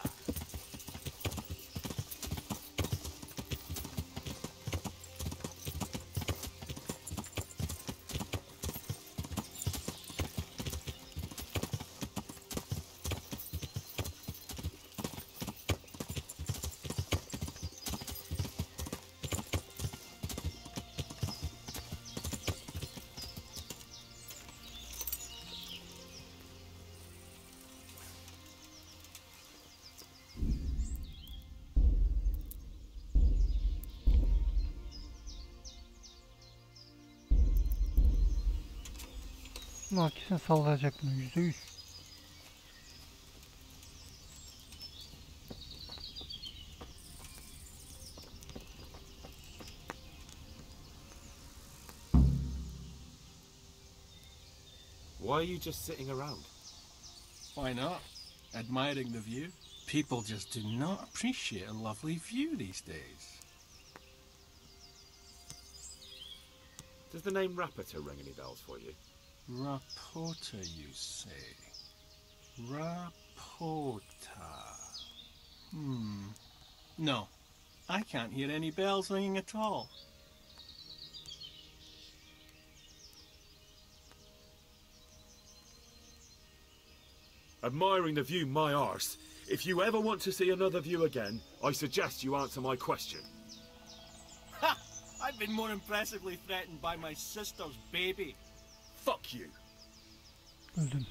Bunlar kesin sallayacak bunu %100. Why are you just sitting around? Why not? Admiring the view? People just do not appreciate a lovely view these days. Does the name Rapiter ring any bells for you? Rapota, you say? Rapota. No, I can't hear any bells ringing at all. Admiring the view, my arse. If you ever want to see another view again, I suggest you answer my question. Ha! I've been more impressively threatened by my sister's baby. Fuck you. Öldüm.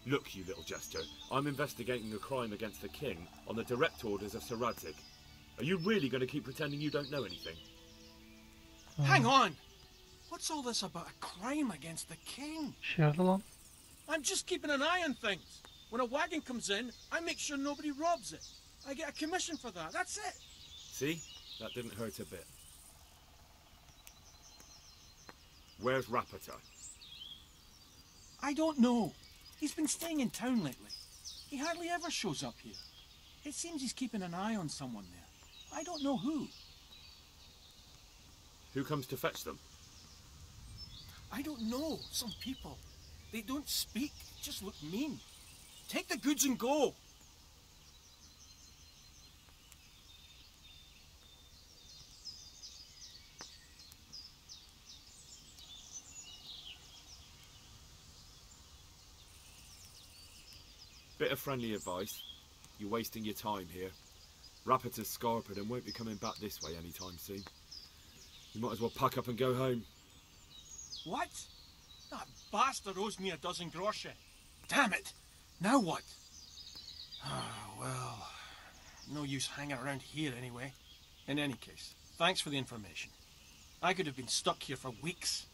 Look, you little jester, I'm investigating a crime against the king on the direct orders of Sir Radzig. Are you really going to keep pretending you don't know anything? Hang on! What's all this about a crime against the king? İşe yaradı lan. I'm just keeping an eye on things. When a wagon comes in, I make sure nobody robs it. I get a commission for that, that's it. See? That didn't hurt a bit. Where's Rapiter? I don't know. He's been staying in town lately. He hardly ever shows up here. It seems he's keeping an eye on someone there. I don't know who. Who comes to fetch them? I don't know. Some people. They don't speak, just look mean. Take the goods and go. Bit of friendly advice. You're wasting your time here. Rapiter's scarpered and won't be coming back this way anytime soon. You might as well pack up and go home. What? That bastard owes me a dozen groschen. Damn it! Now what? Ah, well, no use hanging around here anyway. In any case, thanks for the information. I could have been stuck here for weeks.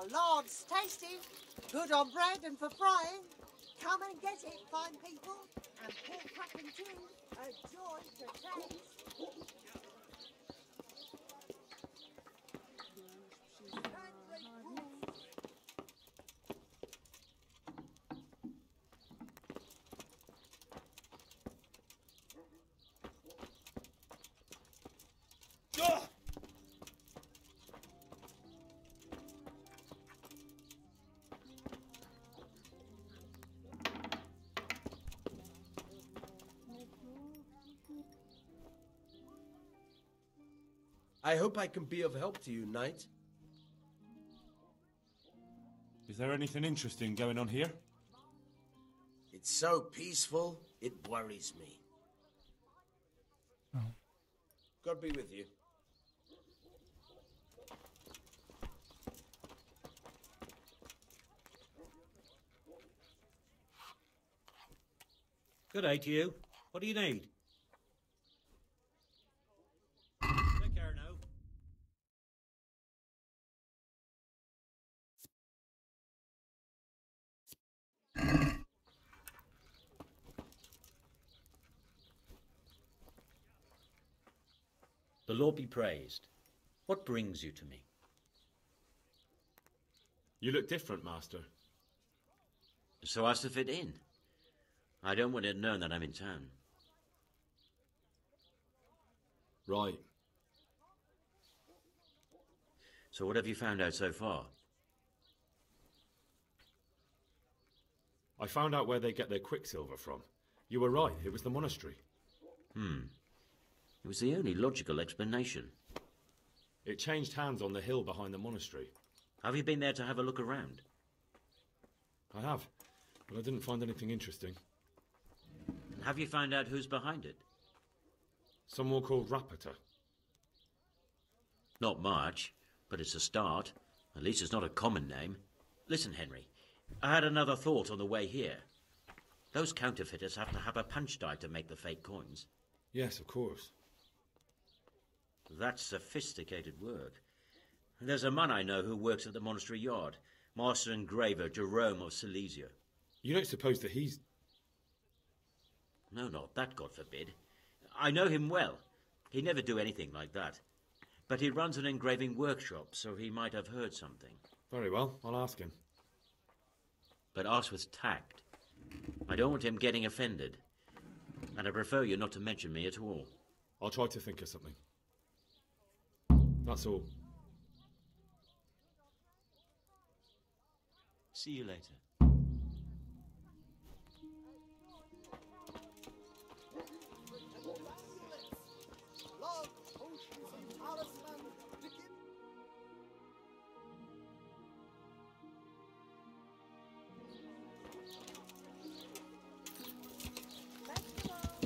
Oh, Lord's tasty. Good on bread and for frying. Come and get it, fine people. And pork cracken too. A joy to taste. I hope I can be of help to you, Knight. Is there anything interesting going on here? It's so peaceful, it worries me. Oh. God be with you. Good day to you. What do you need? Take care now. The Lord be praised. What brings you to me? You look different, Master. So as to fit in. I don't want it known that I'm in town. Right. So what have you found out so far? I found out where they get their quicksilver from. You were right, it was the monastery. It was the only logical explanation. It changed hands on the hill behind the monastery. Have you been there to have a look around? I have, but I didn't find anything interesting. And have you found out who's behind it? Someone called Rapita. Not much, but it's a start. At least it's not a common name. Listen, Henry, I had another thought on the way here. Those counterfeiters have to have a punch die to make the fake coins. Yes, of course. That's sophisticated work. There's a man I know who works at the monastery yard, Master Engraver Jerome of Silesia. You don't suppose that he's... No, not that, God forbid. I know him well. He'd never do anything like that. But he runs an engraving workshop, so he might have heard something. Very well, I'll ask him. But ask with tact. I don't want him getting offended. And I prefer you not to mention me at all. I'll try to think of something. That's all. See you later. Love, potions, and talisman to give. Vegetables.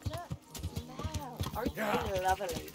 Look, smell. Aren't they lovely?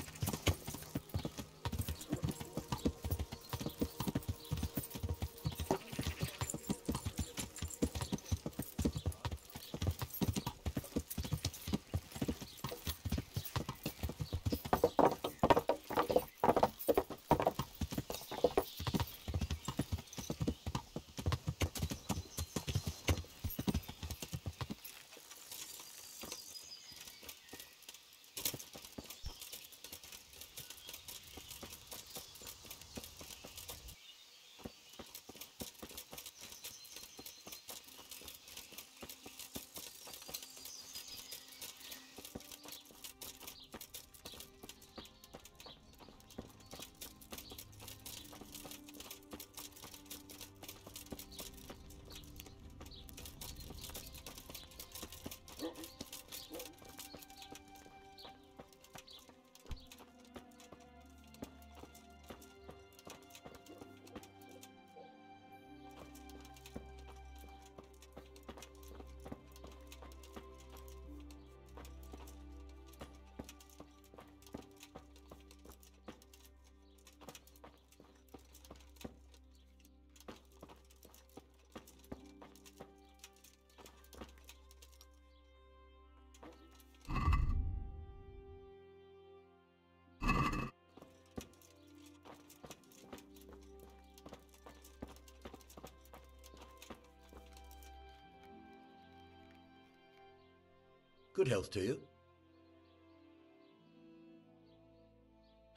Good health to you.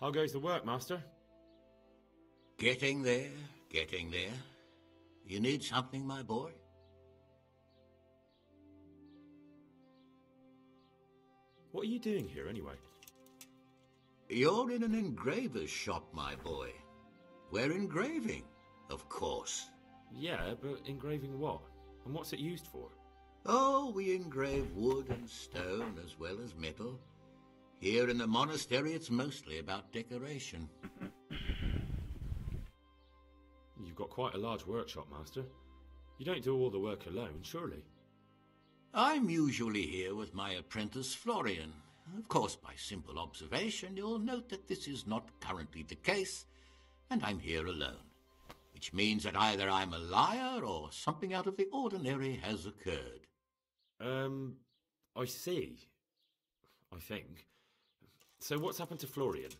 How goes the work, Master? Getting there, getting there. You need something, my boy? What are you doing here, anyway? You're in an engraver's shop, my boy. We're engraving, of course. Yeah, but engraving what? And what's it used for? Oh, we engrave wood and stone as well as metal. Here in the monastery, it's mostly about decoration. You've got quite a large workshop, Master. You don't do all the work alone, surely? I'm usually here with my apprentice, Florian. Of course, by simple observation, you'll note that this is not currently the case, and I'm here alone. Which means that either I'm a liar or something out of the ordinary has occurred. I see. I think. So what's happened to Florian?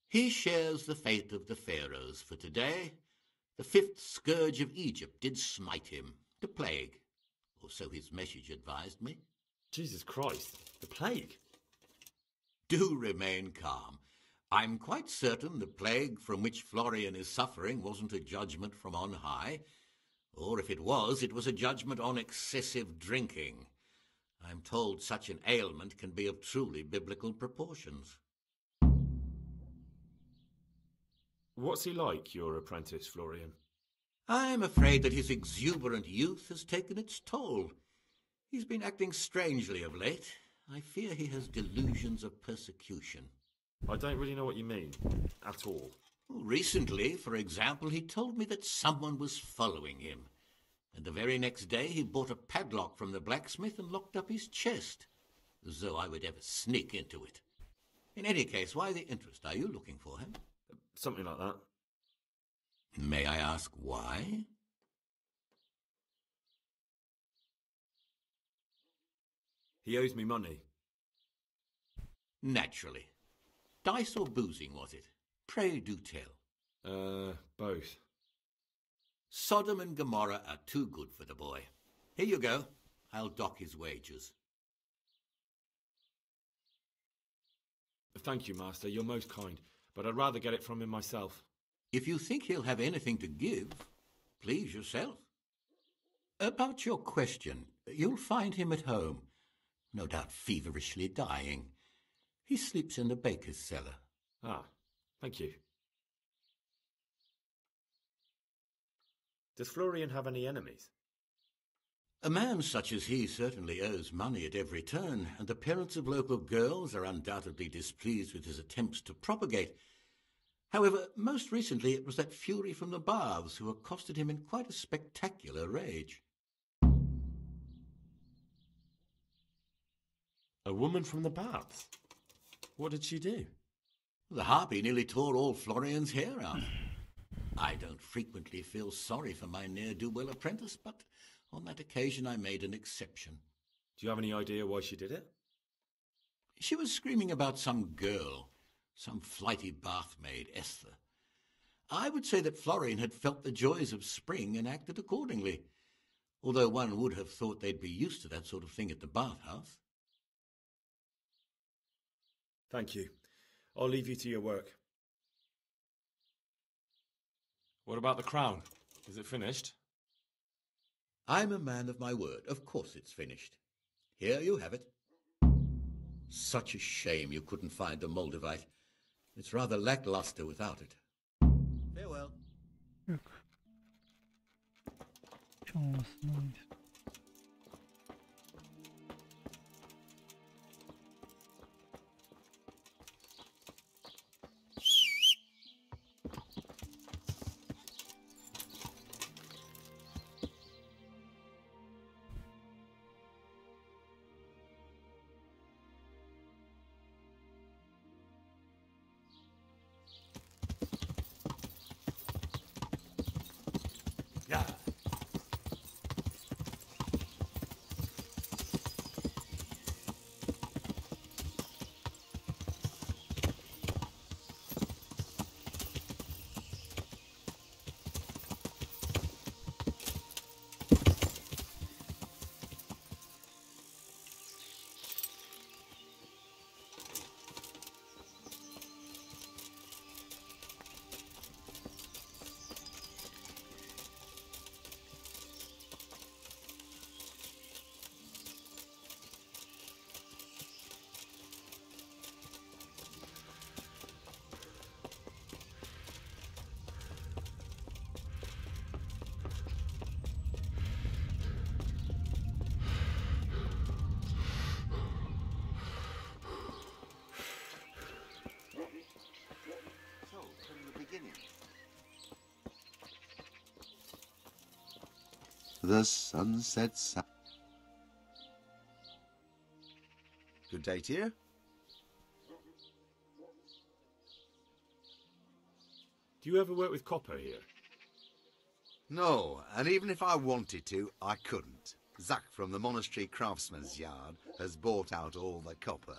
He shares the fate of the pharaohs for today. The fifth scourge of Egypt did smite him, the plague. Or so his message advised me. Jesus Christ, the plague? Do remain calm. I'm quite certain the plague from which Florian is suffering wasn't a judgment from on high. Or if it was a judgment on excessive drinking. I'm told such an ailment can be of truly biblical proportions. What's he like, your apprentice, Florian? I'm afraid that his exuberant youth has taken its toll. He's been acting strangely of late. I fear he has delusions of persecution. I don't really know what you mean, at all. Recently, for example, he told me that someone was following him. And the very next day he bought a padlock from the blacksmith and locked up his chest, as though I would ever sneak into it. In any case, why the interest? Are you looking for him? Something like that. May I ask why? He owes me money. Naturally. Dice or boozing, was it? Pray do tell. Both. Sodom and Gomorrah are too good for the boy. Here you go. I'll dock his wages. Thank you, Master. You're most kind. But I'd rather get it from him myself. If you think he'll have anything to give, please yourself. About your question, you'll find him at home. No doubt feverishly dying. He sleeps in the baker's cellar. Ah, thank you. Does Florian have any enemies? A man such as he certainly owes money at every turn, and the parents of local girls are undoubtedly displeased with his attempts to propagate. However, most recently it was that fury from the baths who accosted him in quite a spectacular rage. A woman from the baths? What did she do? The harpy nearly tore all Florian's hair out. I don't frequently feel sorry for my ne'er-do-well apprentice, but on that occasion I made an exception. Do you have any idea why she did it? She was screaming about some girl, some flighty bath-maid, Esther. I would say that Florian had felt the joys of spring and acted accordingly, although one would have thought they'd be used to that sort of thing at the bathhouse. Thank you. I'll leave you to your work. What about the crown? Is it finished? I'm a man of my word. Of course it's finished. Here you have it. Such a shame you couldn't find the Moldavite. It's rather lackluster without it. Farewell. Yok. Hiç olmasın oyun. The sunset sound. Good day to you. Do you ever work with copper here? No, and even if I wanted to, I couldn't. Zach from the monastery craftsman's yard has bought out all the copper.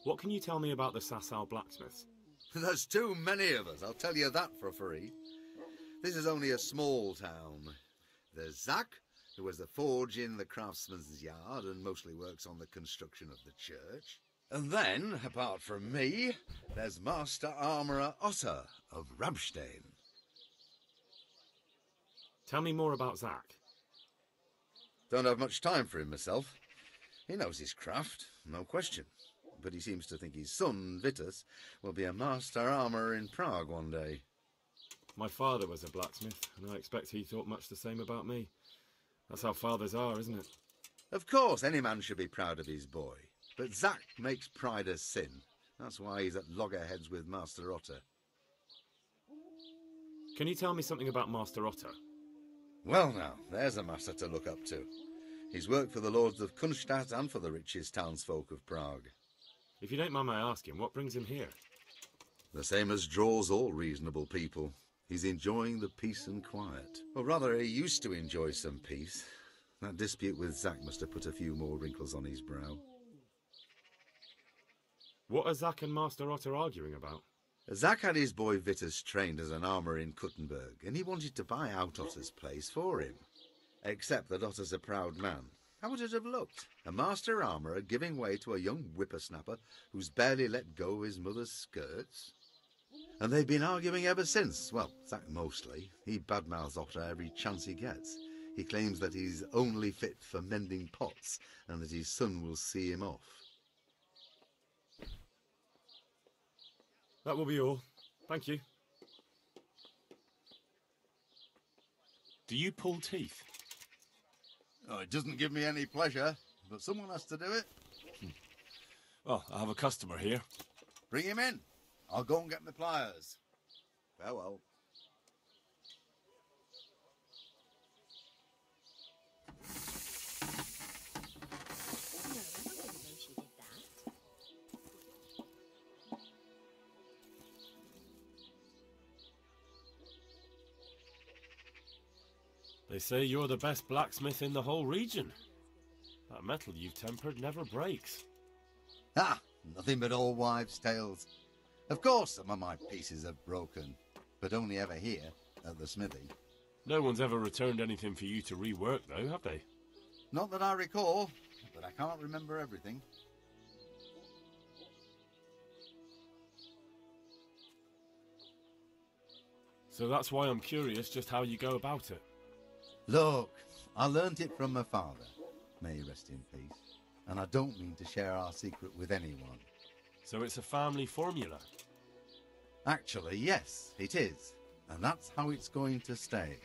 What can you tell me about the Sasau blacksmiths? There's too many of us, I'll tell you that for free. This is only a small town. There's Zach, who has the forge in the craftsman's yard and mostly works on the construction of the church. And then, apart from me, there's Master Armourer Otter of Rabstein. Tell me more about Zach. Don't have much time for him myself. He knows his craft, no question. But he seems to think his son, Vitus, will be a master armourer in Prague one day. My father was a blacksmith, and I expect he thought much the same about me. That's how fathers are, isn't it? Of course, any man should be proud of his boy. But Zach makes pride a sin. That's why he's at loggerheads with Master Otter. Can you tell me something about Master Otter? Well now, there's a master to look up to. He's worked for the lords of Kunstadt and for the richest townsfolk of Prague. If you don't mind my asking, what brings him here? The same as draws all reasonable people. He's enjoying the peace and quiet. Or rather, he used to enjoy some peace. That dispute with Zach must have put a few more wrinkles on his brow. What are Zach and Master Otter arguing about? Zach had his boy Vitus trained as an armourer in Kuttenberg, and he wanted to buy out Otter's place for him. Except that Otter's a proud man. How would it have looked? A master armourer giving way to a young whippersnapper who's barely let go of his mother's skirts? And they've been arguing ever since. Well, Zach mostly. He badmouths Otter every chance he gets. He claims that he's only fit for mending pots, and that his son will see him off. That will be all. Thank you. Do you pull teeth? Oh, it doesn't give me any pleasure, but someone has to do it. Well, I have a customer here. Bring him in. I'll go and get my pliers. Farewell. They say you're the best blacksmith in the whole region. That metal you've tempered never breaks. Ah, nothing but old wives' tales. Of course some of my pieces have broken, but only ever here, at the smithy. No one's ever returned anything for you to rework, though, have they? Not that I recall, but I can't remember everything. So that's why I'm curious just how you go about it. Look, I learnt it from my father, may he rest in peace, and I don't mean to share our secret with anyone. So it's a family formula? Actually, yes, it is, and that's how it's going to stay.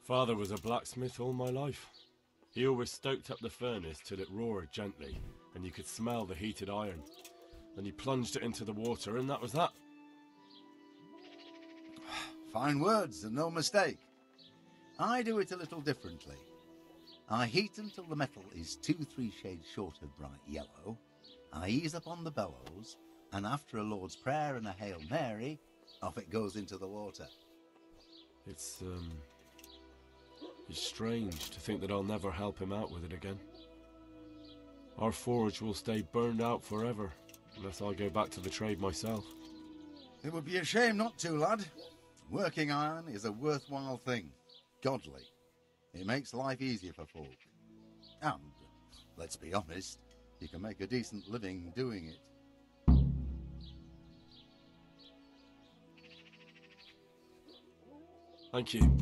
Father was a blacksmith all my life. He always stoked up the furnace till it roared gently, and you could smell the heated iron. Then he plunged it into the water, and that was that. Fine words, and no mistake. I do it a little differently. I heat until the metal is 2-3 shades short of bright yellow. I ease up on the bellows, and after a Lord's Prayer and a Hail Mary, off it goes into the water. It's strange to think that I'll never help him out with it again. Our forge will stay burned out forever, unless I go back to the trade myself. It would be a shame not to, lad. Working iron is a worthwhile thing. Godly. It makes life easier for folk. And, let's be honest, you can make a decent living doing it. Thank you.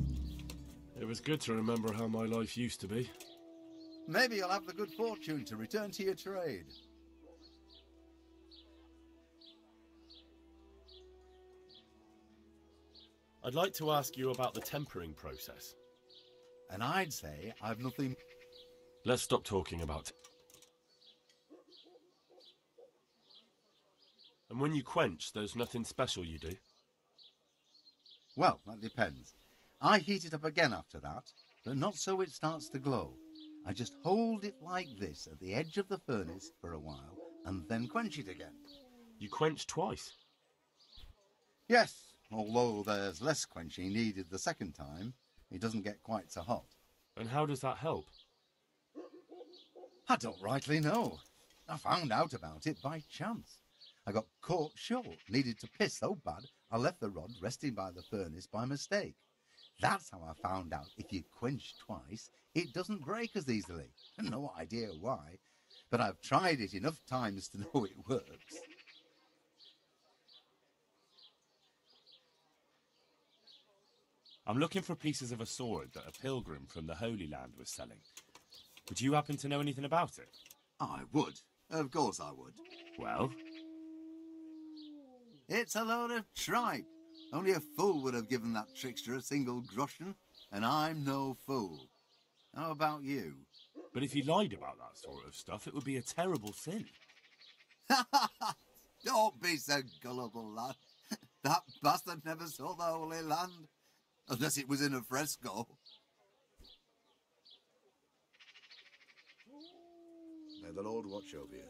It was good to remember how my life used to be. Maybe you'll have the good fortune to return to your trade. I'd like to ask you about the tempering process. And I'd say I've nothing... Let's stop talking about it. And when you quench, there's nothing special you do? Well, that depends. I heat it up again after that, but not so it starts to glow. I just hold it like this at the edge of the furnace for a while and then quench it again. You quench twice? Yes, although there's less quenching needed the second time. It doesn't get quite so hot. And how does that help? I don't rightly know. I found out about it by chance. I got caught short, needed to piss so bad I left the rod resting by the furnace by mistake. That's how I found out if you quench twice, it doesn't break as easily. No idea why, but I've tried it enough times to know it works. I'm looking for pieces of a sword that a pilgrim from the Holy Land was selling. Would you happen to know anything about it? I would. Of course I would. Well? It's a load of tripe. Only a fool would have given that trickster a single groschen, and I'm no fool. How about you? But if you lied about that sort of stuff, it would be a terrible sin. Don't be so gullible, lad. That bastard never saw the Holy Land, unless it was in a fresco. May the Lord watch over you.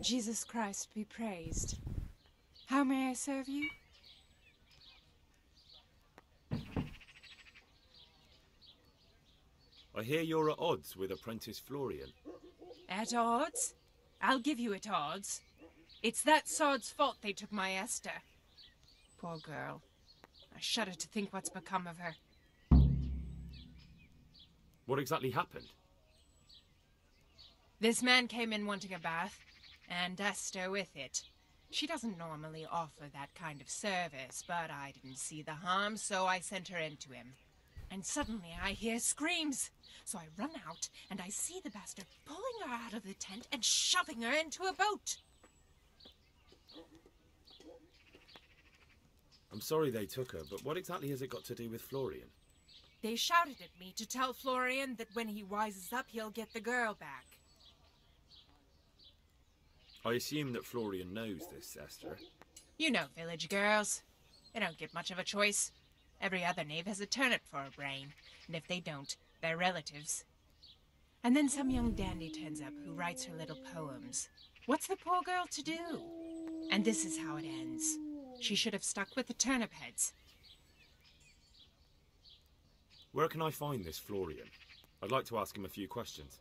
Jesus Christ be praised. How may I serve you? I hear you're at odds with Apprentice Florian. At odds? I'll give you at odds. It's that sod's fault they took my Esther. Poor girl. I shudder to think what's become of her. What exactly happened? This man came in wanting a bath, and Esther with it. She doesn't normally offer that kind of service, but I didn't see the harm, so I sent her in to him. And suddenly I hear screams. So I run out, and I see the bastard pulling her out of the tent and shoving her into a boat. I'm sorry they took her, but what exactly has it got to do with Florian? They shouted at me to tell Florian that when he wises up, he'll get the girl back. I assume that Florian knows this, Esther. You know village girls. They don't get much of a choice. Every other knave has a turnip for a brain, and if they don't, they're relatives. And then some young dandy turns up who writes her little poems. What's the poor girl to do? And this is how it ends. She should have stuck with the turnip heads. Where can I find this Florian? I'd like to ask him a few questions.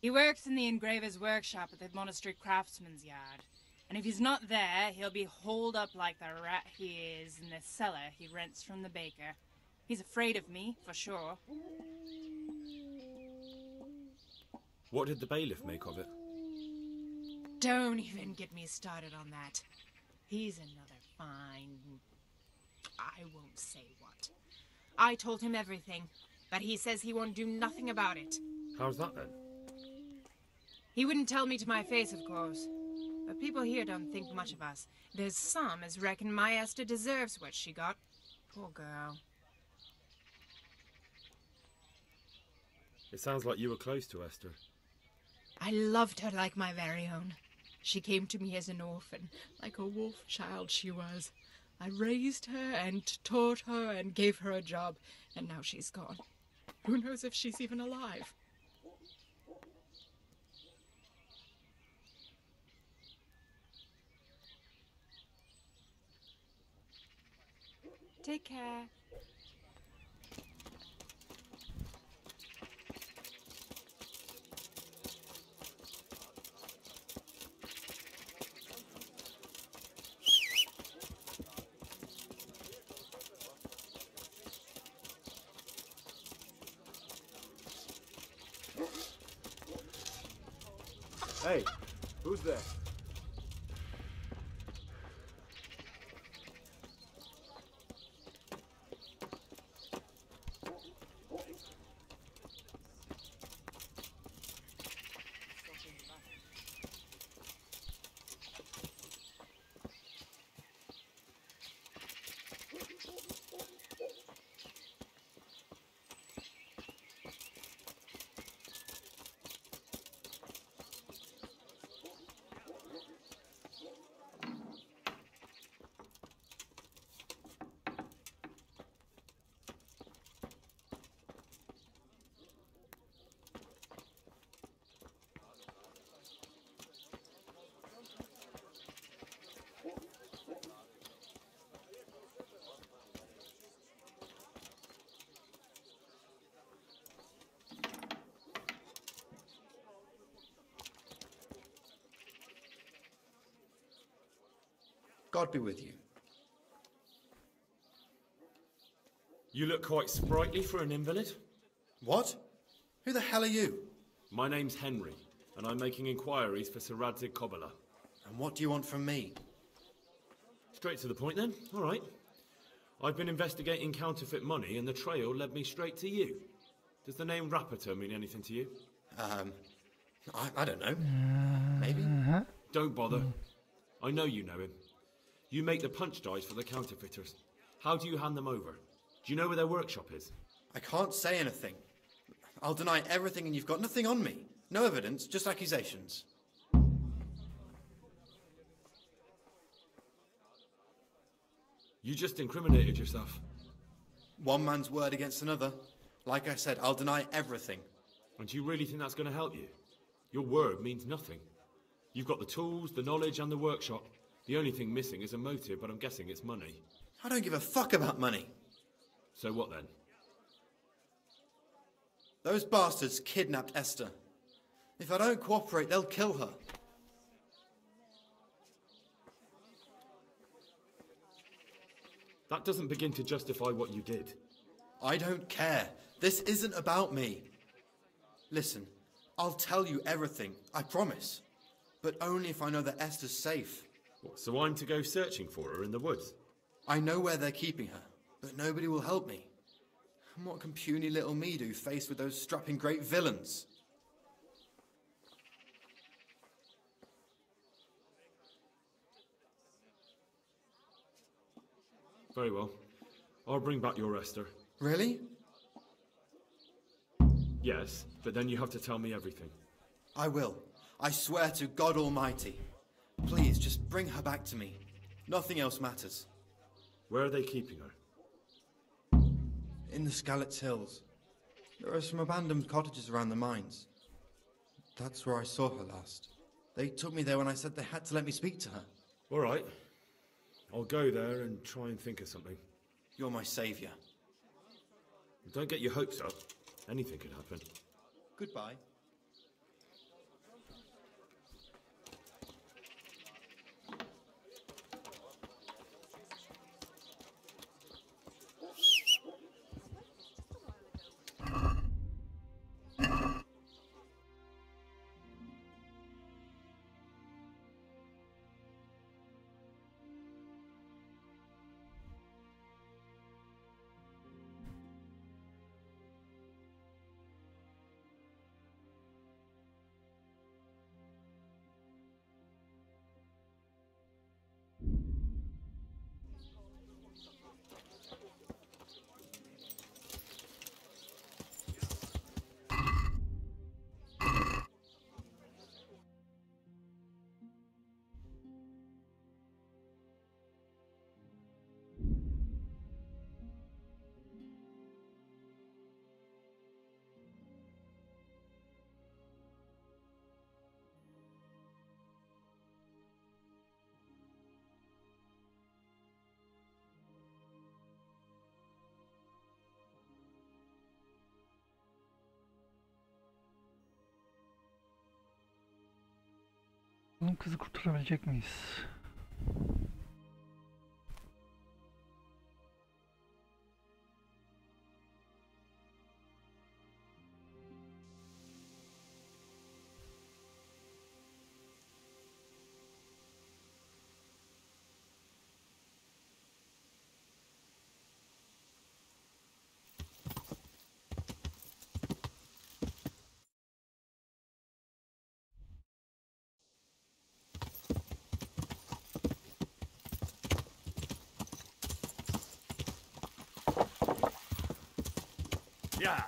He works in the engraver's workshop at the monastery craftsman's yard. And if he's not there, he'll be holed up like the rat he is in the cellar he rents from the baker. He's afraid of me, for sure. What did the bailiff make of it? Don't even get me started on that. He's another fine... I won't say what. I told him everything, but he says he won't do nothing about it. How's that then? He wouldn't tell me to my face, of course. But people here don't think much of us. There's some as reckon my Esther deserves what she got. Poor girl. It sounds like you were close to Esther. I loved her like my very own. She came to me as an orphan, like a wolf child she was. I raised her and taught her and gave her a job, and now she's gone. Who knows if she's even alive? Take care. Hey, who's there? God be with you. You look quite sprightly for an invalid. What? Who the hell are you? My name's Henry, and I'm making inquiries for Sir Radzig Kobyla. And what do you want from me? Straight to the point then. All right. I've been investigating counterfeit money, and the trail led me straight to you. Does the name Rapiter mean anything to you? I don't know. Maybe? Don't bother. I know you know him. You make the punch dice for the counterfeiters. How do you hand them over? Do you know where their workshop is? I can't say anything. I'll deny everything and you've got nothing on me. No evidence, just accusations. You just incriminated yourself. One man's word against another. Like I said, I'll deny everything. And do you really think that's going to help you? Your word means nothing. You've got the tools, the knowledge and the workshop. The only thing missing is a motive, but I'm guessing it's money. I don't give a fuck about money. So what then? Those bastards kidnapped Esther. If I don't cooperate, they'll kill her. That doesn't begin to justify what you did. I don't care. This isn't about me. Listen, I'll tell you everything, I promise. But only if I know that Esther's safe. What, so I'm to go searching for her in the woods? I know where they're keeping her, but nobody will help me. And what can puny little me do faced with those strapping great villains? Very well. I'll bring back your Esther. Really? Yes, but then you have to tell me everything. I will. I swear to God Almighty. Please, just bring her back to me. Nothing else matters. Where are they keeping her? In the Skalitz Hills. There are some abandoned cottages around the mines. That's where I saw her last. They took me there when I said they had to let me speak to her. All right. I'll go there and try and think of something. You're my saviour. Don't get your hopes up. Anything could happen. Goodbye. Bakalım kızı kurtarabilecek miyiz? Yeah.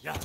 Yeah.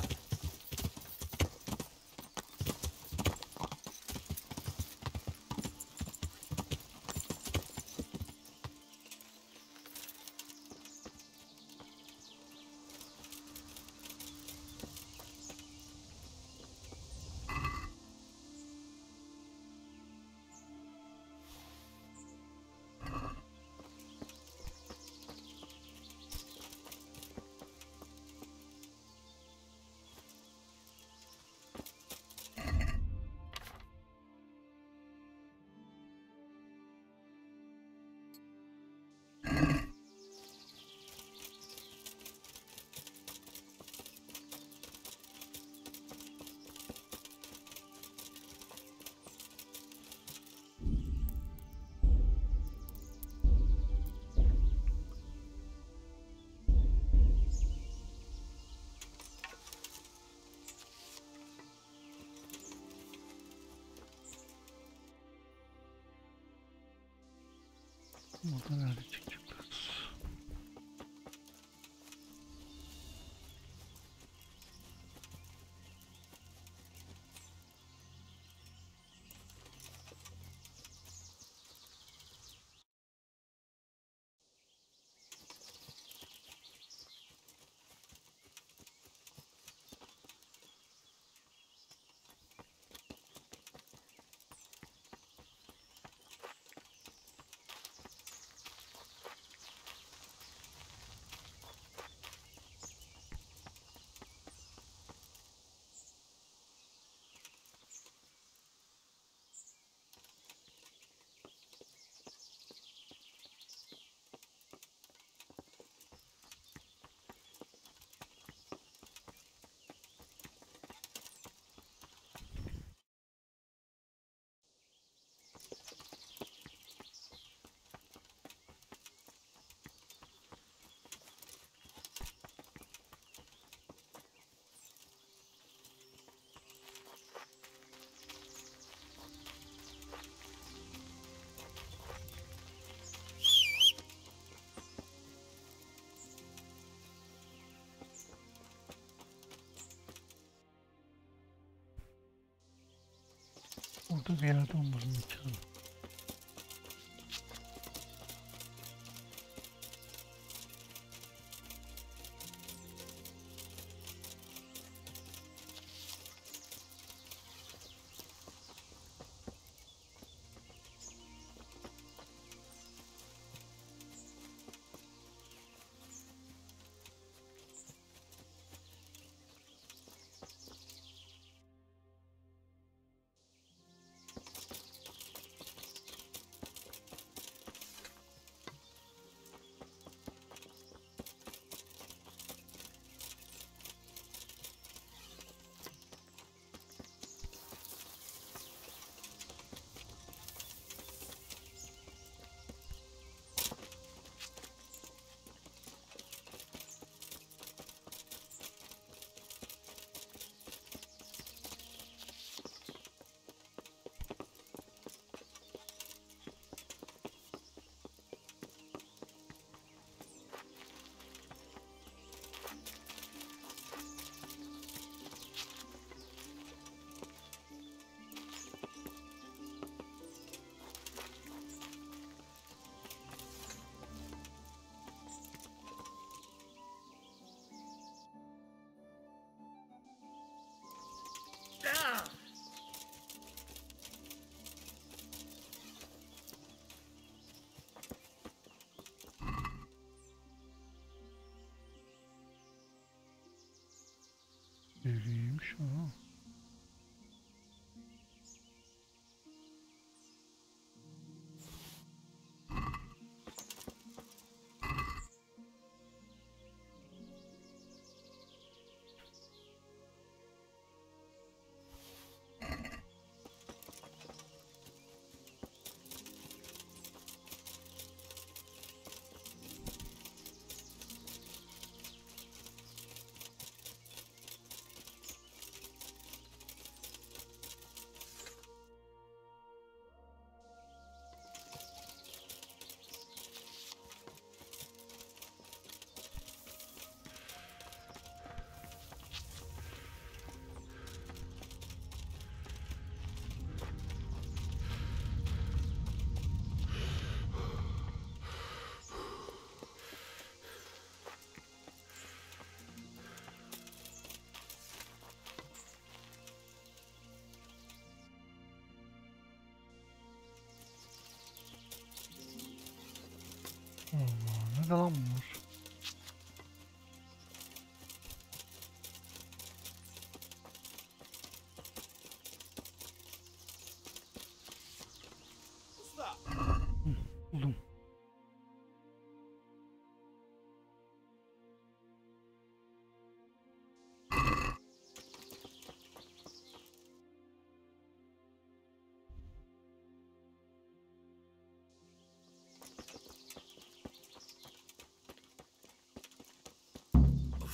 Burada nerede çıkacaklar? Burada bir yerde olmalı mekanı. İyiymiş ha. Allah, ne lan bunlar? Buldum.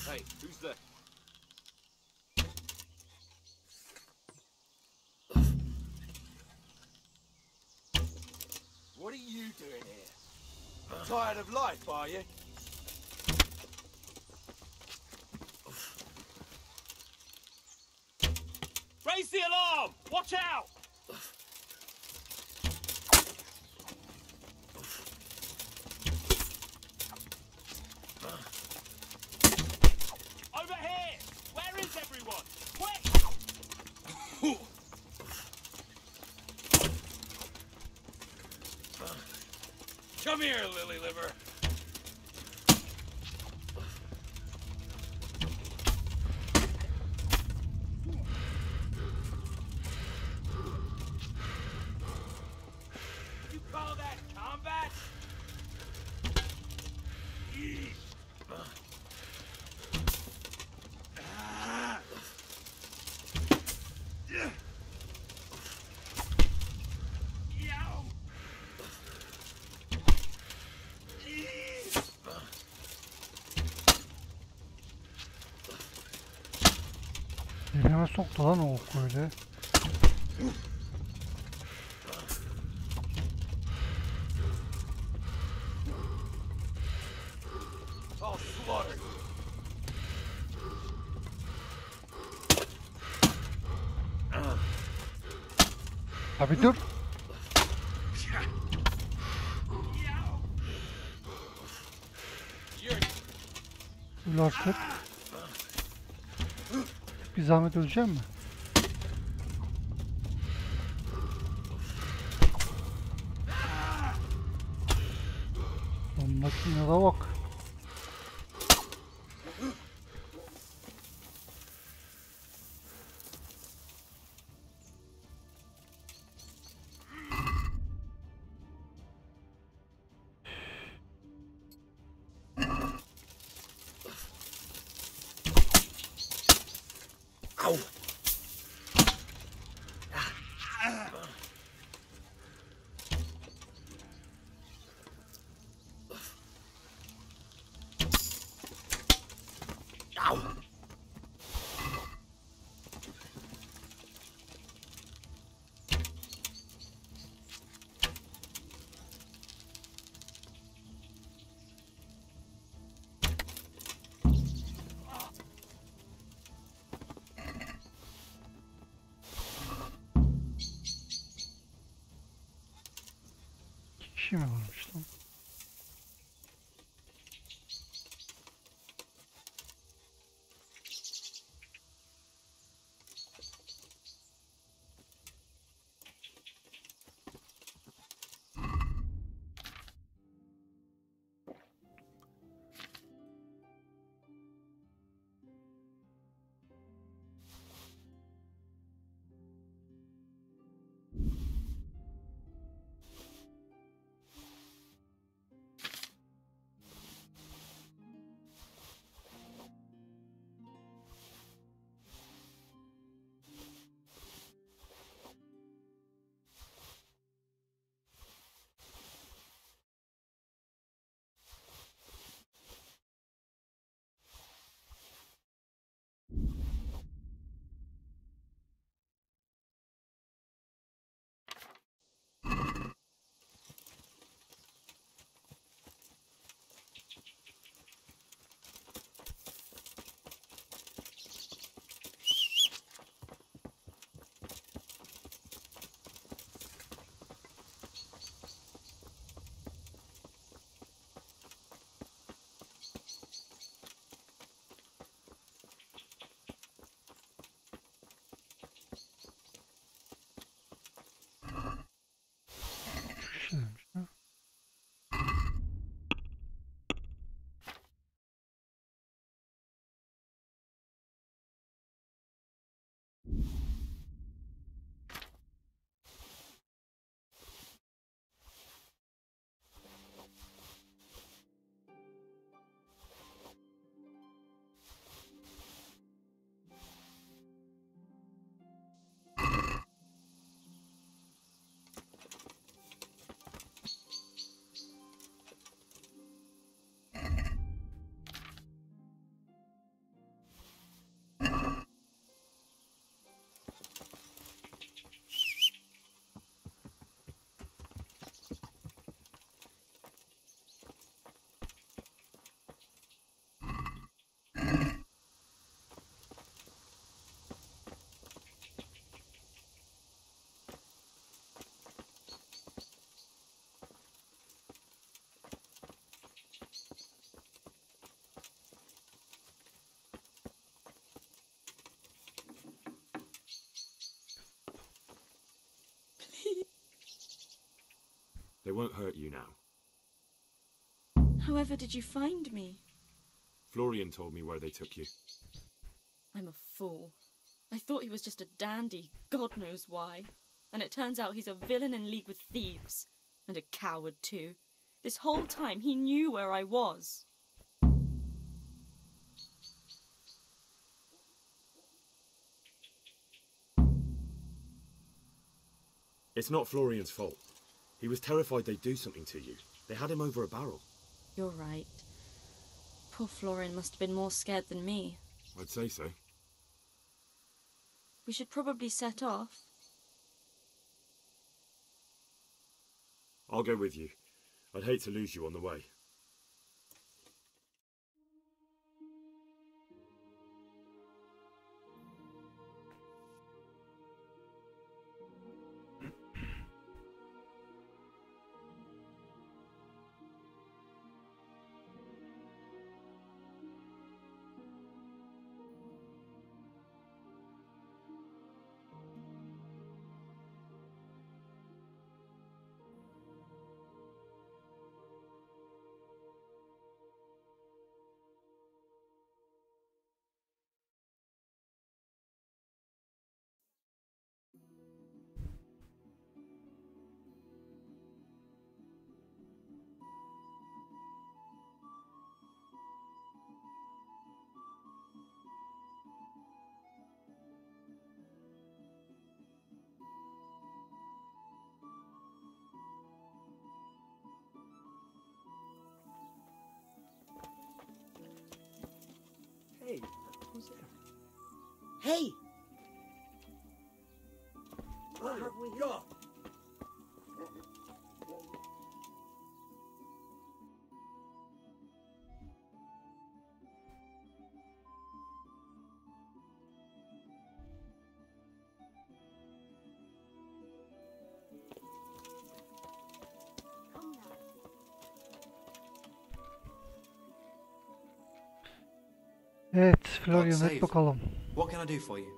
Hey, who's there? What are you doing here? Tired of life, are you? Raise the alarm! Watch out! Over here! Where is everyone? Quick! Come here, lily liver. You call that combat? Elime soktu lan o ok öyle. I'll slaughter you. Abi dur. Öl artık. Bir zahmet öleceğim mi? Ondaki inada bak. Au! Kişi mi varmış lan? it won't hurt you now. However did you find me? Florian told me where they took you. I'm a fool. I thought he was just a dandy, God knows why. And it turns out he's a villain in league with thieves. And a coward too. This whole time he knew where I was. It's not Florian's fault. He was terrified they'd do something to you. They had him over a barrel. You're right. Poor Florian must have been more scared than me. I'd say so. We should probably set off. I'll go with you. I'd hate to lose you on the way. Hey, who's there? Hey! What have we got? Evet, Florian, Not et saved. bakalım. What can I do for you?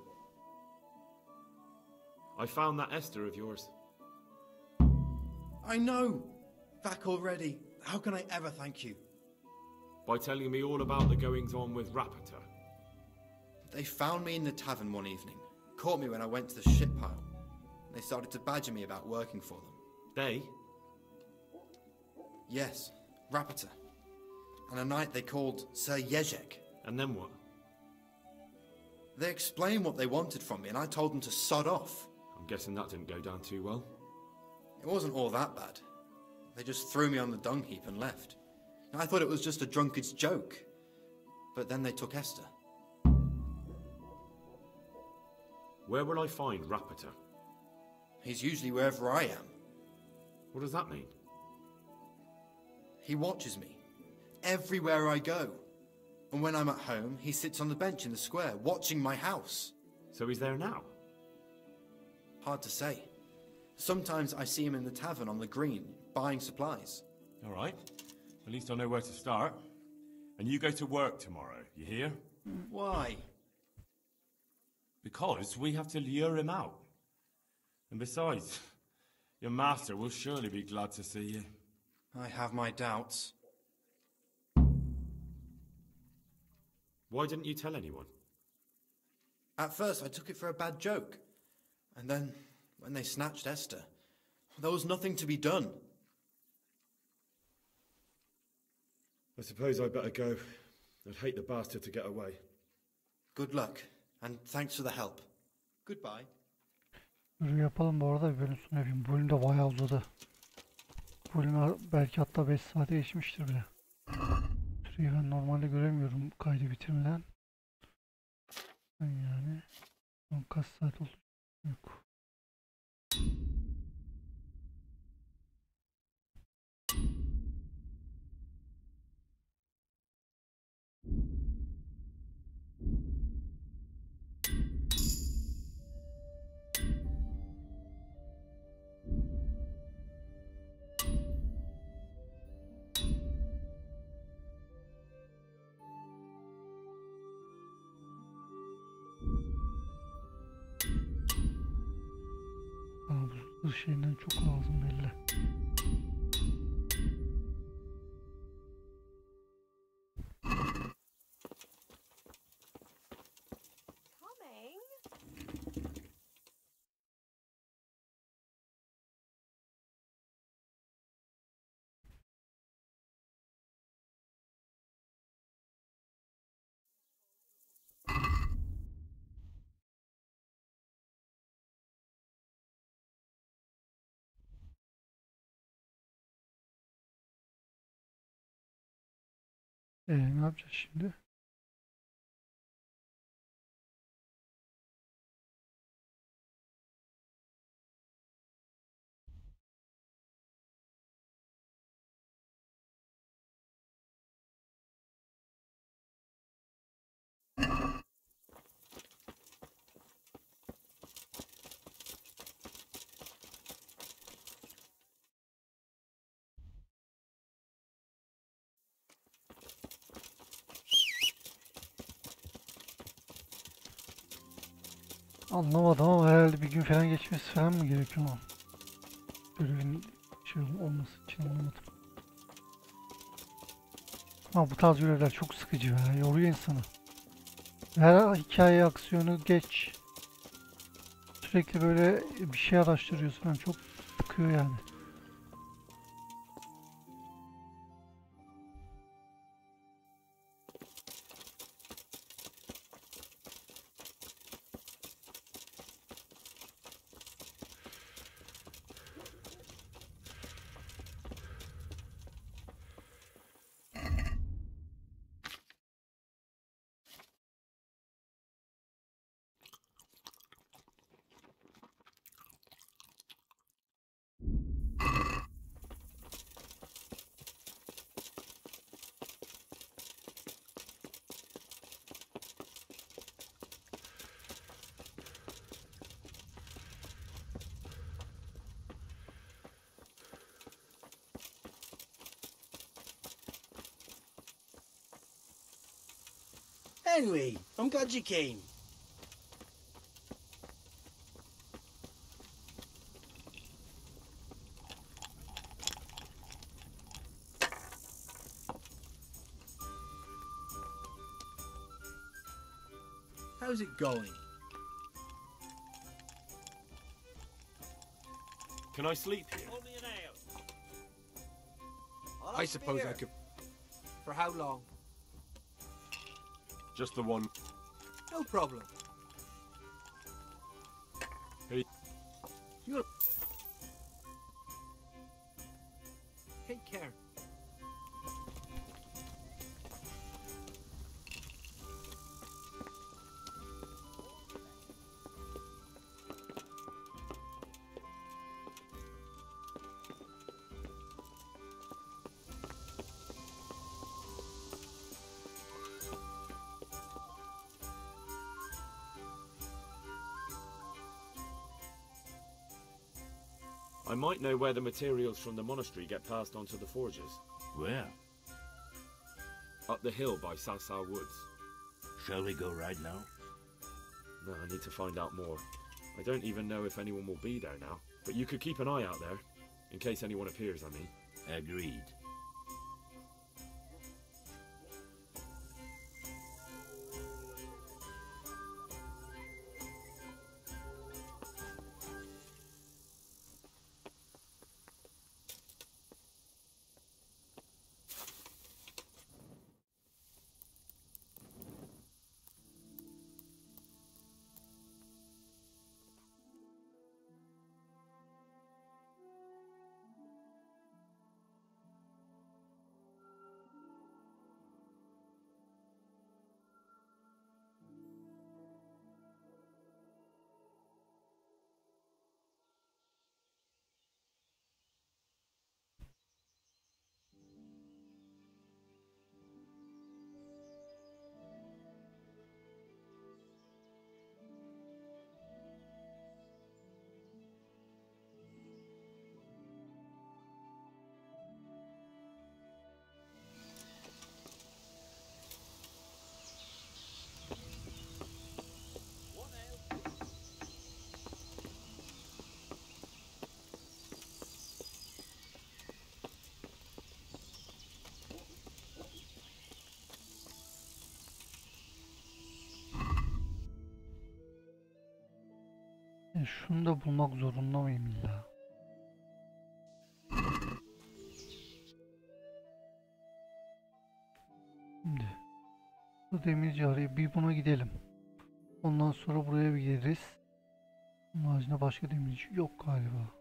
I found that Esther of yours. I know! Back already. How can I ever thank you? By telling me all about the goings-on with Rapita. They found me in the tavern one evening, caught me when I went to the ship pile. They started to badger me about working for them. They? Yes, Rapita. And a knight they called Sir Jezek. And then what? They explained what they wanted from me, and I told them to sod off. I'm guessing that didn't go down too well. It wasn't all that bad. They just threw me on the dung heap and left. I thought it was just a drunkard's joke. But then they took Esther. Where will I find Rapita? He's usually wherever I am. What does that mean? He watches me. Everywhere I go. And when I'm at home, he sits on the bench in the square, watching my house. So he's there now? Hard to say. Sometimes I see him in the tavern on the green, buying supplies. All right. At least I know where to start. And you go to work tomorrow, you hear? Why? Because we have to lure him out. And besides, your master will surely be glad to see you. I have my doubts. Why didn't you tell anyone? At first I took it for a bad joke. And then, when they snatched Esther, there was nothing to be done. I suppose I'd better go. I'd hate the bastard to get away. Good luck, and thanks for the help. Goodbye. Yürü yapalım bu arada, bir bölüm sonu yapayım. Bu bölüm de bayağı uzadı. Bu bölüm belki hatta 5 saate geçmiştir bile. Süreyi ben normalde göremiyorum kaydı bitirmeden. Yani kaç saat oldu? Yok. Bana bu şeyinden çok lazım belli. Ne yapacağız şimdi? Anlamadım ama herhalde bir gün falan geçmesi falan mı gerekiyor ama görevin şey olması için anlamadım. Ama bu tarz görevler çok sıkıcı ya, yoruyor insanı. Her hikaye aksiyonu geç. Sürekli böyle bir şey araştırıyorsun falan, çok sıkıyor yani. Henry, I'm glad you came. How's it going? Can I sleep here? I suppose I could. For how long? Just the one. No problem. Hey. You'll... Take care. I might know where the materials from the monastery get passed on to the forges. Where? Up the hill by Sasa Woods. Shall we go right now? No, I need to find out more. I don't even know if anyone will be there now, but you could keep an eye out there, in case anyone appears, I mean. Agreed. Şunu da bulmak zorunda mıyım illa? Şimdi bu demirci arayıp bir buna gidelim. Ondan sonra buraya bir geliriz. Bunun haricinde başka demirci yok galiba.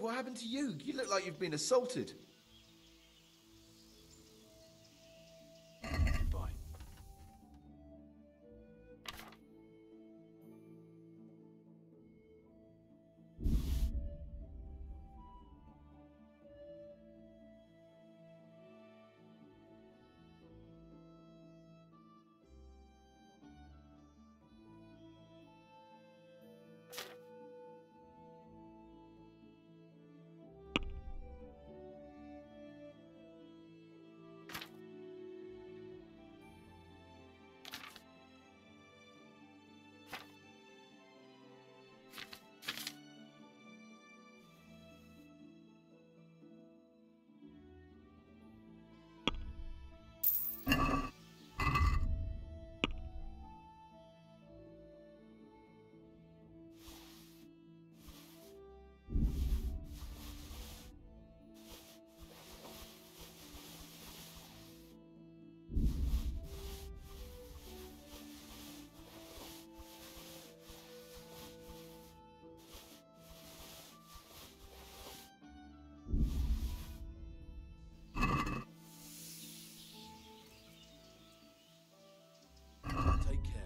Job, what happened to you? You look like you've been assaulted. Bye. Take care.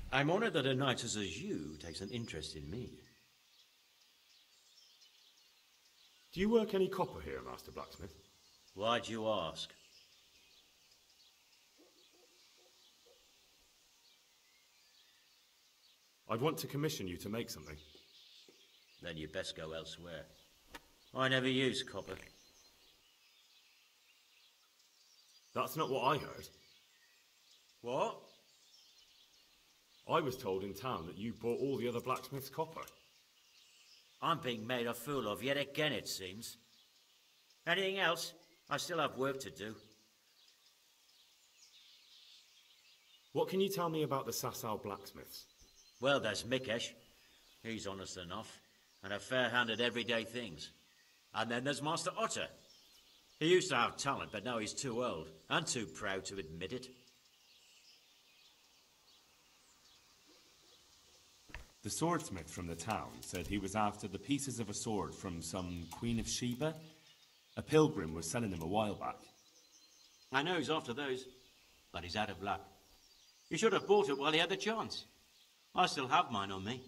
I'm honored that a knight such as you takes an interest in me. Do you work any copper here, Master Blacksmith? Why do you ask? I'd want to commission you to make something. Then you'd best go elsewhere. I never use copper. That's not what I heard. What? I was told in town that you bought all the other blacksmiths' copper. I'm being made a fool of yet again, it seems. Anything else? I still have work to do. What can you tell me about the Sasau blacksmiths? Well, there's Mikesh. He's honest enough, and a fair hand at everyday things. And then there's Master Otter. He used to have talent, but now he's too old, and too proud to admit it. The swordsmith from the town said he was after the pieces of a sword from some Queen of Sheba. A pilgrim was selling them a while back. I know he's after those, but he's out of luck. He should have bought it while he had the chance. I still have mine on me.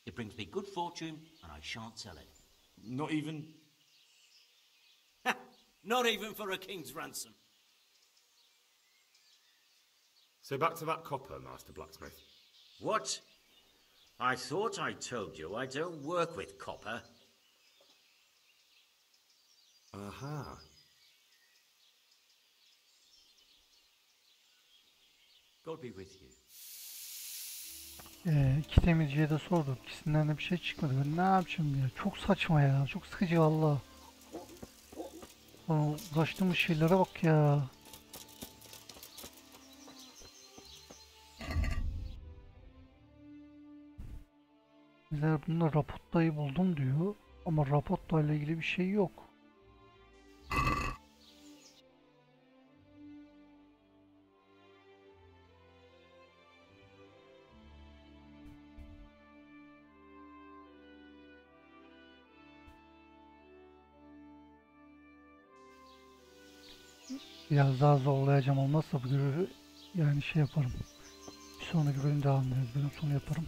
It brings me good fortune, and I shan't sell it. Not even... Not even for a king's ransom. So back to that copper, Master Blacksmith. What? I thought I told you I don't work with copper. Aha. God be with you. İki temizciye de sorduk. İkisinden de bir şey çıkmadı. Ben ne yapacağım ya? Çok saçma ya. Çok sıkıcı valla. Ulaştığımız şeylere bak ya. Bizler bunda raportayı buldum diyor. Ama raportla ile ilgili bir şey yok. Biraz daha zorlayacağım, olmazsa bu görevi yani şey yaparım. Bir sonraki bölüm devam ederiz. Bölüm sonu yaparım.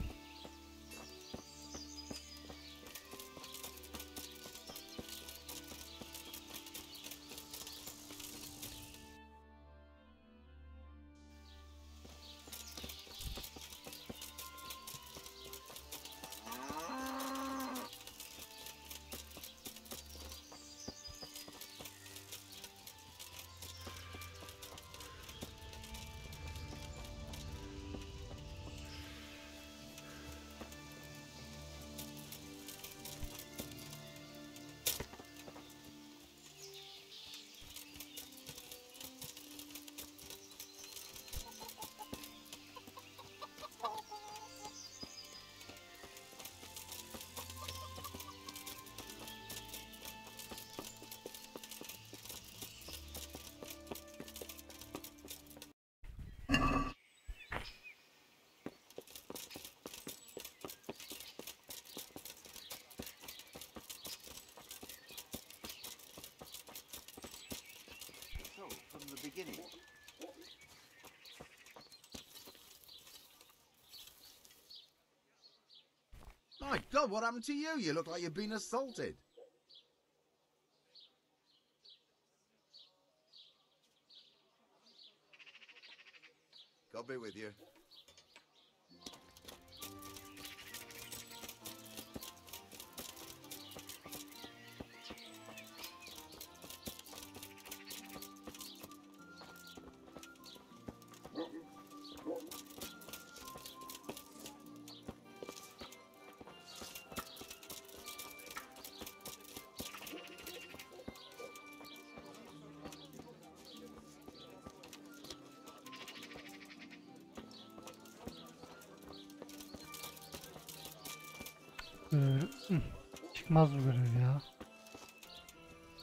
Beginning. My God, what happened to you? You look like you've been assaulted. God be with you. Çıkmaz bu görev ya.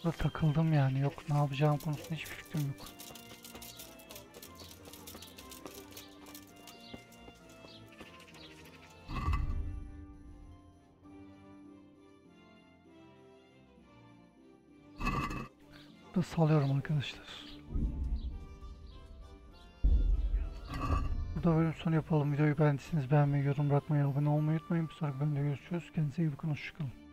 Burada takıldım yani, yok ne yapacağım konusunda hiçbir fikrim yok. Burada salıyorum arkadaşlar. Burada bölüm sonu yapalım. Videoyu beğendiyseniz beğenmeyi, yorum bırakmayı, abone olmayı unutmayın. Bir sonraki bölümde görüşürüz. Kendinize iyi bakın. Hoşçakalın.